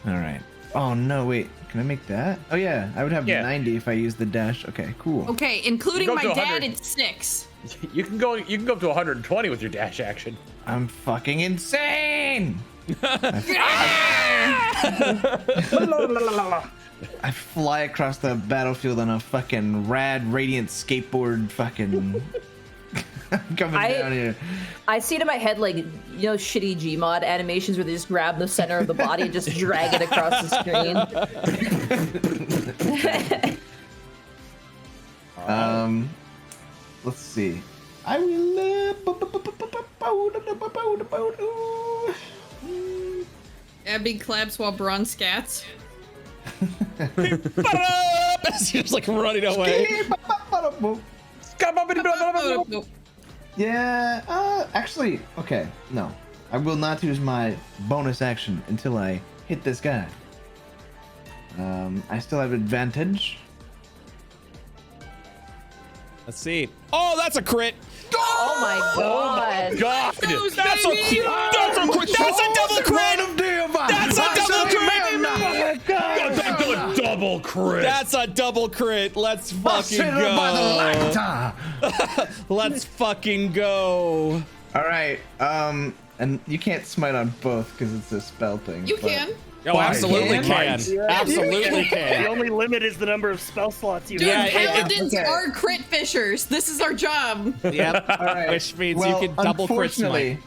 All right. Oh, no, wait. Can I make that? Oh, yeah. I would have 90 if I used the dash. Okay, cool. Okay, including Go my to dad, 100. it's 6. You can go up to 120 with your dash action. I'm fucking insane. I fly across the battlefield on a fucking rad radiant skateboard fucking I'm coming down here. I see it in my head like, you know, shitty Gmod animations where they just grab the center of the body and just drag it across the screen. Let's see. I will Abby claps while Bronn scats. He's like running away. Yeah, actually, okay, no. I will not use my bonus action until I hit this guy. I still have advantage. Let's see. Oh, that's a crit. Oh my god. God. That's a crit. That's a double crit. That's a double crit. Double crit. That's a double crit. Let's fucking go. Let's fucking go. All right. And you can't smite on both because it's a spell thing. You can. Oh, absolutely can. Absolutely The can. only limit is the number of spell slots you Dude, have. paladins are crit fishers. This is our job. Yep. All right. Which means you can double crit smite.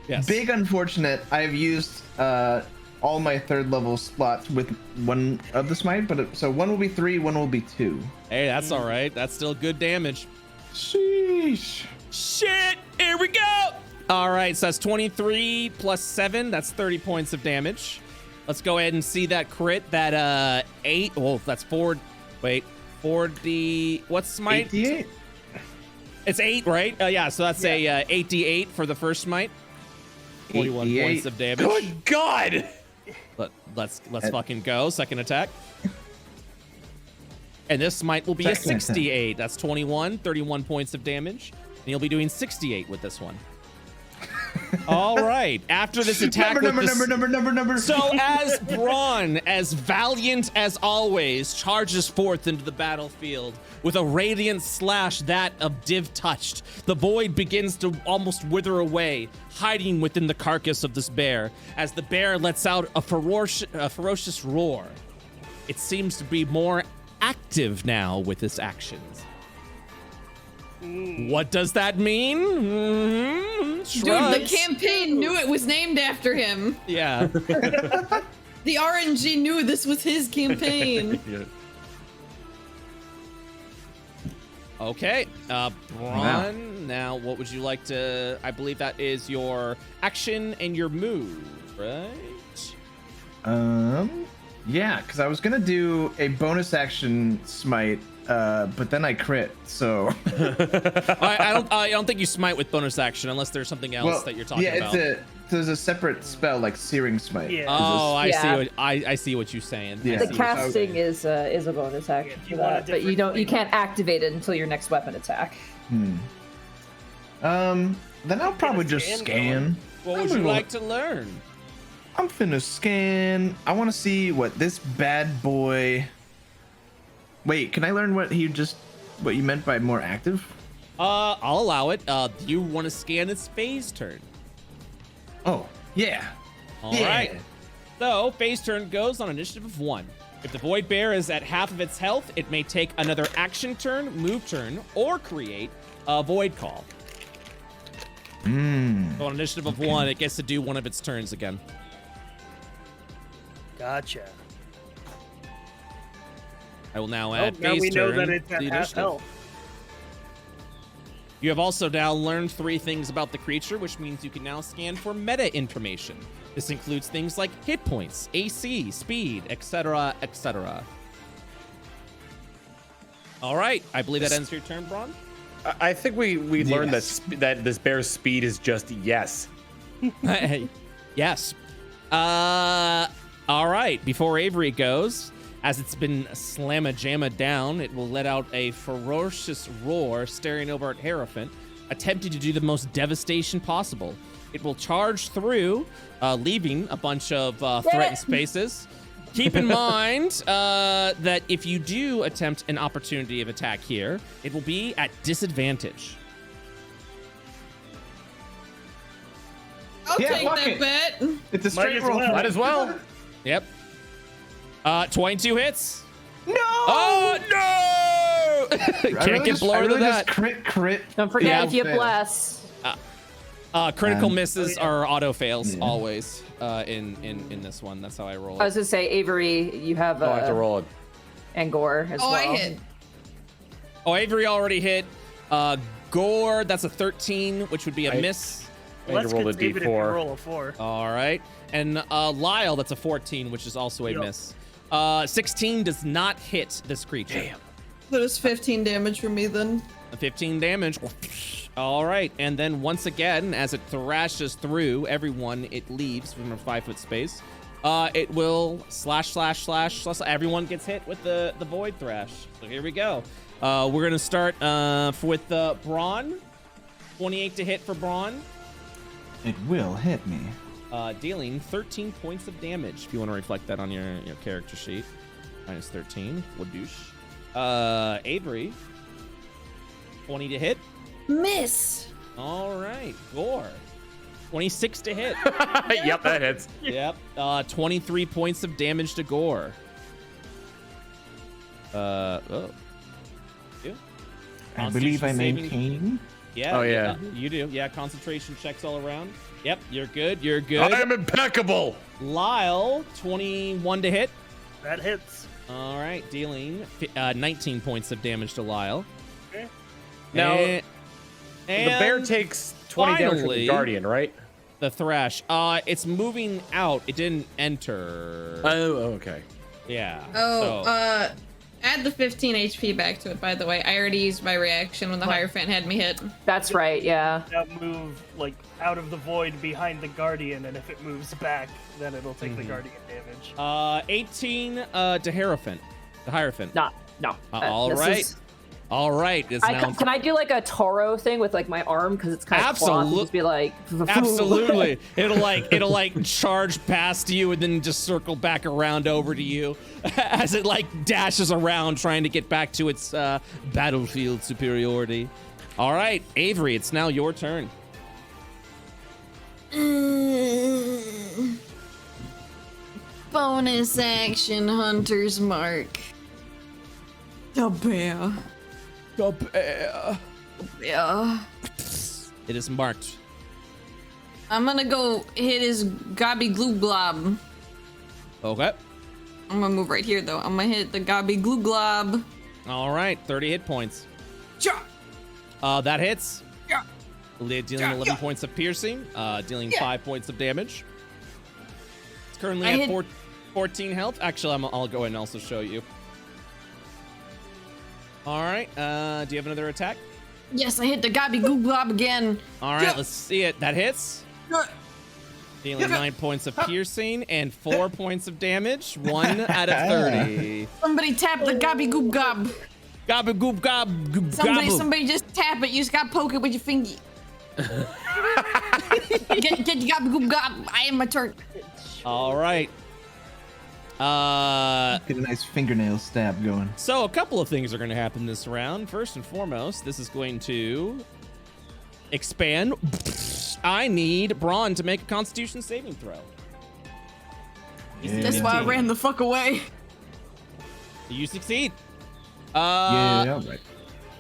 Yes. Big unfortunate. I've used all my 3rd level slots with one of the smite, but so one will be 3, one will be 2. Hey, that's all right. That's still good damage. Sheesh. Shit. Here we go. All right. So that's 23 plus 7. That's 30 points of damage. Let's go ahead and see that crit. That 8. Oh, that's 4. Wait. 4D. What's smite? 88. It's 8, right? Yeah. So that's a 8d8 for the first smite. 41 points of damage. Good God. Let's fucking go. Second attack. And this smite will be a 68. That's 21. 31 points of damage. And you'll be doing 68 with this one. All right. After this attack, number. So as Bronn, as valiant as always, charges forth into the battlefield with a radiant slash that of Div touched, the void begins to almost wither away, hiding within the carcass of this bear. As the bear lets out a ferocious roar, it seems to be more active now with its actions. What does that mean? Dude, the campaign knew it was named after him. Yeah. The RNG knew this was his campaign. Yeah. Okay. Bronn, Wow. now what would you like to... I believe that is your action and your move, right? Yeah, because I was gonna do a bonus action smite, but then I crit, so. I don't think you smite with bonus action unless there's something else that you're talking about. There's a separate spell like Searing Smite. Yeah. Oh, I Yeah. see. I see what you're saying. Yeah. I The see. casting is a bonus action if you for want a that, but you different you thing. can't activate it until your next weapon attack. Then I'll probably just scan. What would you like to learn? I'm finna scan. I want to see what this bad boy. Wait, can I learn what you meant by more active? I'll allow it. Do you want to scan its phase turn? Oh, yeah. All right. So, phase turn goes on initiative of 1. If the void bear is at half of its health, it may take another action turn, move turn, or create a void call. So on initiative of 1, it gets to do one of its turns again. Gotcha. I will now add Now phase we know turn that it's to at the half initiative. health. You have also now learned 3 things about the creature, which means you can now scan for meta information. This includes things like hit points, AC, speed, etc., etc. All right, I believe that ends your turn, Bronn. I think we learned that this bear's speed is just yes. Yes. All right. Before Avery goes, as it's been slamma-jamma down, it will let out a ferocious roar, staring over at Hierophant, attempting to do the most devastation possible. It will charge through, leaving a bunch of threatened spaces. Keep in mind that if you do attempt an opportunity of attack here, it will be at disadvantage. I'll Yeah, take fuck that it. bet. It's a straight roll. Might as well. Yep. 22 hits. No. Oh no! Can't get blown to that. Crit. Don't forget Yeah, if you fail. bless. Critical misses are auto fails always in this one. That's how I roll. I was gonna say, Avery, you have I have to roll it. Angor as well. I hit. Oh, Avery already hit. Gore, that's a 13, which would be a miss. Let's roll a get even if you D4. roll a 4. All right. And Lyle, that's a 14, which is also a miss. 16 does not hit this creature. Damn. That is 15 damage for me then. 15 damage. All right. And then once again, as it thrashes through everyone, it leaves from a 5-foot space. It will slash. Everyone gets hit with the void thrash. So here we go. We're going to start with Bronn. 28 to hit for Bronn. It will hit me. Dealing 13 points of damage. If you want to reflect that on your character sheet. Minus 13. Waboosh. Avery. 20 to hit. Miss. All right. Gore. 26 to hit. Yep, that hits. Yep. 23 points of damage to Gore. You? I believe I Constitution saving- maintain. Yeah. Oh, yeah. You do. Yeah. Concentration checks all around. Yep. You're good. You're good. I am impeccable. Lyle, 21 to hit. That hits. All right. Dealing 19 points of damage to Lyle. Okay. Now, And the bear takes 20 damage from finally, the guardian, right? the thrash. It's moving out. It didn't enter. Oh, okay. Yeah. Oh, so- add the 15 HP back to it, by the way. I already used my reaction when the Hierophant had me hit. That's right, yeah. Now move like out of the void behind the guardian, and if it moves back, then it'll take the guardian damage. 18 to Hierophant. The Hierophant. No. All This right. is- All right. It's now. Can I do like a Toro thing with like my arm because it's kind of cloth and just be like Absolutely. It'll like charge past you and then just circle back around over to you as it like dashes around trying to get back to its battlefield superiority. All right, Avery, it's now your turn. Bonus action, Hunter's Mark. The bear. The bear. Yeah. It is marked. I'm gonna go hit his gobby glue glob. Okay. I'm gonna move right here though. I'm gonna hit the gobby glue glob. All right, 30 hit points. Ja. That hits. Yeah. Dealing 11 points of piercing, dealing 5 points of damage. It's currently I at hit- 14 health. Actually, I'll go ahead and also show you. All right. Do you have another attack? Yes, I hit the gobby glue glob again. All right, let's see it. That hits. Dealing 9 points of piercing and 4 points of damage. 1 out of 30. Somebody tap the gobby goop gob. Gobble goop gob goop gobble. Somebody just tap it. You just gotta poke it with your finger. get the gobby goop gob. I am my turn. All right. Get a nice fingernail stab going. So a couple of things are going to happen this round. First and foremost, this is going to expand. I need Bronn to make a Constitution saving throw. That's why I ran the fuck away. You succeed. Yeah, right.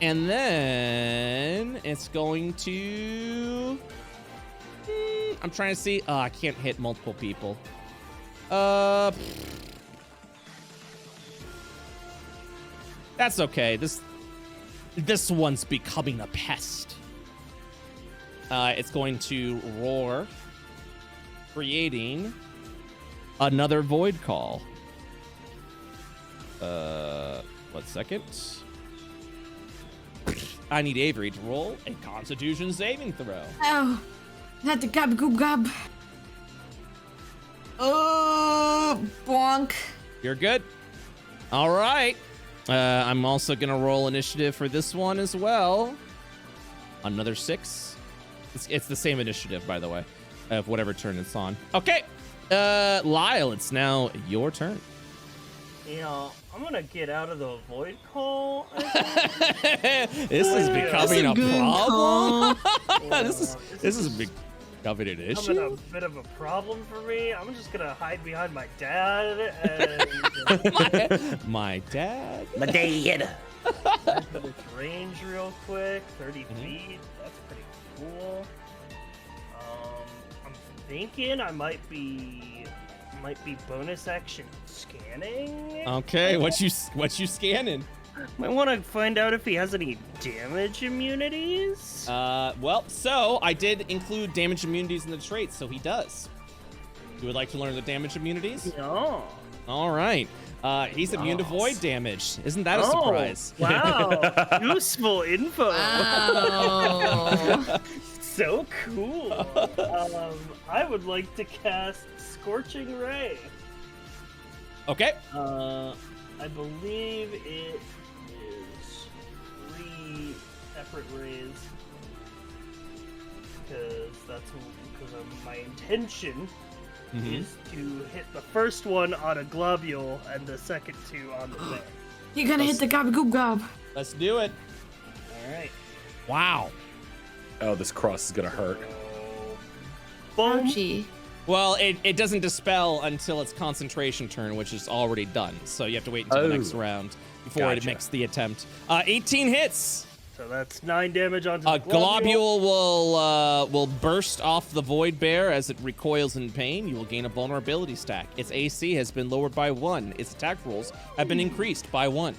And then it's going to. I'm trying to see. I can't hit multiple people. That's okay. This one's becoming a pest. It's going to roar, creating another void call. 1 second. I need Avery to roll a Constitution saving throw. Oh, not the gobby goop gob. Oh, bonk. You're good. All right. I'm also gonna roll initiative for this one as well. Another 6. It's the same initiative, by the way, of whatever turn it's on. Okay. Lyle, it's now your turn. You know, I'm gonna get out of the void call. This is becoming a problem. This is Becoming an issue? becoming a bit of a problem for me. I'm just gonna hide behind my dad and My dad? My dad. this range real quick. 30 feet. That's pretty cool. I'm thinking I might be bonus action scanning. Okay, what you scanning? Might want to find out if he has any damage immunities. Well, so I did include damage immunities in the traits, so he does. You would like to learn the damage immunities? No. All right. He's immune to void damage. Isn't that a surprise? Wow. Useful info. Wow. So cool. I would like to cast Scorching Ray. Okay. I believe it is 3 separate rays. Because my intention is to hit the first one on a globule and the second 2 on the bear. You're gonna hit the gob gob. Let's do it. All right. Wow. Oh, this cross is gonna hurt. Boom. Ouchie. Well, it doesn't dispel until its concentration turn, which is already done. So you have to wait until the next round before it makes the attempt. 18 hits. So that's 9 damage onto A the globule. globule will burst off the void bear as it recoils in pain. You will gain a vulnerability stack. Its AC has been lowered by 1. Its attack rolls have been increased by 1.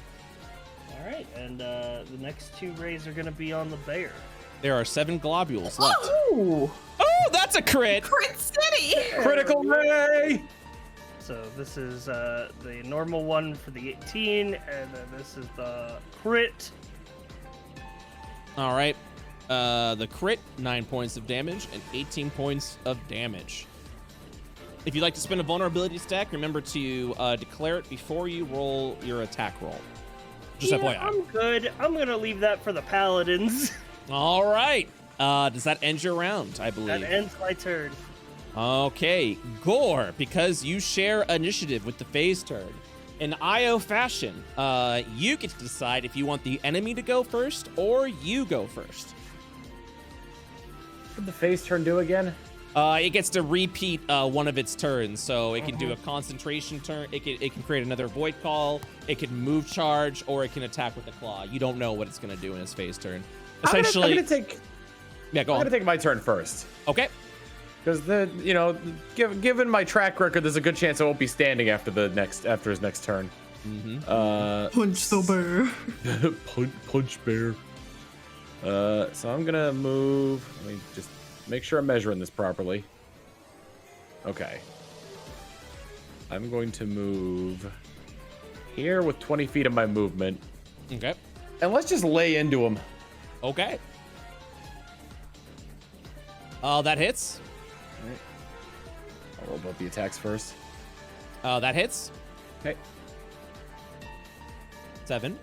All right, and the next 2 rays are going to be on the bear. There are 7 globules left. Ooh. Oh, that's a crit! Crit City. Critical ray! So this is the normal one for the 18, and then this is the crit. All right. The crit, 9 points of damage and 18 points of damage. If you'd like to spend a vulnerability stack, remember to declare it before you roll your attack roll. Just FYI. I'm good. I'm going to leave that for the paladins. All right. Does that end your round, I believe? That ends my turn. Okay. Gore, because you share initiative with the phase turn. In IO fashion, you get to decide if you want the enemy to go first or you go first. What did the phase turn do again? It gets to repeat one of its turns, so it can do a concentration turn. It can create another void call. It can move charge, or it can attack with the claw. You don't know what it's gonna do in its phase turn. Essentially, I'm gonna take my turn first. Okay. Because given my track record, there's a good chance I won't be standing after his next turn. Punch the bear. punch bear. So I'm gonna move. Let me just make sure I'm measuring this properly. Okay. I'm going to move here with 20 feet of my movement. Okay. And let's just lay into him. Okay. That hits. All right. I'll roll both the attacks first. That hits. Okay. 7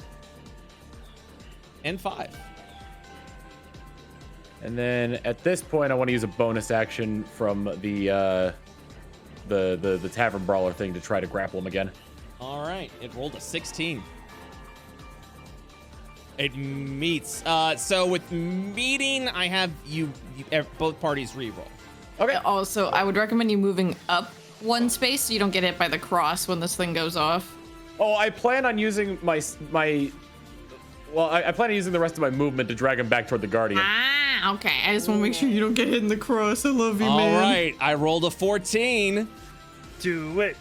and 5. And then at this point, I want to use a bonus action from the tavern brawler thing to try to grapple him again. All right. It rolled a 16. It meets. So with meeting, I have you both parties reroll. Okay. Also, I would recommend you moving up 1 space so you don't get hit by the cross when this thing goes off. Oh, I plan on using I plan on using the rest of my movement to drag him back toward the guardian. Ah, okay. I just want to make sure you don't get hit in the cross. I love you, man. All right. I rolled a 14. Do it.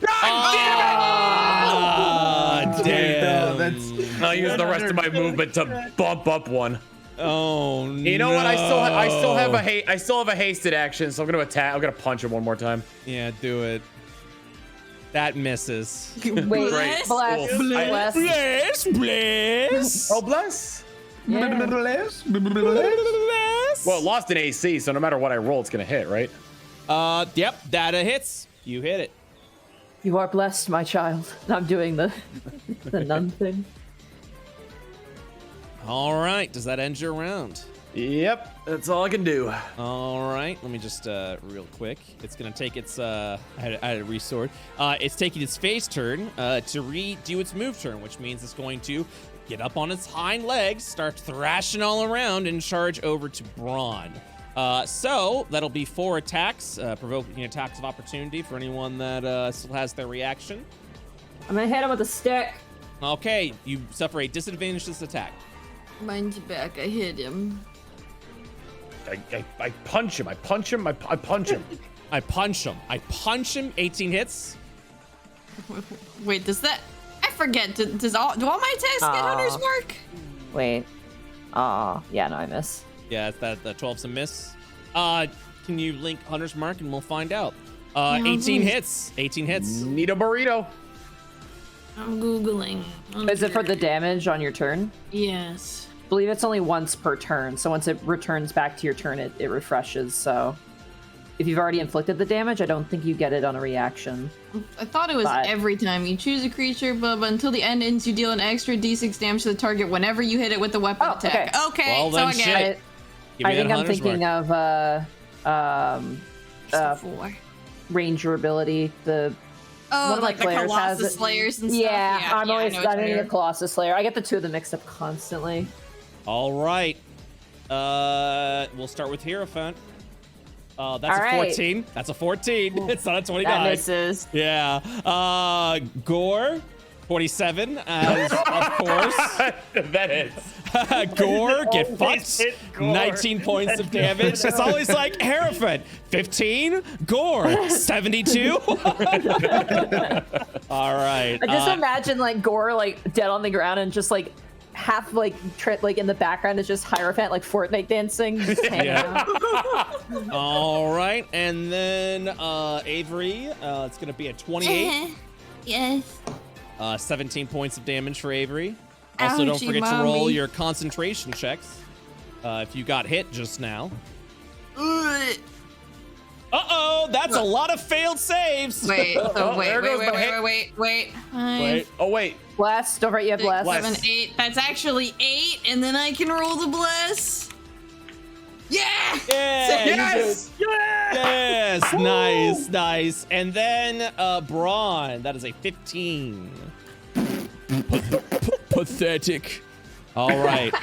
Ah, damn. I'll use the rest of my movement to bump up 1. Oh no. You know what? I still have a hasted action, so I'm gonna attack. I'm gonna punch him 1 more time. Yeah, do it. That misses. Wait, Bless. bless. Bless. Oh, bless. Yeah. Well, it lost an AC, so no matter what I roll, it's gonna hit, right? Yep, that hits. You hit it. You are blessed, my child. I'm doing the nun thing. All right. Does that end your round? Yep, that's all I can do. All right. Let me just real quick. It's gonna take its. I had to resort. It's taking its phase turn to redo its move turn, which means it's going to get up on its hind legs, start thrashing all around, and charge over to Bronn. So that'll be 4 attacks, provoking attacks of opportunity for anyone that still has their reaction. I'm gonna hit him with a stick. Okay, you suffer a disadvantage this attack. Mine's back. I hit him. I punch him. I punch him. I punch him. I punch him. 18 hits. Wait, does that? I forget. Do all my attacks get Hunter's Mark? Wait. Yeah, no, I miss. Yeah, the 12's a miss. Can you link Hunter's Mark and we'll find out. 18 hits. 18 hits. Need a burrito. I'm Googling. Is it for the damage on your turn? Yes. I believe it's only once per turn, so once it returns back to your turn, it refreshes, so... If you've already inflicted the damage, I don't think you get it on a reaction. I thought it was every time you choose a creature, but until the end ends, you deal an extra d6 damage to the target whenever you hit it with a weapon attack. Okay, well, so I get it. I think I'm thinking of ranger ability. Oh, one of like my players the Colossus has it. Slayers and stuff. Yeah, I'm always thinking a of Colossus Slayer. I get the two of them mixed up constantly. All right. We'll start with Hierophant. That's All a 14. right. That's a 14. It's not a 29. That misses. Yeah. Gore, 27, as of course. That hits. Gore, get fucked. 19 points of damage. It's always like Hierophant. 15. Gore, 72. All right. I just imagine like Gore like dead on the ground and just like half like in the background is just Hierophant like Fortnite dancing. Just hanging out. All right, and then Avery, it's gonna be a 28. Yes. 17 points of damage for Avery. Also, don't forget to roll your concentration checks if you got hit just now. Uh-oh, that's a lot of failed saves. Wait. Oh, wait. Bless. Don't forget you have bless. 7, 8. That's actually 8, and then I can roll the bless. Yeah! Yes! Yes! Nice. And then Bronn, that is a 15. Pathetic. All right.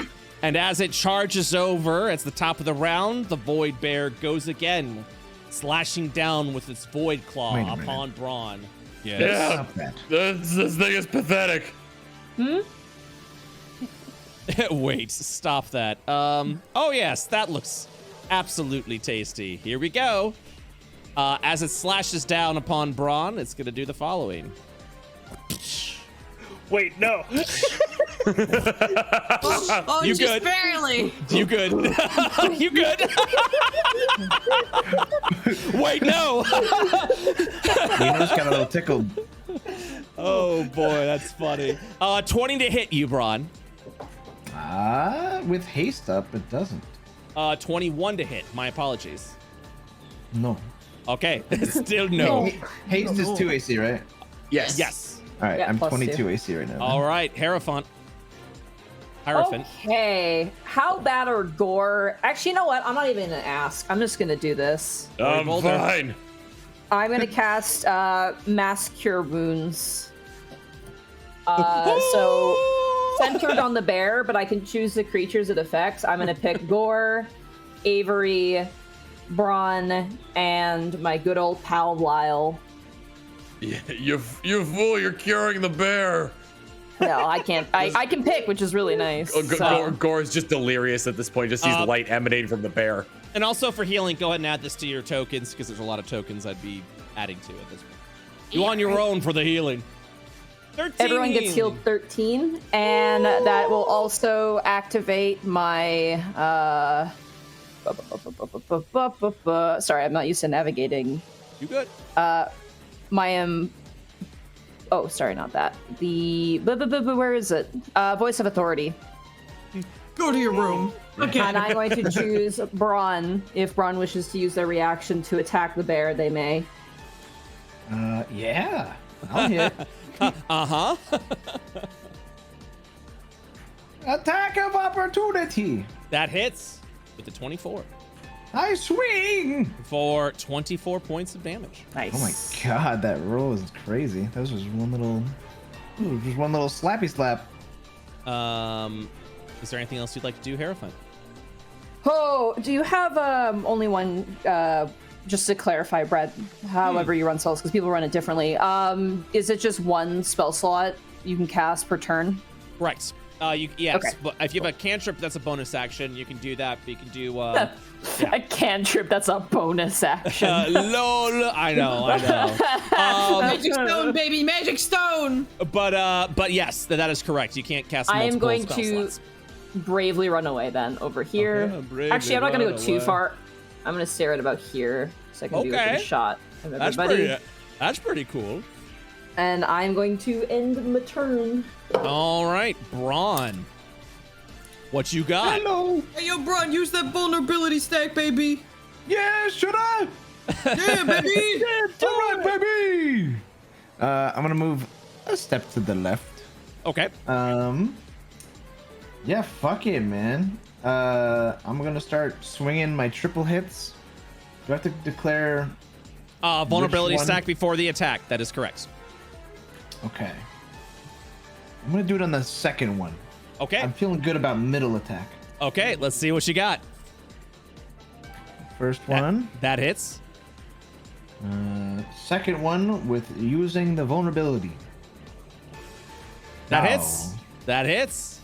And as it charges over, at the top of the round, the Void Bear goes again, slashing down with its Void Claw upon Bronn. Yes. Yeah, this thing is pathetic. Wait, stop that. Oh yes, that looks absolutely tasty. Here we go. As it slashes down upon Bronn, it's gonna do the following. Wait, no. Oh, You just good? barely. You good? You good? Wait, no. Nino's got a little tickled. Oh boy, that's funny. 20 to hit you, Bronn. With haste up, it doesn't. 21 to hit. My apologies. No. Okay, still no. Haste is 2 AC, right? Yes. All right, Yeah, I'm plus 22 2. AC right now. All right, Hierophant. Okay, how bad are Gore? Actually, you know what? I'm not even gonna ask. I'm just gonna do this. I'm fine. I'm gonna cast Mass Cure Wounds. So centered on the bear, but I can choose the creatures it affects. I'm gonna pick Gore, Avery, Bronn, and my good old pal Lyle. Yeah, you fool! You're curing the bear. No, I can't. I can pick, which is really nice. Gore is just delirious at this point. Just sees light emanating from the bear. And also for healing, go ahead and add this to your tokens because there's a lot of tokens I'd be adding to at this point. You on your own for the healing. 13. Everyone gets healed 13, and that will also activate my. Sorry, I'm not used to navigating. You good? Oh, sorry, not that. The where is it? Voice of Authority. Go to your room. Okay. And I'm going to choose Bronn. If Bronn wishes to use their reaction to attack the bear, they may. Yeah. I'll hit. Uh-huh. Attack of opportunity. That hits with the 24. I swing for 24 points of damage. Nice. Oh my god, that roll is crazy. That was just one little slappy slap. Is there anything else you'd like to do, Hierophant? Oh, do you have only one? Just to clarify, Brett, however you run spells, because people run it differently. Is it just one spell slot you can cast per turn? Right. Yes, Okay. but if you have a cantrip, that's a bonus action. You can do that. But you can do A cantrip, that's a bonus action. lol. I know. Magic stone, baby, magic stone. But yes, that is correct. You can't cast multiple I am going spell to slots. bravely run away then over here. Okay, bravely Actually, I'm not going to go run too away. far. I'm going to stay right about here so I can do a good shot of everybody. That's pretty cool. And I'm going to end my turn. All right, Bronn. What you got? Hello. Hey, yo, Bronn, use that vulnerability stack, baby. Yeah, should I? Yeah, baby. All right, baby. I'm gonna move a step to the left. Okay. Yeah, fuck it, man. I'm gonna start swinging my triple hits. Do I have to declare? Vulnerability which one? stack before the attack. That is correct. Okay. I'm gonna do it on the second one. Okay. I'm feeling good about middle attack. Okay, let's see what you got. First one. That hits. Second one with using the vulnerability. That Ow. hits. That hits.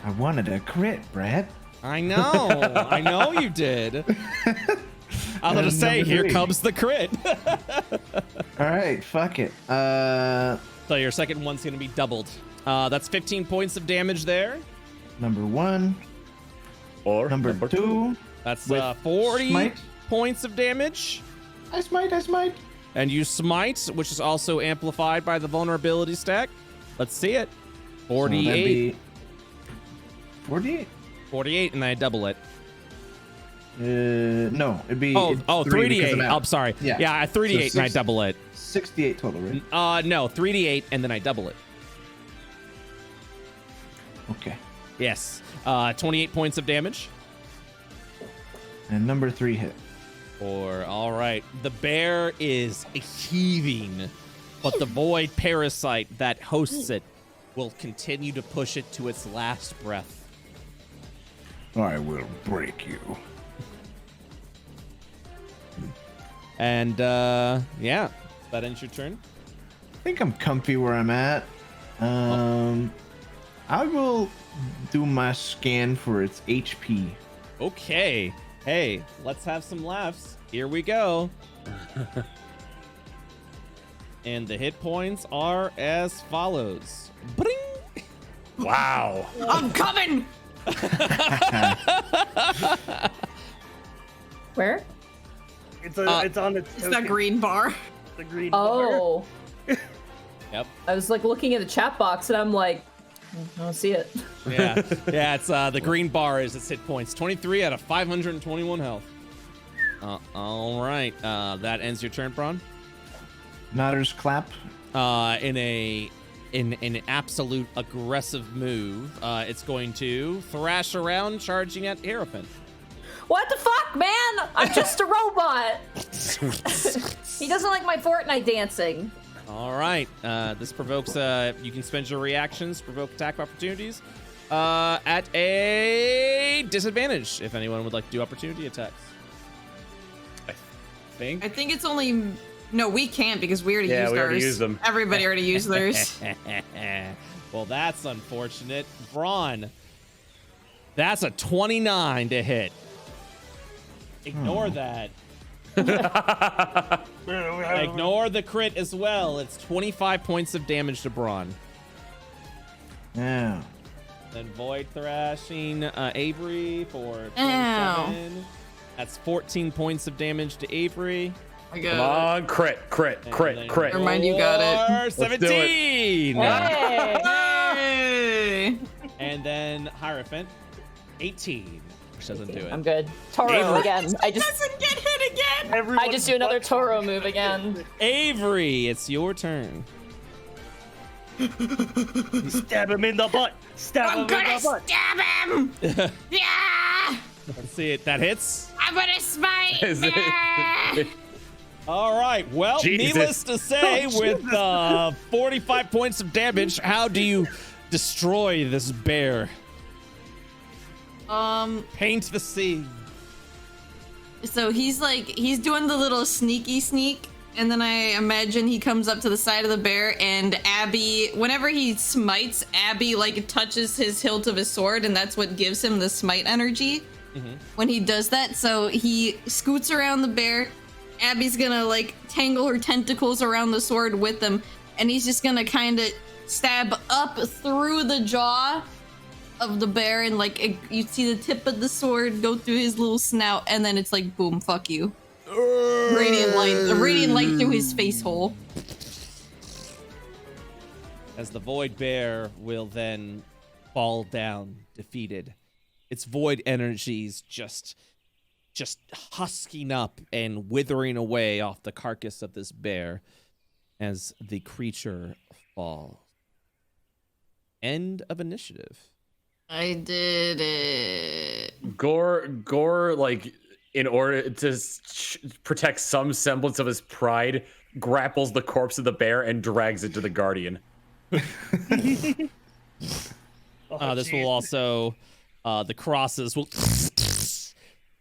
I wanted a crit, Brad. I know. I know you did. I was going to say, number here 3. comes the crit. All right, fuck it. So your second one's going to be doubled. That's 15 points of damage there. Number 1. Or Number 2. That's With 40 smite. points of damage. I smite. And you smite, which is also amplified by the vulnerability stack. Let's see it. 48. 48? 48, and I double it. No, it'd be. Oh, it's 3 because d8. I'm out. I'm sorry. Yeah. Yeah, 3d8 So and I double it. 68 total, right? No, 3d8 and then I double it. Okay. Yes. 28 points of damage. And number 3 hit. All right. The bear is heaving, but the void parasite that hosts it will continue to push it to its last breath. I will break you. And yeah, that ends your turn. I think I'm comfy where I'm at. I will do my scan for its HP. Okay. Hey, let's have some laughs. Here we go. And the hit points are as follows. Bring. Wow. I'm coming. Where? It's on its It's that green bar. The green bar. Oh. Yep. I was like looking at the chat box and I'm like, I don't see it. Yeah. Yeah, it's the green bar is its hit points. 23 out of 521 health. All right. That ends your turn, Bronn. Notter's clap. In an absolute aggressive move, it's going to thrash around, charging at Hierophant. What the fuck, man? I'm just a robot. He doesn't like my Fortnite dancing. All right. This provokes. You can spend your reactions, provoke attack opportunities, at a disadvantage. If anyone would like to do opportunity attacks, I think. I think it's only. No, we can't because we already Yeah, used we ours. already used them. Everybody already used theirs. Well, that's unfortunate. Bronn, that's a 29 to hit. Ignore that. Ignore the crit as well. It's 25 points of damage to Bronn. Yeah. Then Void Thrashing Avery for 27. Ow. That's 14 points of damage to Avery. I Come got on, crit. Never mind, you got it. Or 17. Hey. Hey! And then Hierophant, 18. Which doesn't do it. I'm good. Toro again. I just Doesn't get hit again. I just do another Toro move again. Avery, it's your turn. Stab him in the butt. Stab I'm him in gonna the butt. stab him. Yeah! Let's see it. That hits. I'm gonna smite. Is it- Yeah! All right. Well, Jesus. needless to say, with 45 points of damage, how do you destroy this bear? Paint the scene. So he's doing the little sneaky sneak, and then I imagine he comes up to the side of the bear, and Abby, whenever he smites, Abby like touches his hilt of his sword, and that's what gives him the smite energy when he does that. So he scoots around the bear. Abby's gonna like tangle her tentacles around the sword with him, and he's just gonna kind of stab up through the jaw of the bear, and like you see the tip of the sword go through his little snout, and then it's like boom, fuck you. Radiant light through his face hole. As the void bear will then fall down defeated. Its void energies just husking up and withering away off the carcass of this bear as the creature falls. End of initiative. I did it. Gore, like, in order to protect some semblance of his pride, grapples the corpse of the bear and drags it to the guardian. This will also, the crosses will,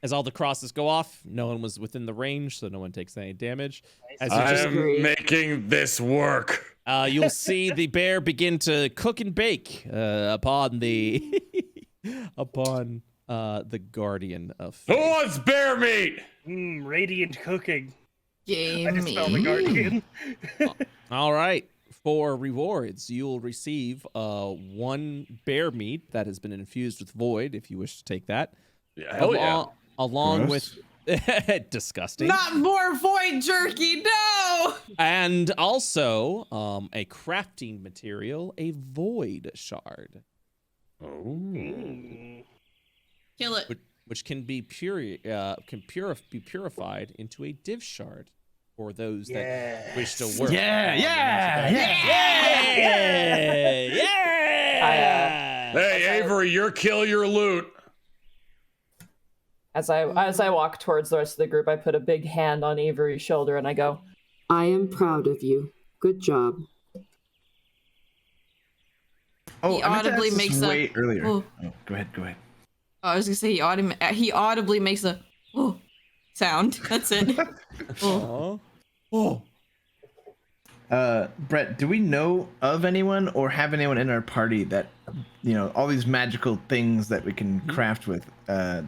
as all the crosses go off, no one was within the range, so no one takes any damage. As I'm making this work. You'll see the bear begin to cook and bake upon the guardian of fate. Who wants bear meat? Radiant cooking. Game I just found the guardian. All right. For rewards, you will receive 1 bear meat that has been infused with void, if you wish to take that. Yeah, hell yeah. Along with disgusting. Not more void jerky, no! And also a crafting material, a void shard. Oh. Kill it. Which can be purified into a div shard for those that wish to work. Hey, Avery, your kill, your loot. As I walk towards the rest of the group, I put a big hand on Avery's shoulder and I go, I am proud of you. Good job. Oh, He I meant to audibly ask this makes a- way earlier. Oh. Oh, go ahead. I was gonna say he audibly makes a sound. That's it. Brett, do we know of anyone or have anyone in our party that, all these magical things that we can craft with?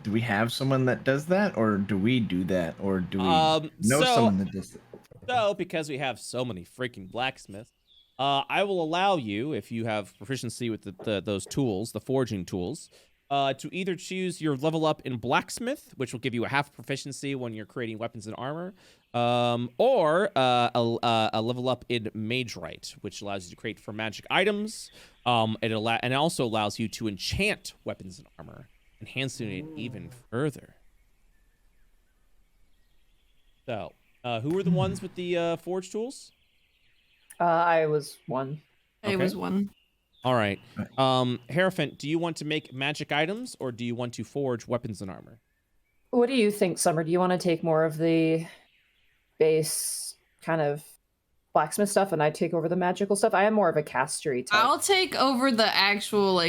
Do we have someone that does that, or do we do that, or do we know someone that does it? So, because we have so many freaking blacksmiths, I will allow you, if you have proficiency with those tools, the forging tools, to either choose your level up in blacksmith, which will give you a half proficiency when you're creating weapons and armor, or a level up in mage right, which allows you to create for magic items. It also allows you to enchant weapons and armor, enhancing it even further. So, who were the ones with the forge tools? I was one. I was one. All right. Hierophant, do you want to make magic items, or do you want to forge weapons and armor? What do you think, Summer? Do you want to take more of the base kind of blacksmith stuff and I take over the magical stuff? I am more of a castery type. I'll take over the actual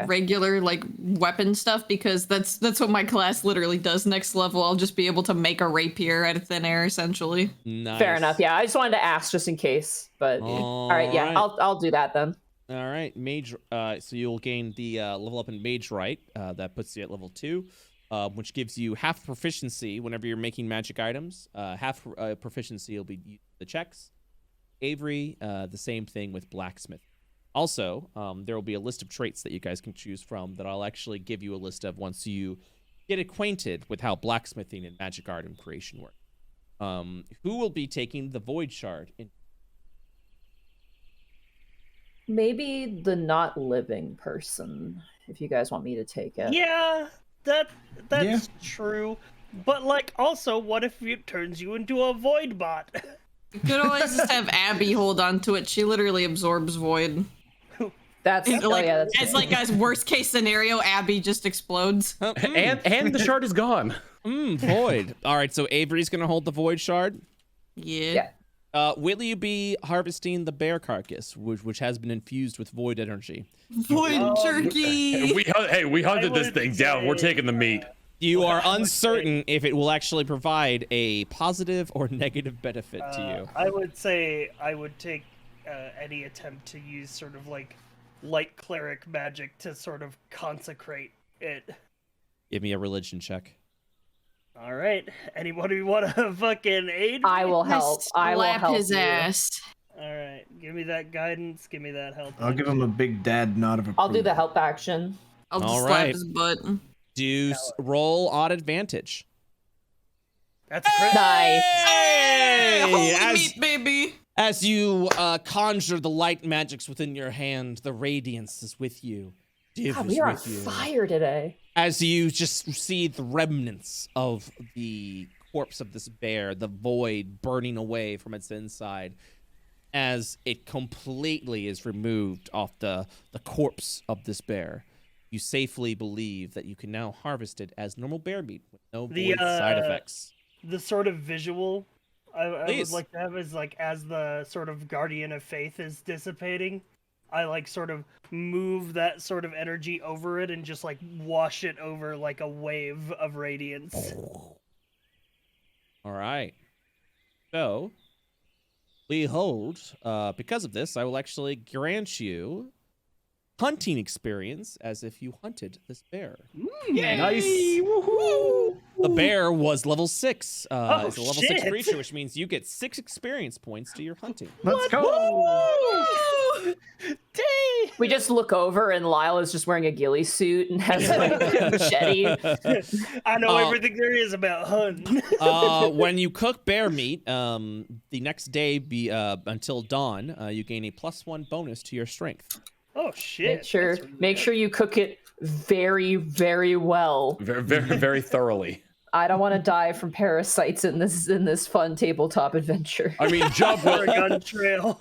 regular weapon stuff, because that's what my class literally does. Next level, I'll just be able to make a rapier out of thin air, essentially. Nice. Fair enough. Yeah, I just wanted to ask just in case. But all right, yeah, I'll do that then. All right, mage. So you'll gain the level up in mage right. That puts you at level 2, which gives you half proficiency whenever you're making magic items. Half proficiency will be the checks. Avery, the same thing with blacksmith. Also, there will be a list of traits that you guys can choose from that I'll actually give you a list of once you get acquainted with how blacksmithing and magic art and creation work. Who will be taking the void shard? Maybe the not living person, if you guys want me to take it. Yeah, that's true. But also, what if it turns you into a void bot? You could always just have Abby hold on to it. She literally absorbs void. That's as worst case scenario, Abby just explodes. And the shard is gone. Void. All right, so Avery's gonna hold the void shard. Yeah. Will you be harvesting the bear carcass, which has been infused with void energy? Void jerky. We hunted this thing down. We're taking the meat. You are uncertain if it will actually provide a positive or negative benefit to you. I would say I would take any attempt to use sort of like light cleric magic to sort of consecrate it. Give me a religion check. All right. Anybody want to fucking aid me? I will help. I will Slap help his you. ass. All right. Give me that guidance. Give me that help. I'll give him a big dad nod of approval. I'll do the help action. I'll just All slap right. his butt. Roll on advantage. That's a crit. Nice. Holy meat, baby. As you conjure the light magics within your hand, the radiance is with you. Div God, is we are on with you. fire today. As you just see the remnants of the corpse of this bear, the void burning away from its inside, as it completely is removed off the corpse of this bear, you safely believe that you can now harvest it as normal bear meat with no void side effects. The sort of visual I would Please. like to have is like as the sort of guardian of faith is dissipating, I like sort of move that sort of energy over it and just like wash it over like a wave of radiance. All right. So, behold, because of this, I will actually grant you hunting experience as if you hunted this bear. Nice. The bear was level 6. It's a level 6 shit. creature, which means you get 6 experience points to your hunting. Let's go. Dang! We just look over and Lyle is just wearing a ghillie suit and has like a machete. I know everything there is about hunting. When you cook bear meat, the next day until dawn, you gain a +1 bonus to your strength. Oh shit! Make sure you cook it very, very well. Very, very, very thoroughly. I don't want to die from parasites in this fun tabletop adventure. I mean, job well Oregon Trail.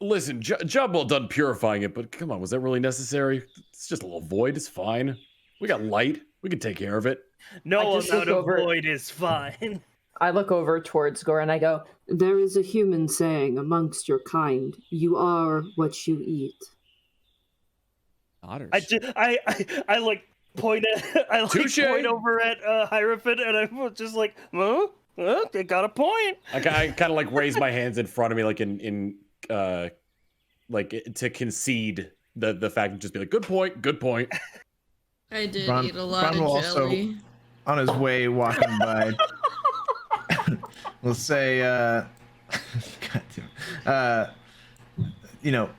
Listen, job well done purifying it, but come on, was that really necessary? It's just a little void. It's fine. We got light. We can take care of it. No just amount look of over- void is fine. I look over towards Gore and I go, There is a human saying amongst your kind, you are what you eat. Otters. I like point at point over at Hierophant, and I'm just like, well, they got a point. I kind of like raise my hands in front of me, like in like to concede the fact and just be like, good point. I did Bronn- eat a lot Bronn will of jelly. On his way walking by, we'll say, you know,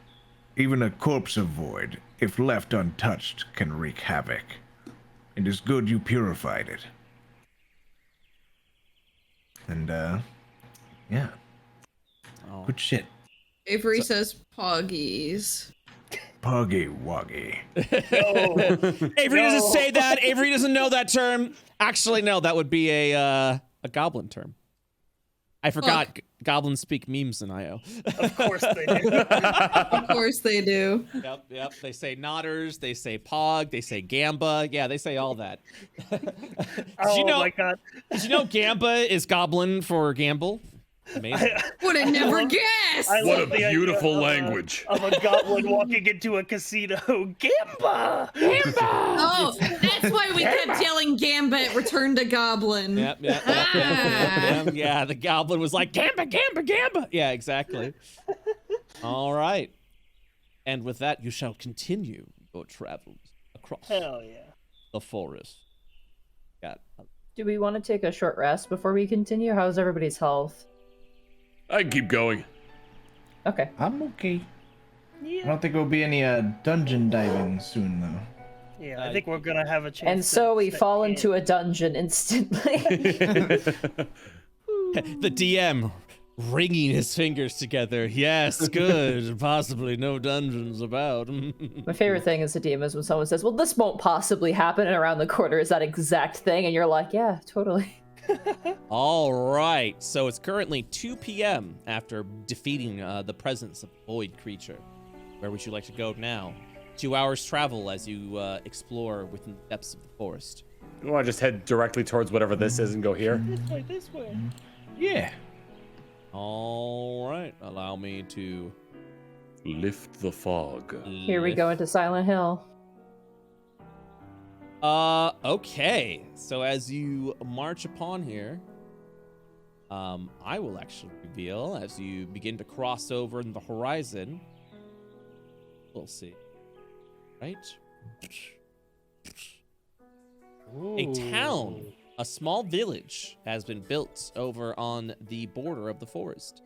even a corpse of void, if left untouched, can wreak havoc. It is good you purified it. And, yeah. Oh. Good shit. Avery says poggies. Puggy wuggy. Avery doesn't say that. Avery doesn't know that term. Actually, no, that would be a goblin term. I forgot. Goblins speak memes in IO. Of course they do. Of course they do. Yep. They say nodders. They say pog. They say gamba. Yeah, they say all that. My god! Did you know gamba is goblin for gamble? Amazing. Would have never guessed. What a beautiful language. Of a goblin walking into a casino. Gamba! Oh, that's why we kept yelling Gamba at Return to Goblin. Yep. Yeah, the goblin was like, gamba. Yeah, exactly. All right. And with that, you shall continue your travels across Hell yeah. the forest. do we want to take a short rest before we continue? How's everybody's health? I can keep going. Okay. I'm okay. I Yeah. don't think there'll be any dungeon diving soon, though. Yeah, I think we're gonna have a chance. And so we fall into a dungeon instantly. The DM wringing his fingers together. Yes, good. Possibly no dungeons about. My favorite thing as a DM is when someone says, well, this won't possibly happen, and around the corner is that exact thing, and you're like, yeah, totally. All right. So it's currently 2 p.m. after defeating the presence of the void creature. Where would you like to go now? 2 hours travel as you explore within the depths of the forest. You want to just head directly towards whatever this is and go here? This way. Yeah. All right, allow me to Lift the fog. Here we go into Silent Hill. Okay. So as you march upon here, I will actually reveal as you begin to cross over in the horizon. We'll see. Right? A town, a small village has been built over on the border of the forest.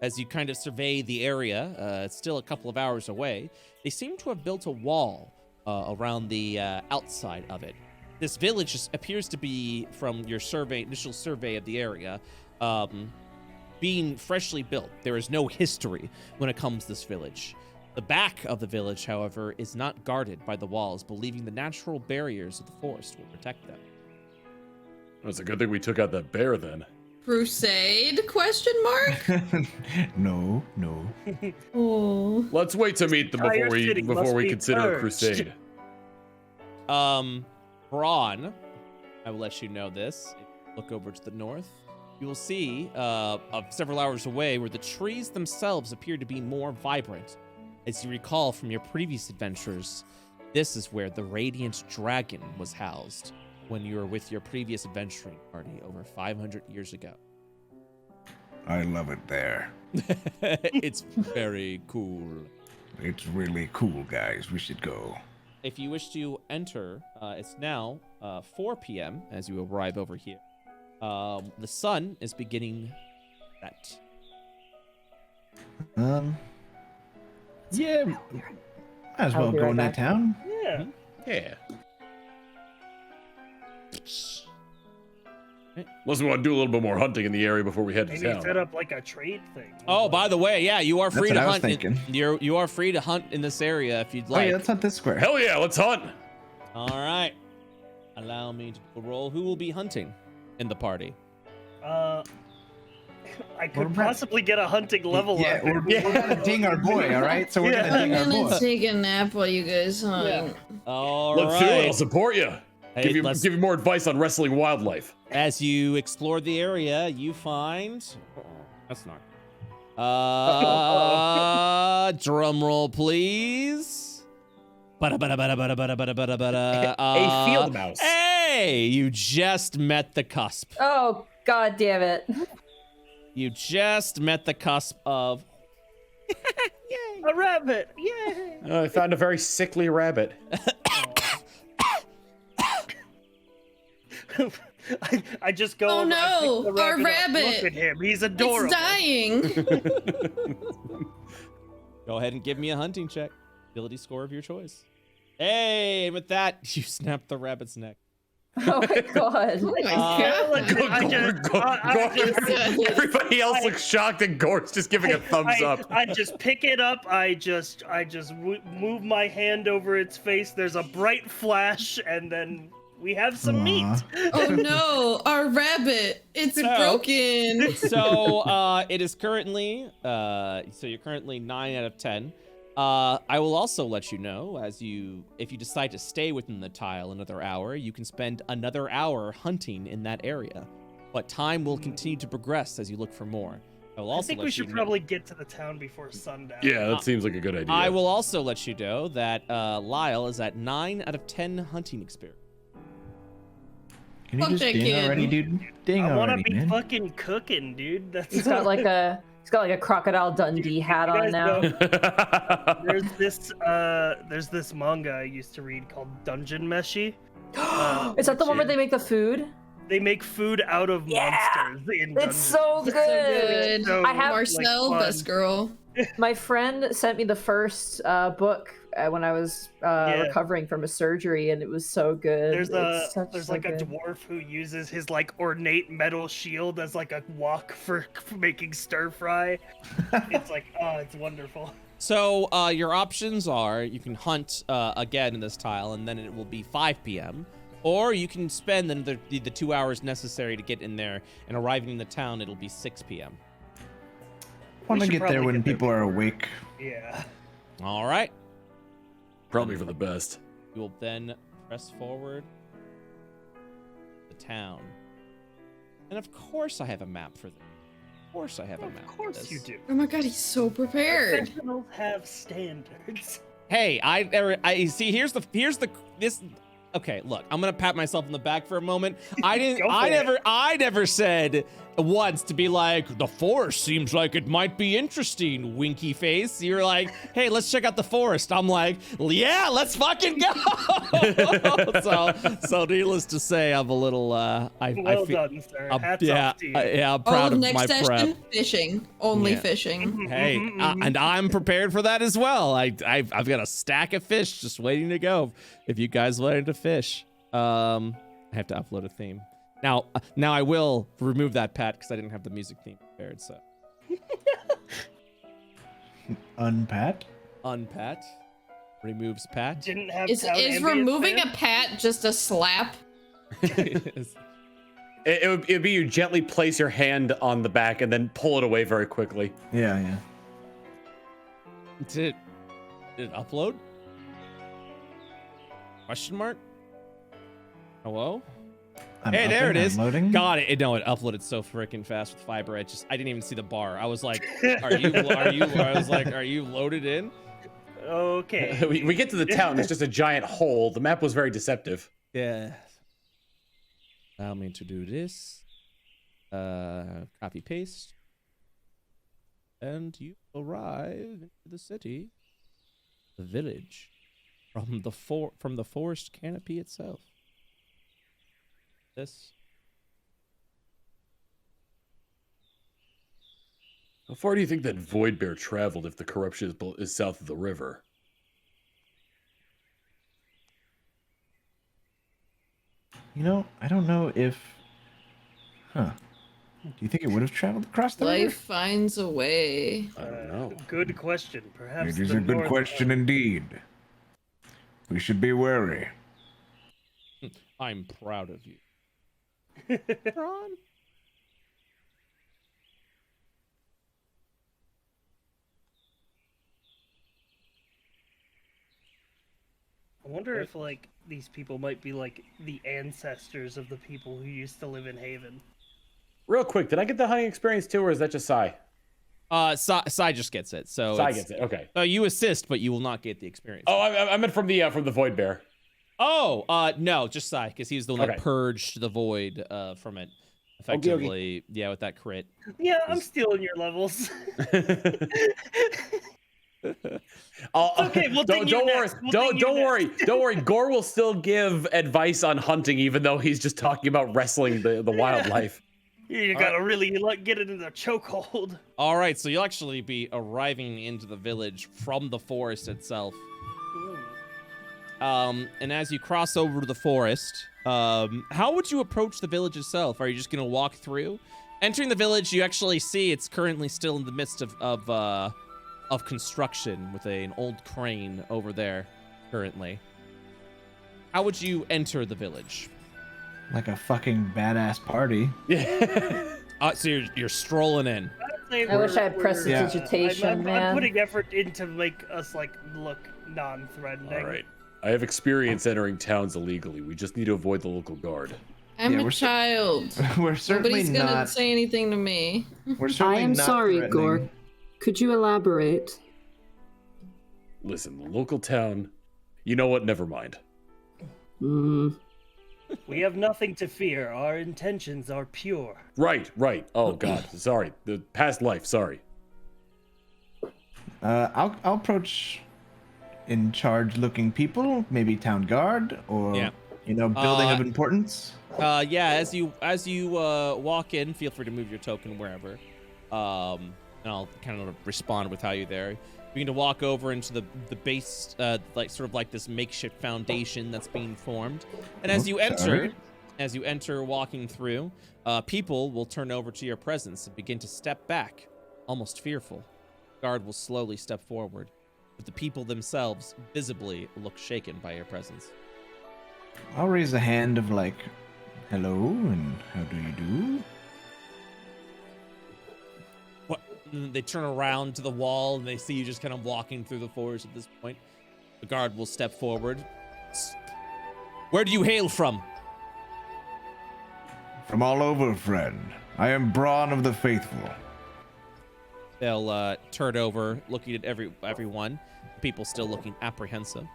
As you kind of survey the area, it's still a couple of hours away. They seem to have built a wall around the outside of it. This village appears to be, from your initial survey of the area, being freshly built. There is no history when it comes to this village. The back of the village, however, is not guarded by the walls, believing the natural barriers of the forest will protect them. It's a good thing we took out that bear then. Crusade? Question mark? No. Oh. Let's wait to meet them before we consider a crusade. Bronn, I will let you know this. If you look over to the north, you will see several hours away where the trees themselves appear to be more vibrant. As you recall from your previous adventures, this is where the Radiant Dragon was housed when you were with your previous adventuring party over 500 years ago. I love it there. It's very cool. It's really cool, guys. We should go. If you wish to enter, it's now 4 p.m. as you arrive over here. The sun is beginning that. Yeah. Might as well go in that town. Yeah. Yeah. Unless we want to do a little bit more hunting in the area before we head to Maybe town. set up like a trade thing. Oh, by the way, yeah, you are free to what I was hunt. thinking. You are free to hunt in this area if you'd like. Oh yeah, let's hunt this square. Hell yeah, let's hunt. All right. Allow me to roll. Who will be hunting in the party? I could possibly get a hunting level Yeah, up. we're gonna ding our boy, all right? So we're gonna I'm ding our gonna boy. take a nap while you guys hunt. All Let's do it. I'll support you. Hey, Give you more advice on wrestling wildlife. As you explore the area, you find. That's not. Drum roll, please. A field mouse. Hey, you just met the cusp. Oh, god damn it. You just met the cusp of. A rabbit! Yay! I found a very sickly rabbit. I just go. Oh over, I no, pick the our up. rabbit! Look at him, he's adorable. It's dying! Go ahead and give me a hunting check. Ability score of your choice. Hey, and with that, you snap the rabbit's neck. Oh my god. Oh my god. Everybody else looks shocked, and Gore's just giving a thumbs up. I just pick it up. I just move my hand over its face. There's a bright flash, and then we have some meat. Oh no, our rabbit! It's broken. So it is currently. So you're currently 9 out of 10. I will also let you know, if you decide to stay within the tile another hour, you can spend another hour hunting in that area. But time will continue to progress as you look for more. I think we should probably get to the town before sundown. Yeah, that seems like a good idea. I will also let you know that Lyle is at 9 out of 10 hunting experience. Can you Fuck just that ding kid. already, dude? Ding I want to already, be man. fucking cooking, dude. That's He's got like a Crocodile Dundee hat on now. There's this manga I used to read called Dungeon Meshi. Is that the one where they make the food? They make food out of monsters in It's so good. So I have Marcel, fun. best girl. My friend sent me the first book when I was recovering from a surgery, and it was so good. There's It's a so a good. dwarf who uses his like ornate metal shield as like a wok for making stir fry. It's like, oh, it's wonderful. So your options are you can hunt again in this tile, and then it will be 5 p.m. Or you can spend the 2 hours necessary to get in there, and arriving in the town, it'll be 6 p.m. Want to should get there probably when get there people are awake. Yeah. All right. Probably for the best. You will then press forward the town. And of course I have a map for this. course I have a map. Of course you do. Oh my god, he's so prepared. Professionals have standards. Hey, I see. Here's this. Okay, look, I'm gonna pat myself on the back for a moment. I never said once to be like, the forest seems like it might be interesting, winky face. You're like, hey, let's check out the forest. I'm like, yeah, let's fucking go. so needless to say, I'm a little Well done, sir. Hats off to you. I'm proud of next my session, prep. fishing. Only fishing. Hey, and I'm prepared for that as well. I've got a stack of fish just waiting to go. If you guys wanted to fish, I have to upload a theme. Now I will remove that pat because I didn't have the music theme prepared. So Unpat? unpat removes pat. Didn't have Is removing a pat just a slap? It would be you gently place your hand on the back and then pull it away very quickly. Yeah. Did it upload? Question mark? Hello? Hey, there it is. Loading. Got it. No, it uploaded so freaking fast with fiber. I didn't even see the bar. I was like, are you loaded in? Okay. We get to the town. It's just a giant hole. The map was very deceptive. Yeah. Allow me to do this. Copy paste. And you arrive into the city, the village, from the forest canopy itself. This. How far do you think that Void Bear traveled if the corruption is south of the river? You know, I don't know if. Huh. Do you think it would have traveled across the river? Life finds a way. I don't know. Good question. Perhaps It is the a good north- question indeed. We should be wary. I'm proud of you. Bronn? I wonder if like these people might be like the ancestors of the people who used to live in Haven. Real quick, did I get the hunting experience too, or is that just Sai? Sai just gets it. So Sai gets it. Okay. You assist, but you will not get the experience. Oh, I meant from the Void Bear. Oh, no, just Sai, because he's the one that Okay. purged the void from it effectively. Okay. Yeah, with that crit. Yeah, I'm stealing your levels. Okay, we'll don't ding you worry. next. We'll ding you Don't worry. Don't worry. Gore will still give advice on hunting, even though he's just talking about wrestling the wildlife. You gotta really get it in the chokehold. All right, so you'll actually be arriving into the village from the forest itself. And as you cross over to the forest, how would you approach the village itself? Are you just gonna walk through? Entering the village, you actually see it's currently still in the midst of construction with an old crane over there currently. How would you enter the village? Like a fucking badass party. So you're strolling in. I wish I had prestidigitation, man. I'm putting effort in to make us like look non-threatening. All right. I have experience entering towns illegally. We just need to avoid the local guard. I'm a child. We're certainly Nobody's gonna not. say anything to me. We're certainly I am not sorry, threatening. Gore. Could you elaborate? Listen, the local town. You know what? Never mind. We have nothing to fear. Our intentions are pure. Right. Oh God, sorry. The past life. Sorry. I'll approach in charge looking people, maybe town guard or building of importance. Yeah, as you walk in, feel free to move your token wherever. And I'll kind of respond with how you're there. You begin to walk over into the base, like this makeshift foundation that's being formed. And as you enter, walking through, people will turn over to your presence and begin to step back, almost fearful. Guard will slowly step forward, but the people themselves visibly look shaken by your presence. I'll raise a hand of like, hello, and how do you do? And they turn around to the wall and they see you just kind of walking through the forest at this point. The guard will step forward. Where do you hail from? From all over, friend. I am Bronn of the Faithful. They'll turn over, looking at everyone. People still looking apprehensive.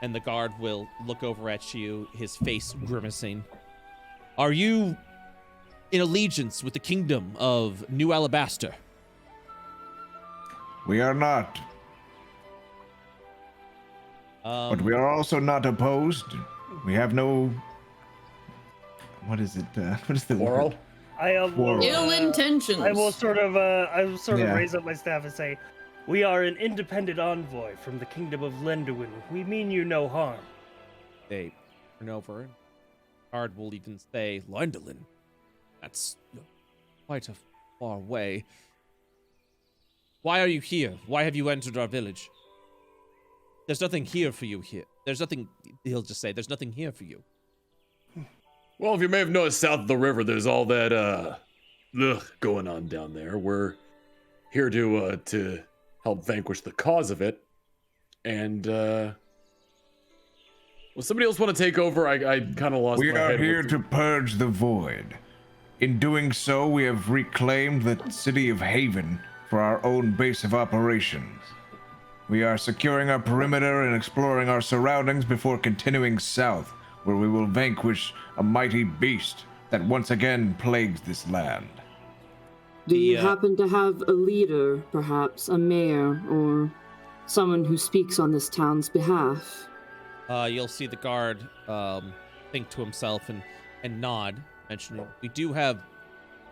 And the guard will look over at you, his face grimacing. Are you in allegiance with the kingdom of New Alabaster? We are not. But we are also not opposed. We have no. What is it? What is the Quarrel? word? I will, Ill intentions. I will sort of raise up my staff and say, "We are an independent envoy from the kingdom of Lenduin. We mean you no harm." They turn over. Guard will even say, Londolin. That's quite a far way. Why are you here? Why have you entered our village? There's nothing here for you here. There's nothing, he'll just say, there's nothing here for you. Well, if you may have noticed, south of the river, there's all that going on down there. We're here to help vanquish the cause of it. And will somebody else want to take over? I kind of lost my head. We are here to purge the void. In doing so, we have reclaimed the city of Haven for our own base of operations. We are securing our perimeter and exploring our surroundings before continuing south, where we will vanquish a mighty beast that once again plagues this land. Do you happen to have a leader, perhaps a mayor, or someone who speaks on this town's behalf? You'll see the guard think to himself and nod, mentioning, we do have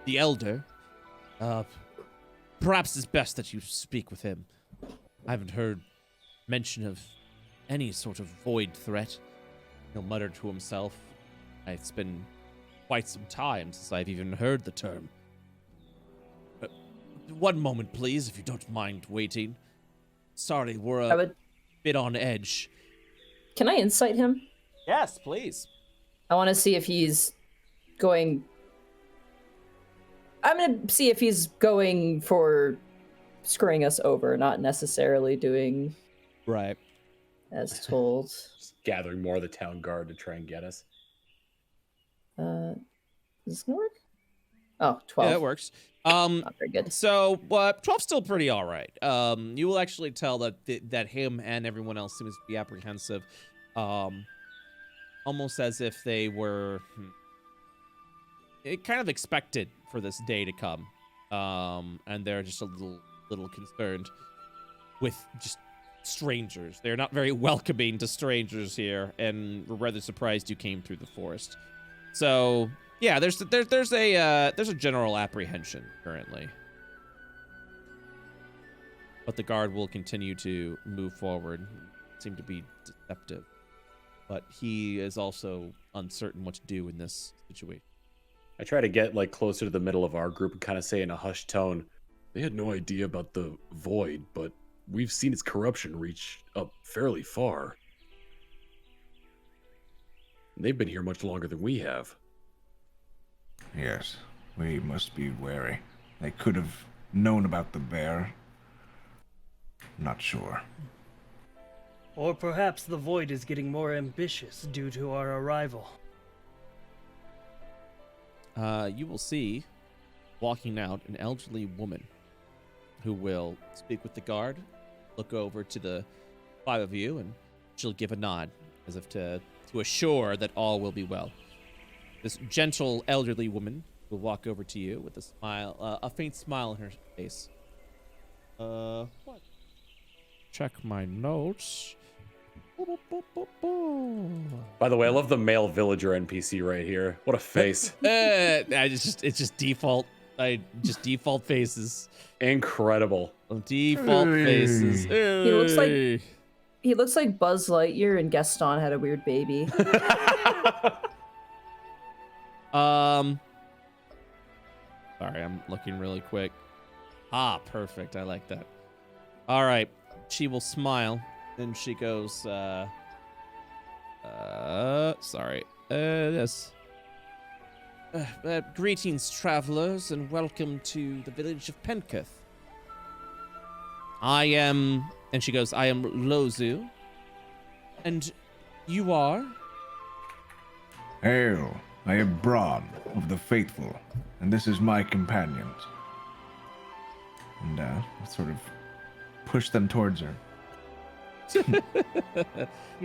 the elder. Perhaps it's best that you speak with him. I haven't heard mention of any sort of void threat. He'll mutter to himself. It's been quite some time since I've even heard the term. One moment, please, if you don't mind waiting. Sorry, we're a bit on edge. Can I insight him? Yes, please. I want to see if he's going... I'm going to see if he's going for screwing us over, not necessarily doing... Right. As told. Just gathering more of the town guard to try and get us. Is this going to work? Oh, 12. Yeah, it works. Not very good. So, 12's still pretty all right. You will actually tell that that him and everyone else seems to be apprehensive, almost as if they were kind of expected for this day to come, and they're just a little concerned with just strangers. They're not very welcoming to strangers here, and we're rather surprised you came through the forest. So. Yeah, there's a general apprehension currently, but the guard will continue to move forward. Seem to be deceptive, but he is also uncertain what to do in this situation. I try to get closer to the middle of our group and kind of say in a hushed tone, They had no idea about the void, but we've seen its corruption reach up fairly far. They've been here much longer than we have. Yes, we must be wary. They could have known about the bear. Not sure. Or perhaps the void is getting more ambitious due to our arrival. You will see, walking out, an elderly woman who will speak with the guard, look over to the five of you, and she'll give a nod, as if to assure that all will be well. This gentle, elderly woman will walk over to you with a smile, a faint smile on her face. What? Check my notes. By the way, I love the male villager NPC right here. What a face. It's just default. Default faces. Incredible. Default faces. He looks like Buzz Lightyear and Gaston had a weird baby. Sorry, I'm looking really quick. Perfect. I like that. All right. She will smile. Then she goes, sorry. Yes. Greetings, travelers, and welcome to the village of Penketh. I am Lozu. And you are? Hail, I am Bronn of the Faithful, and this is my companions. and sort of push them towards her.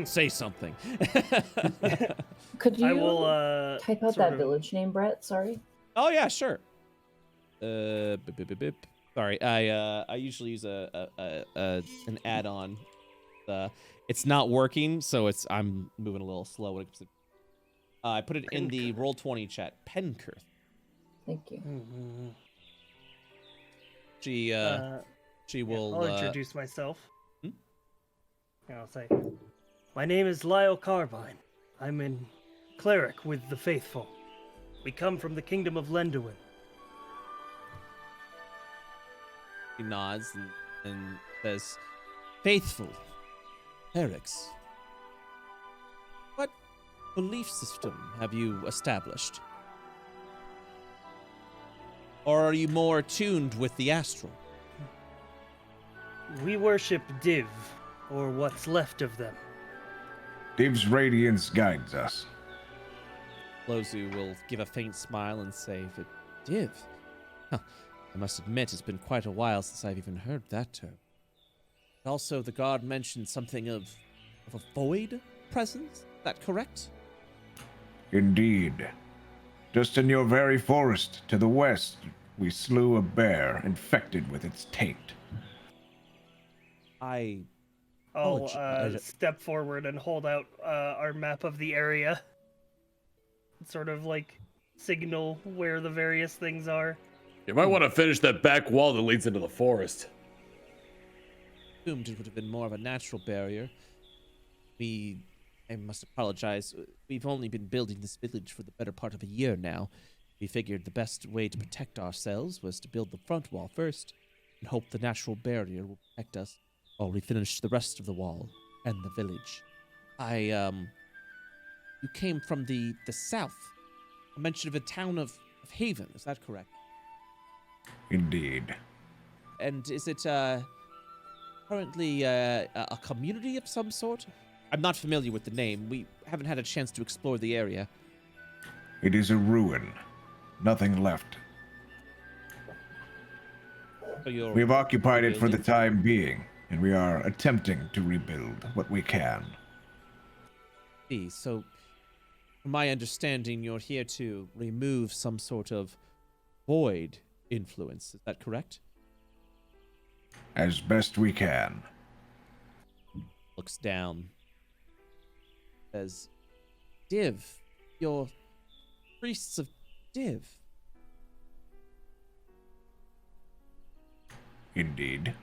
Say something. Could you I will type out that village name, Brett? Sorry. Oh yeah, sure. Sorry, I usually use an add-on. It's not working, so I'm moving a little slow when it comes to. I put it in the Roll20 chat. Penkirth. Thank you. Mm-hmm. She will. I'll introduce myself. And I'll say, my name is Lyle Carbine. I'm a cleric with the faithful. We come from the kingdom of Lenduin. He nods and says, "Faithful clerics. What belief system have you established? Or are you more attuned with the astral?" We worship Div, or what's left of them. Div's radiance guides us. Lozu will give a faint smile and say, "Div? Huh. I must admit, it's been quite a while since I've even heard that term. Also, the guard mentioned something of a void presence. Is that correct?" Indeed. Just in your very forest to the west, we slew a bear infected with its taint. I'll step forward and hold out our map of the area. Sort of like signal where the various things are. You might want to finish that back wall that leads into the forest. Assumed it would have been more of a natural barrier. I must apologize. We've only been building this village for the better part of a year now. We figured the best way to protect ourselves was to build the front wall first, and hope the natural barrier will protect us while we finish the rest of the wall and the village. You came from the south. A mention of a town of Haven, is that correct? Indeed. And is it currently a community of some sort? I'm not familiar with the name. We haven't had a chance to explore the area. It is a ruin. Nothing left. So We've occupied it for the time being, and we are attempting to rebuild what we can. So, from my understanding, you're here to remove some sort of void influence. Is that correct? As best we can. Looks down. Says, "Div, you're priests of Div." Indeed.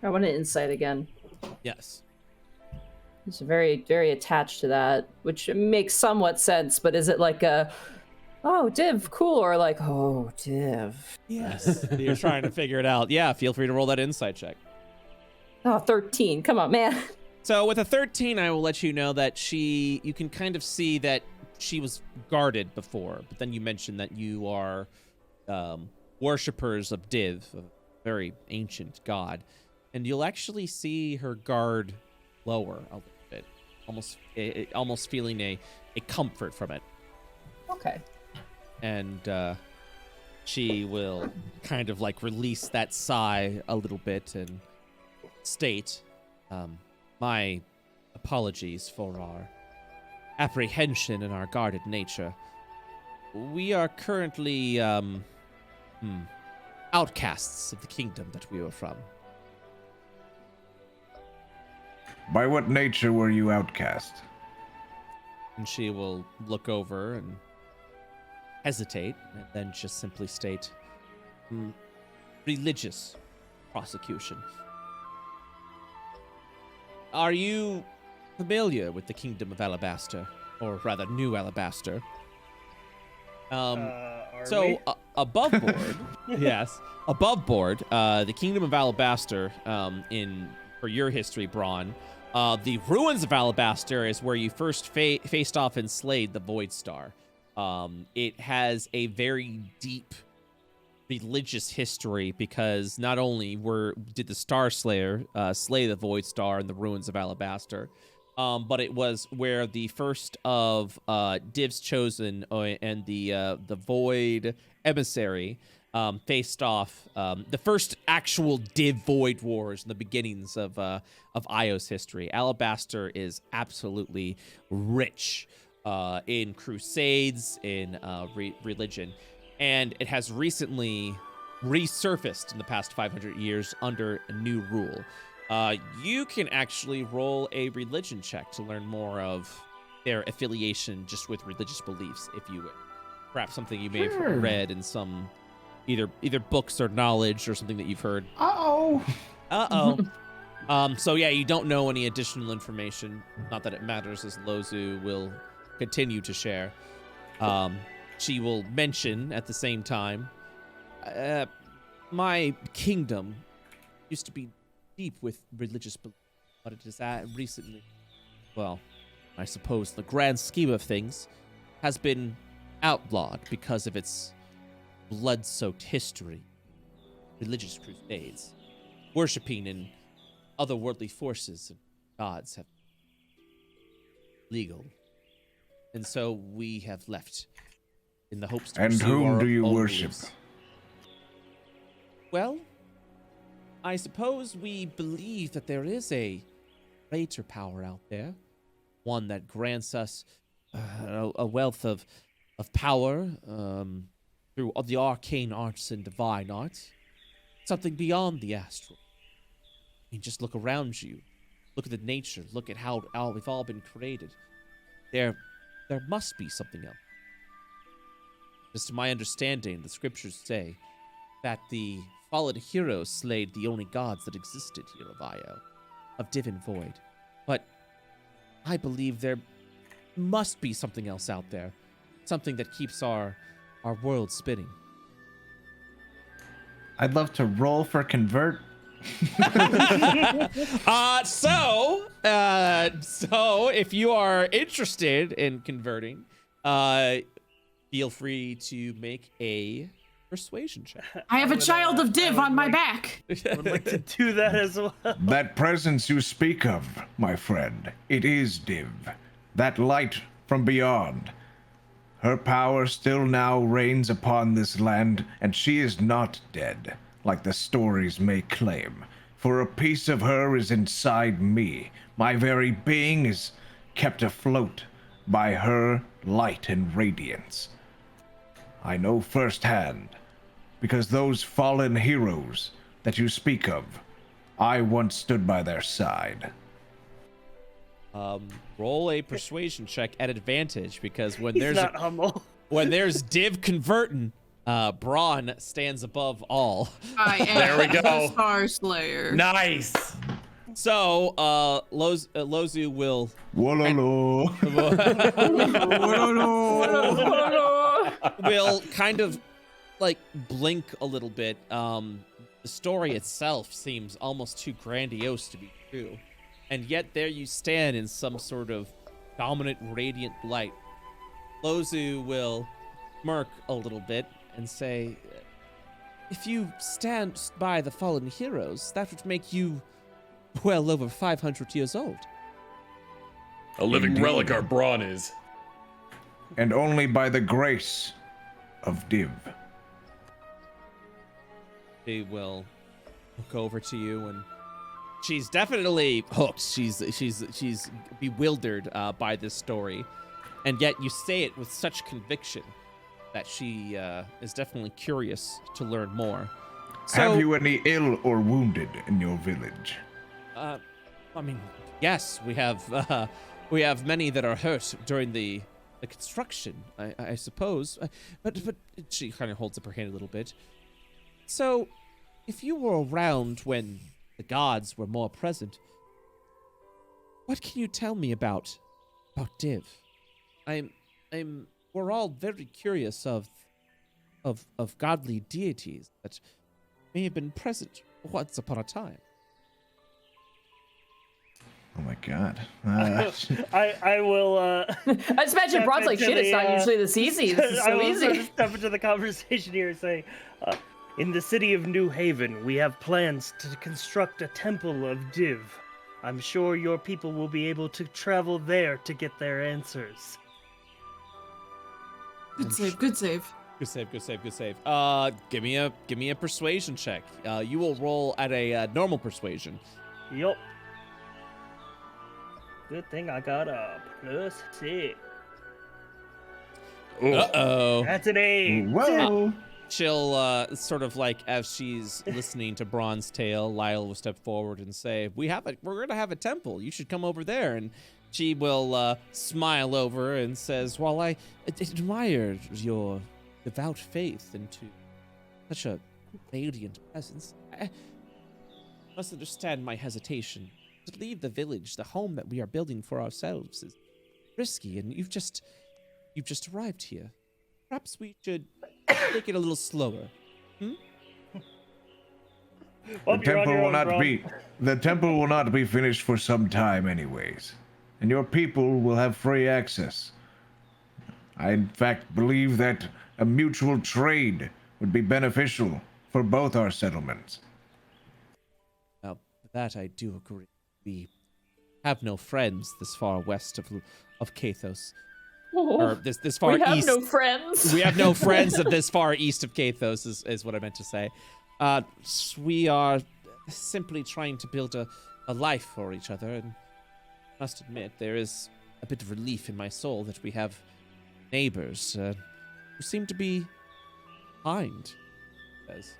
I want to insight again. Yes. He's very, very attached to that, which makes somewhat sense, but is it like a, oh, Div, cool, or like, oh, Div? Yes. You're trying to figure it out. Yeah, feel free to roll that insight check. Oh, 13. Come on, man. So with a 13, I will let you know that you can kind of see that she was guarded before, but then you mentioned that you are worshippers of Div, a very ancient god, and you'll actually see her guard lower a little bit, almost feeling a comfort from it. Okay. And she will kind of like release that sigh a little bit and state, my apologies for our apprehension and our guarded nature. We are currently outcasts of the kingdom that we were from. By what nature were you outcast? And she will look over and hesitate, and then just simply state, religious prosecution. Are you familiar with the kingdom of Alabaster, or rather New Alabaster? Above board, yes, above board, the kingdom of Alabaster, for your history, Bronn, the ruins of Alabaster is where you first faced off and slayed the Void Star. It has a very deep religious history because not only did the Star Slayer slay the Void Star in the ruins of Alabaster, but it was where the first of Div's Chosen and the Void Emissary faced off the first actual Div Void Wars in the beginnings of Io's history. Alabaster is absolutely rich in crusades, in religion, and it has recently resurfaced in the past 500 years under a new rule. You can actually roll a religion check to learn more of their affiliation just with religious beliefs, if you would. Perhaps something you may have read in some either books or knowledge or something that you've heard. Uh-oh. So yeah, you don't know any additional information. Not that it matters, as Lozu will continue to share. She will mention at the same time, my kingdom used to be deep with religious belief, but it is recently, well, I suppose the grand scheme of things has been outlawed because of its blood-soaked history, religious crusades, worshipping in otherworldly forces and gods have legal, and so we have left in the hopes to And pursue whom our do you own worship? beliefs. Well, I suppose we believe that there is a greater power out there, one that grants us a wealth of power through the arcane arts and divine arts, something beyond the astral. I mean, just look around you, look at the nature, look at how we've all been created. There must be something else. Just to my understanding, the scriptures say that the fallen heroes slayed the only gods that existed here of Io, of Div and Void. But I believe there must be something else out there, something that keeps our world spinning. I'd love to roll for convert. So if you are interested in converting, feel free to make a persuasion check. I have a child of Div on my back. I would like to do that as well. That presence you speak of, my friend, it is Div. That light from beyond. Her power still now reigns upon this land, and she is not dead, like the stories may claim. For a piece of her is inside me. My very being is kept afloat by her light and radiance. I know firsthand, because those fallen heroes that you speak of, I once stood by their side. Roll a persuasion check at advantage, because when He's there's not humble. when there's Div converting, Bronn stands above all. I am There we go. the Star Slayer. Nice. So, Lozu will will kind of like blink a little bit. The story itself seems almost too grandiose to be true, and yet there you stand in some sort of dominant radiant light. Lozu will smirk a little bit and say, if you stand by the fallen heroes, that would make you well over 500 years old. A living Indeed. relic our Bronn is. And only by the grace of Div. She will look over to you, and she's definitely hooked. She's bewildered by this story, and yet you say it with such conviction that she is definitely curious to learn more. So, Have you any ill or wounded in your village? I mean, yes, we have many that are hurt during the construction, I suppose. But she kind of holds up her hand a little bit. So, if you were around when the gods were more present, what can you tell me about Div? We're all very curious of godly deities that may have been present once upon a time. Oh my god. I will. I just imagine Bronn's like, shit, it's not usually this easy. This is I so will sort easy. of step into the conversation here and say, in the city of New Haven, we have plans to construct a temple of Div. I'm sure your people will be able to travel there to get their answers. Good save, good save. Good save. Give me a persuasion check. You will roll at a normal persuasion. Yup. Good thing I got a +6. Uh-oh. That's an 8. Whoa. She'll sort of like as she's listening to Bronn's tale, Lyle will step forward and say, we're gonna have a temple. You should come over there. And she will smile over and says, well, I admire your devout faith into such a radiant presence. I must understand my hesitation. To leave the village, the home that we are building for ourselves, is risky, and you've just arrived here. Perhaps we should take it a little slower. The temple will not be finished for some time anyways, and your people will have free access. I in fact believe that a mutual trade would be beneficial for both our settlements. Now, that I do agree. We have no friends this far west of Kathos. Or this far east. We have no friends. We have no friends of this far east of Kathos is what I meant to say. We are simply trying to build a life for each other, and I must admit there is a bit of relief in my soul that we have neighbors who seem to be kind. As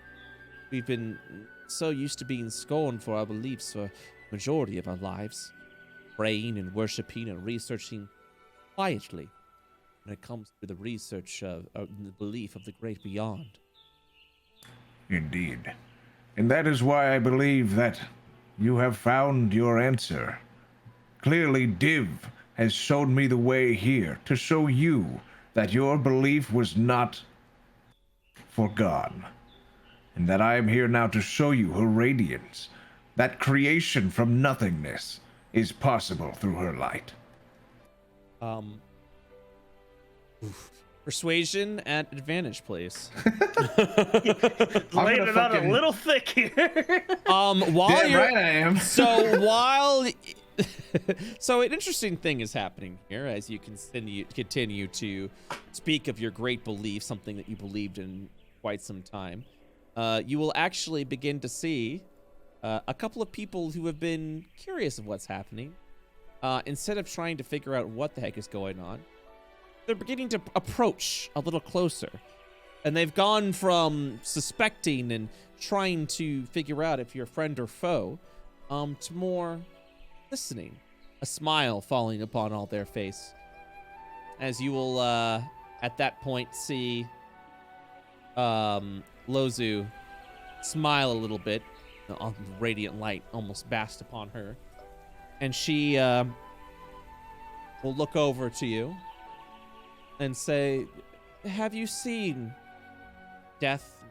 we've been so used to being scorned for our beliefs for majority of our lives, praying and worshiping and researching quietly when it comes to the research of the belief of the great beyond. Indeed. And that is why I believe that you have found your answer. Clearly, Div has shown me the way here to show you that your belief was not forgotten, and that I am here now to show you her radiance. That creation from nothingness is possible through her light. Persuasion at advantage, please. Laying it out a little thick here. While you're right, I am. So an interesting thing is happening here as you continue to speak of your great belief, something that you believed in quite some time. You will actually begin to see a couple of people who have been curious of what's happening. Instead of trying to figure out what the heck is going on, they're beginning to approach a little closer. And they've gone from suspecting and trying to figure out if you're friend or foe, to more listening, a smile falling upon all their face. As you will, at that point, see Lozu smile a little bit, the radiant light almost basked upon her. And she will look over to you and say, have you seen death,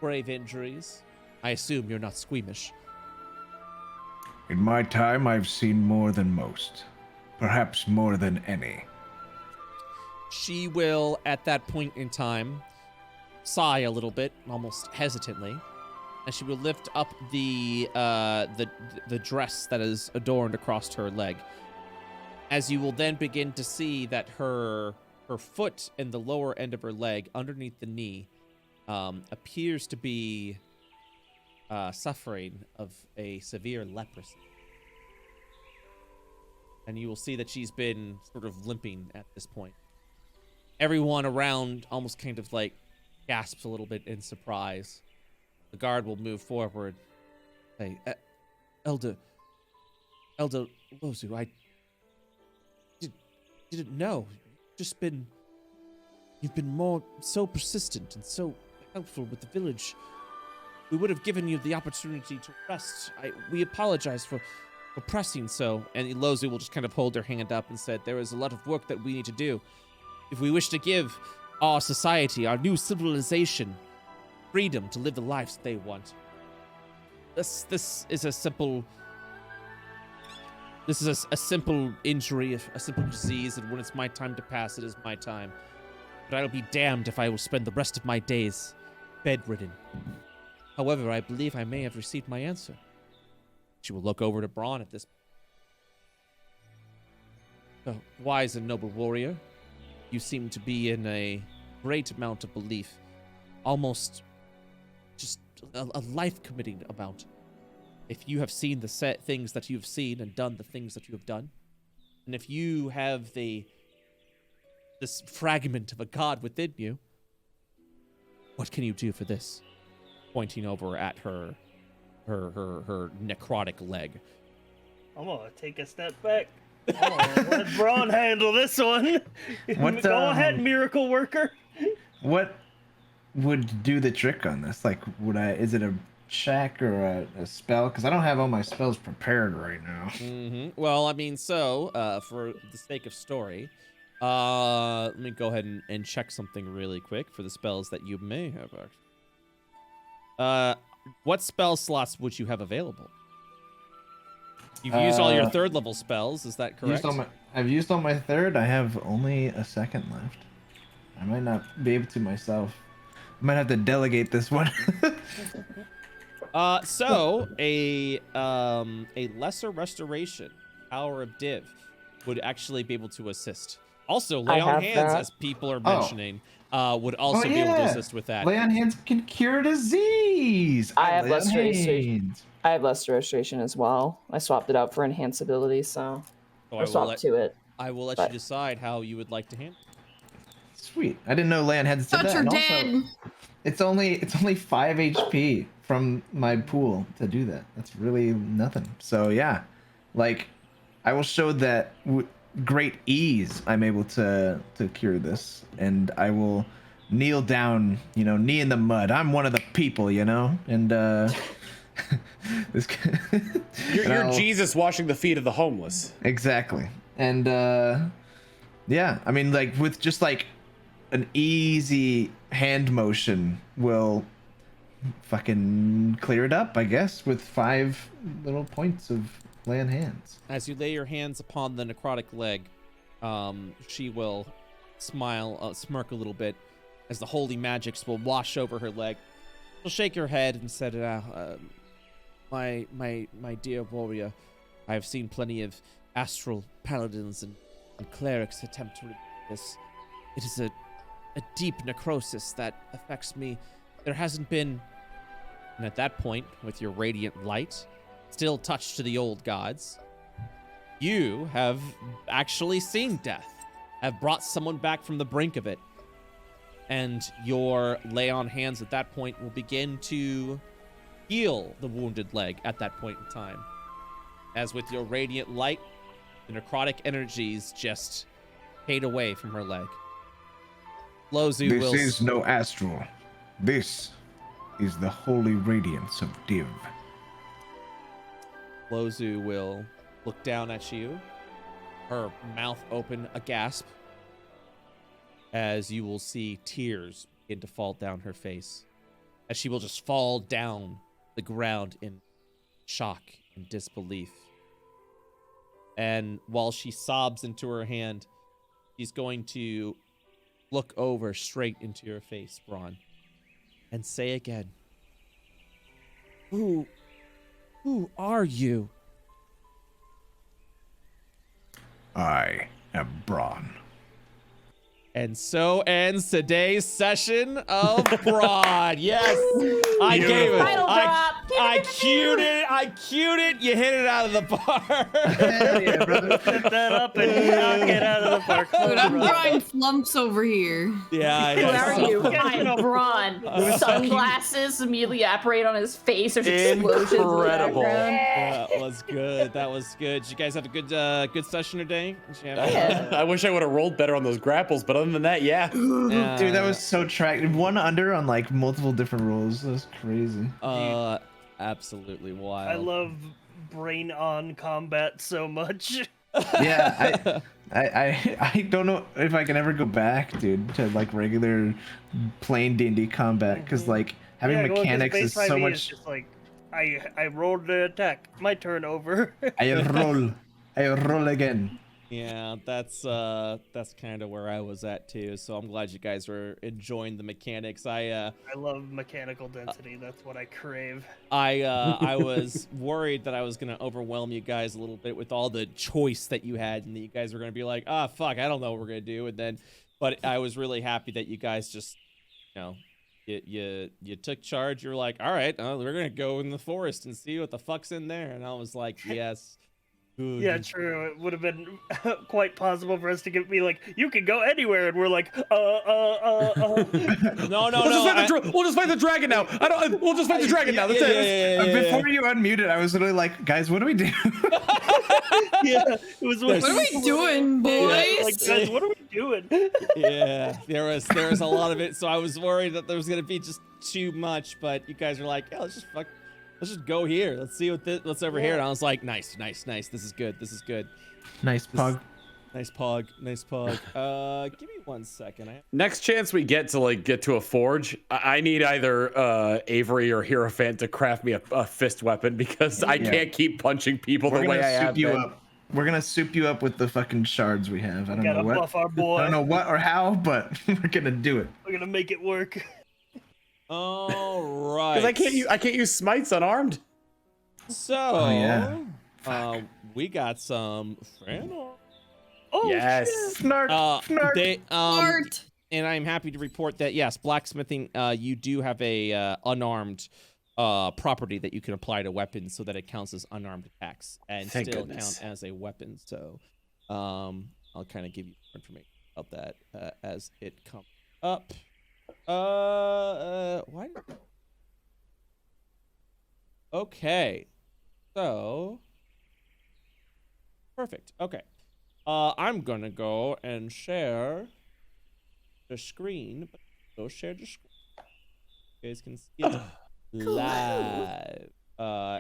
grave injuries? I assume you're not squeamish. In my time, I've seen more than most. Perhaps more than any. She will, at that point in time, sigh a little bit, almost hesitantly, and she will lift up the dress that is adorned across her leg. As you will then begin to see that her foot and the lower end of her leg, underneath the knee, appears to be suffering of a severe leprosy. And you will see that she's been sort of limping at this point. Everyone around almost kind of like gasps a little bit in surprise. The guard will move forward. Hey, Elder Lozu, I didn't know. You've been so persistent and so helpful with the village. We would have given you the opportunity to rest. We apologize for pressing so. And Lozu will just kind of hold her hand up and said, there is a lot of work that we need to do. If we wish to give our society, our new civilization, freedom to live the lives that they want. This is a simple injury, a simple disease, and when it's my time to pass, it is my time. But I'll be damned if I will spend the rest of my days bedridden. However, I believe I may have received my answer. She will look over to Bronn at this. A wise and noble warrior. You seem to be in a great amount of belief, almost just a life-committing amount. If you have seen the set things that you've seen and done the things that you have done, and if you have this fragment of a god within you, what can you do for this? Pointing over at her necrotic leg. I'm gonna take a step back. Let Bronn handle this one. Go ahead, miracle worker. What would do the trick on this? Like, is it a check or a spell? Because I don't have all my spells prepared right now. Well, I mean, for the sake of story, let me go ahead and check something really quick for the spells that you may have actually. What spell slots would you have available? You've used all your third level spells, is that correct? I've used all my third. I have only a second left. I might not be able to myself. I might have to delegate this one. So a lesser restoration, Power of Div, would actually be able to assist. Also, Lay on Hands, as people are mentioning, would also be able to assist with that. Lay on Hands can cure disease. I have lesser restoration. I have lesser restoration as well. I swapped it out for enhance ability, so I swapped to it. I will let you decide how you would like to handle it. Sweet. I didn't know Lay on Hands did that. You're dead. It's only 5 HP from my pool to do that. That's really nothing. So yeah, like I will show that great ease I'm able to cure this, and I will kneel down, knee in the mud. I'm one of the people, and You're Jesus washing the feet of the homeless. Exactly. And yeah, I mean, like with just like an easy hand motion will fucking clear it up, I guess, with 5 little points of Lay on Hands. As you lay your hands upon the necrotic leg, she will smirk a little bit as the holy magics will wash over her leg. She'll shake her head and said, my dear warrior, I have seen plenty of astral paladins and clerics attempt to read this. It is a deep necrosis that affects me. There hasn't been, and at that point, with your radiant light, still touched to the old gods, you have actually seen death, have brought someone back from the brink of it, and your Lay on Hands at that point will begin to heal the wounded leg at that point in time. As with your radiant light, the necrotic energies just fade away from her leg. Lozu This is no astral. This is the holy radiance of Div. Lozu will look down at you, her mouth open, a gasp, as you will see tears begin to fall down her face, as she will just fall down the ground in shock and disbelief. And while she sobs into her hand, she's going to look over straight into your face, Bronn, and say again, Who are you? I am Bronn. And so ends today's session of Bronn. Yes, I gave it. I cued it. I cued it. You hit it out of the park. Yeah, brother. Set that up and knock it out of the park. Dude, I'm drawing flumps over here. Yeah. Who are you? I'm Bronn. Sunglasses immediately apparate on his face. There's explosions. Incredible. In the background. That was good. That was good. Did you guys have a good session today? I wish I would have rolled better on those grapples, but other than that, yeah. Dude, that was so tracked. 1 under on like multiple different rolls. That was crazy. Absolutely wild. I love brain on combat so much. Yeah, I don't know if I can ever go back, dude, to like regular plain D&D combat, because like having mechanics is so much. Is just like I rolled the attack. My turn over. I roll again. Yeah, that's kind of where I was at too. So I'm glad you guys are enjoying the mechanics. I love mechanical density. That's what I crave. I was worried that I was gonna overwhelm you guys a little bit with all the choice that you had, and that you guys were gonna be like, fuck, I don't know what we're gonna do. And then But I was really happy that you guys just, you took charge. You're like, all right, we're gonna go in the forest and see what the fuck's in there. And I was like, yes. Good. Yeah, true. It would have been quite possible for us to be like, you can go anywhere, and we're like, No. We'll just fight the dragon now. We'll just fight the dragon now. That's it. Before you unmuted, I was literally like, guys, what do we do? Yeah, it was. What are we doing, boys? Yeah, like, guys, what are we doing? Yeah, there was a lot of it. So I was worried that there was gonna be just too much. But you guys were like, yeah, let's just go here. Let's see what's over here. And I was like, nice. This is good. Nice pug. Nice pog. Give me 1 second. Next chance we get to a forge, I need either Avery or Hierophant to craft me a fist weapon because I can't keep punching people the way I have been. We're gonna soup you up with the fucking shards we have. I don't know what. Buff our boy. I don't know what or how, but we're gonna do it. We're gonna make it work. All right. Because I can't use smites unarmed. So, we got some Franor. Oh, yes. shit. And I'm happy to report that yes, blacksmithing. You do have a unarmed property that you can apply to weapons, so that it counts as unarmed attacks and Thank still goodness. count as a weapon. So, I'll kind of give you more information about that as it comes up. Why? Okay. So, perfect. Okay. I'm gonna go and share the screen. Go share the screen. You guys can see it live.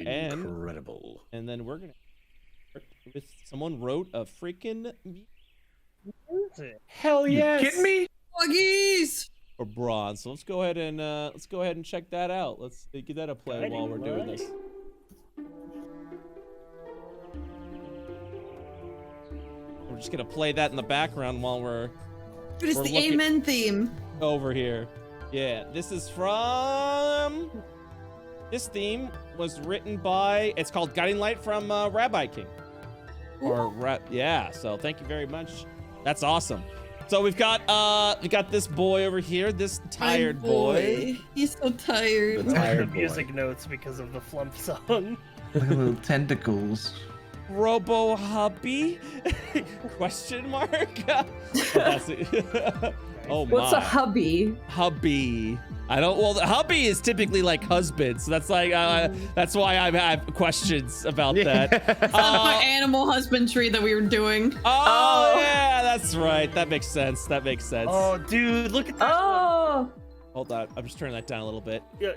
Incredible. And then we're gonna start with someone wrote a freaking Hell yes. You kidding me? Buggies! for Bronn. So let's go ahead and check that out. Let's give that a play while we're doing this. We're just gonna play that in the background while we're It's the Amen theme. over here. Yeah, this is from. This theme was written by. It's called Guiding Light from Rabbi King. Yeah. So thank you very much. That's awesome. So we got this boy over here, this tired boy. He's so tired. The music notes because of the Flump song. Look at the little tentacles. Robo hubby? Question mark? That's it. Oh my. What's a hubby? Hubby. I don't. Well, the hubby is typically like husband, so that's like that's why I have questions about that. Sounds like animal husbandry that we were doing. Oh yeah, that's right. That makes sense. Oh, dude, look at that. Oh. Hold on. I'm just turning that down a little bit. Yeah.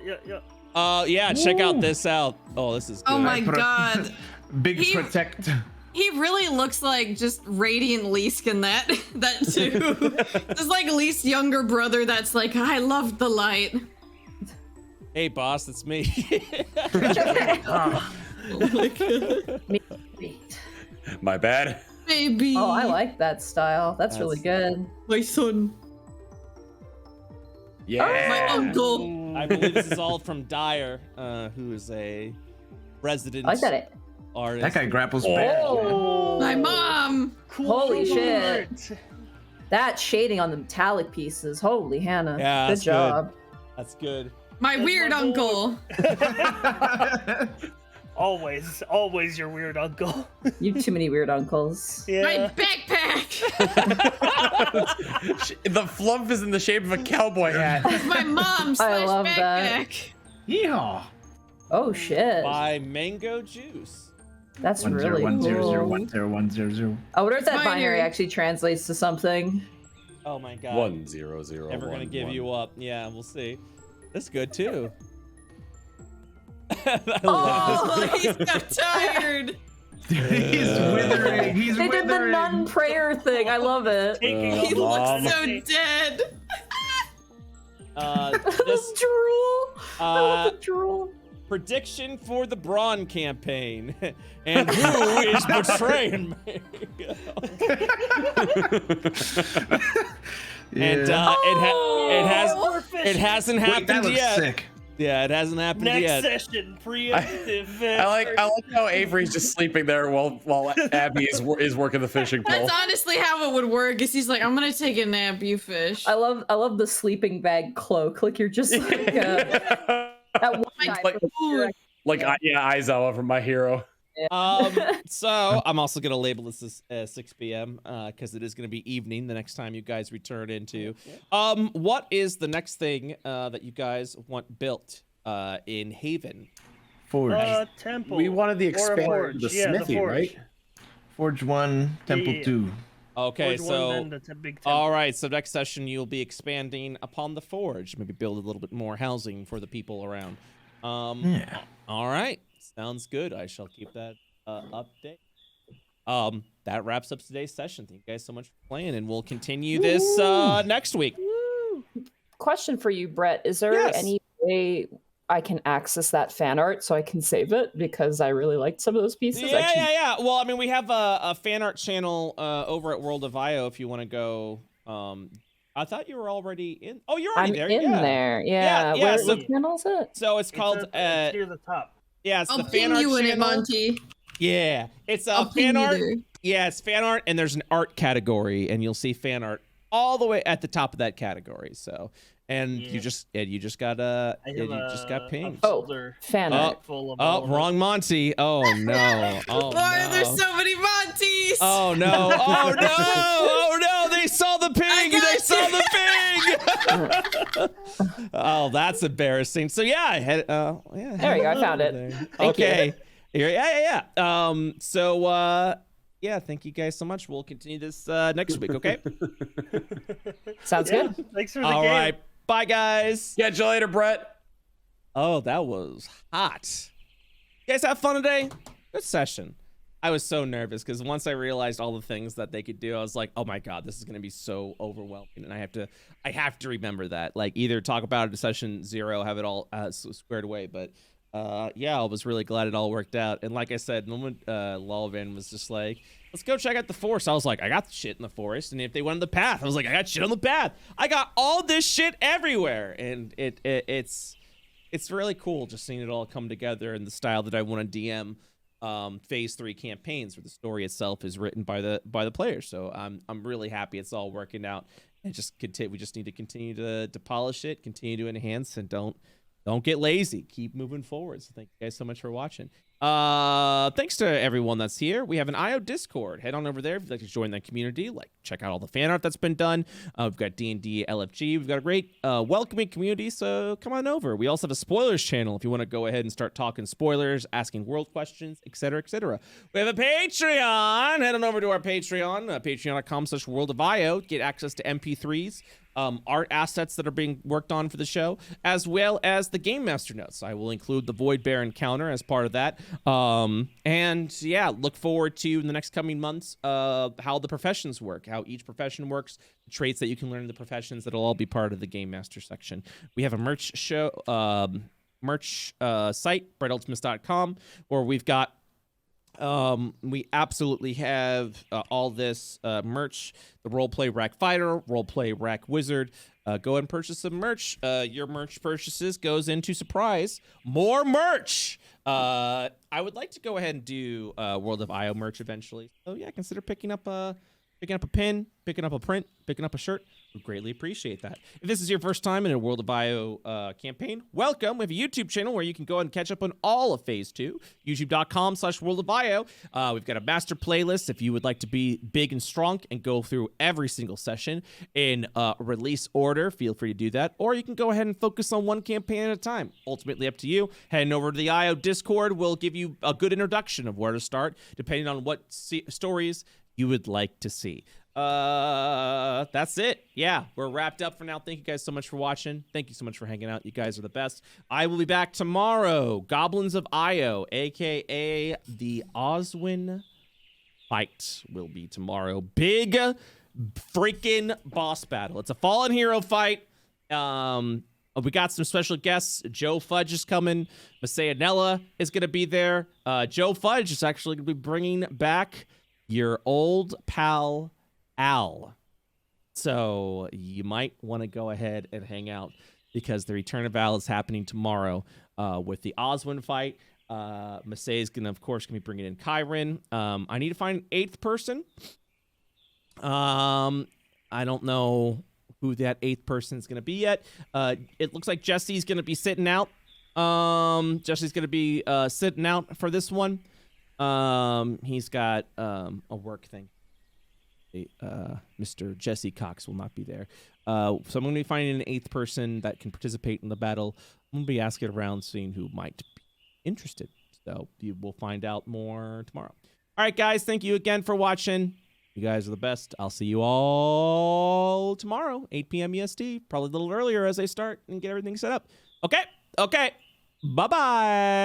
Yeah. Check out this out. Oh, this is good. Oh my god. Big protect. He really looks like just Radiant Leask in that too. Just like Leask's younger brother that's like, I love the light. Hey boss, it's me. Oh my god. My bad. Baby. Oh, I like that style. That's really good. My son. Yeah. My uncle. I believe this is all from Dyer, who is a resident I like that. artist. That guy grapples bad. Oh. My mom. Holy shit. That shading on the metallic pieces. Holy Hannah. Yeah, good job. That's good. My weird uncle. Always your weird uncle. You have too many weird uncles. Yeah. My backpack. The flump is in the shape of a cowboy hat. My mom / I love backpack. that. Yeehaw. Oh shit. By Mango Juice. That's really cool. 1010100. I wonder if that Binary. binary actually translates to something. Oh my god. 100. Never gonna give you up. Yeah, we'll see. That's good too. I love Oh, he's so tired. He's withering. He's They did the withering. nun prayer thing. I love it. He looks so dead. This drool. I love the drool. prediction for the Bronn campaign, and who is betraying me? And it hasn't Wait, that happened looks yet. sick. Yeah, it hasn't happened Next yet. session, preemptive. I like how Avery's just sleeping there while Abby is working the fishing pole. That's honestly how it would work. Is he's like, I'm gonna take a nap, you fish. I love the sleeping bag cloak. Like you're just like at one time. Like Aizawa from My Hero. So I'm also gonna label this as 6 p.m. Because it is gonna be evening the next time you guys return into. What is the next thing that you guys want built in Haven? Forge. Temple. We wanted the expansion, the smithy, right? Forge 1, Temple 2. Okay, Forge so 1, then the big temple. all right. So next session you'll be expanding upon the forge. Maybe build a little bit more housing for the people around. Yeah. All right. Sounds good. I shall keep that update. That wraps up today's session. Thank you guys so much for playing, and we'll continue this next week. Question for you, Brett. Is there Yes. any way I can access that fan art so I can save it? Because I really liked some of those pieces. Yeah. Well, I mean, we have a fan art channel over at World of IO if you want to go. I thought you were already in. Oh, you're already there. I'm in there. Yeah. Yeah, What channel is it? So it's called. It's near the top. Yeah, it's I'll the fan ping art you in it, channel. Monty. Yeah, it's I'll ping fan you art. there. Yeah, it's fan art, and there's an art category, and you'll see fan art all the way at the top of that category. So, and you just got pinged. Fan art. Full of Wrong Monty. Oh no. Oh Why no. are there so many Montys? Oh no. Oh no. Oh no. They saw the ping. They saw the ping. Oh, that's embarrassing. So yeah, I had There you go. I found it. Thank you. Yeah. Yeah, thank you guys so much. We'll continue this next week, okay? Sounds good. Thanks for the All game. right. Bye, guys. Catch you later, Brett. Oh, that was hot. You guys have fun today? Good session. I was so nervous because once I realized all the things that they could do, I was like, oh my God, this is going to be so overwhelming. And I have to remember that. Like, either talk about it in session 0, have it all squared away. But yeah, I was really glad it all worked out. And like I said, the moment Lawlman was just like, let's go check out the forest, I was like, I got shit in the forest. And if they went on the path, I was like, I got shit on the path. I got all this shit everywhere. And it's really cool just seeing it all come together in the style that I want to DM phase 3 campaigns, where the story itself is written by the players. So I'm really happy it's all working out. And we just need to continue to polish it, continue to enhance, and don't get lazy. Keep moving forward. So thank you guys so much for watching. Thanks to everyone that's here. We have an IO Discord. Head on over there if you'd like to join that community. Like, check out all the fan art that's been done. We've got D&D LFG. We've got a great welcoming community, so come on over. We also have a spoilers channel if you want to go ahead and start talking spoilers, asking world questions, etc., etc. We have a Patreon. Head on over to our Patreon, patreon.com/worldofio. Get access to MP3s. Art assets that are being worked on for the show, as well as the Game Master notes. I will include the Void Bear encounter as part of that. And yeah, look forward to in the next coming months how the professions work, how each profession works, the traits that you can learn in the professions. That'll all be part of the Game Master section. We have a merch site, BrettUltimus.com, where we've got we absolutely have all this merch, the Roleplay Rack Fighter, Roleplay Rack Wizard. Go ahead and purchase some merch. Your merch purchases goes into surprise more merch. I would like to go ahead and do World of IO merch eventually. So yeah, consider picking up a pin, picking up a print, picking up a shirt. Would greatly appreciate that. If this is your first time in a World of IO campaign, welcome. We have a YouTube channel where you can go and catch up on all of Phase 2, youtube.com/World of IO. We've got a master playlist if you would like to be big and strong and go through every single session in release order. Feel free to do that. Or you can go ahead and focus on one campaign at a time. Ultimately up to you. Heading over to the IO Discord will give you a good introduction of where to start, depending on what stories you would like to see. That's it. Yeah, we're wrapped up for now. Thank you guys so much for watching. Thank you so much for hanging out. You guys are the best. I will be back tomorrow. Goblins of Io, aka the Oswin fight, will be tomorrow. Big freaking boss battle. It's a fallen hero fight. We got some special guests. Joe Fudge is coming. Masaya Nella is going to be there. Joe Fudge is actually going to be bringing back your old pal Al. So you might want to go ahead and hang out because the Return of Val is happening tomorrow with the Oswin fight. Masay is gonna, of course, be bringing in Kyron. I need to find an 8th person. I don't know who that 8th person is gonna be yet. It looks like Jesse's gonna be sitting out. Jesse's gonna be sitting out for this one. He's got a work thing. Mr. Jesse Cox will not be there. So I'm going to be finding an 8th person that can participate in the battle. I'm going to be asking around, seeing who might be interested. So you will find out more tomorrow. All right, guys. Thank you again for watching. You guys are the best. I'll see you all tomorrow, 8 p.m. EST. Probably a little earlier as I start and get everything set up. Okay. Bye-bye.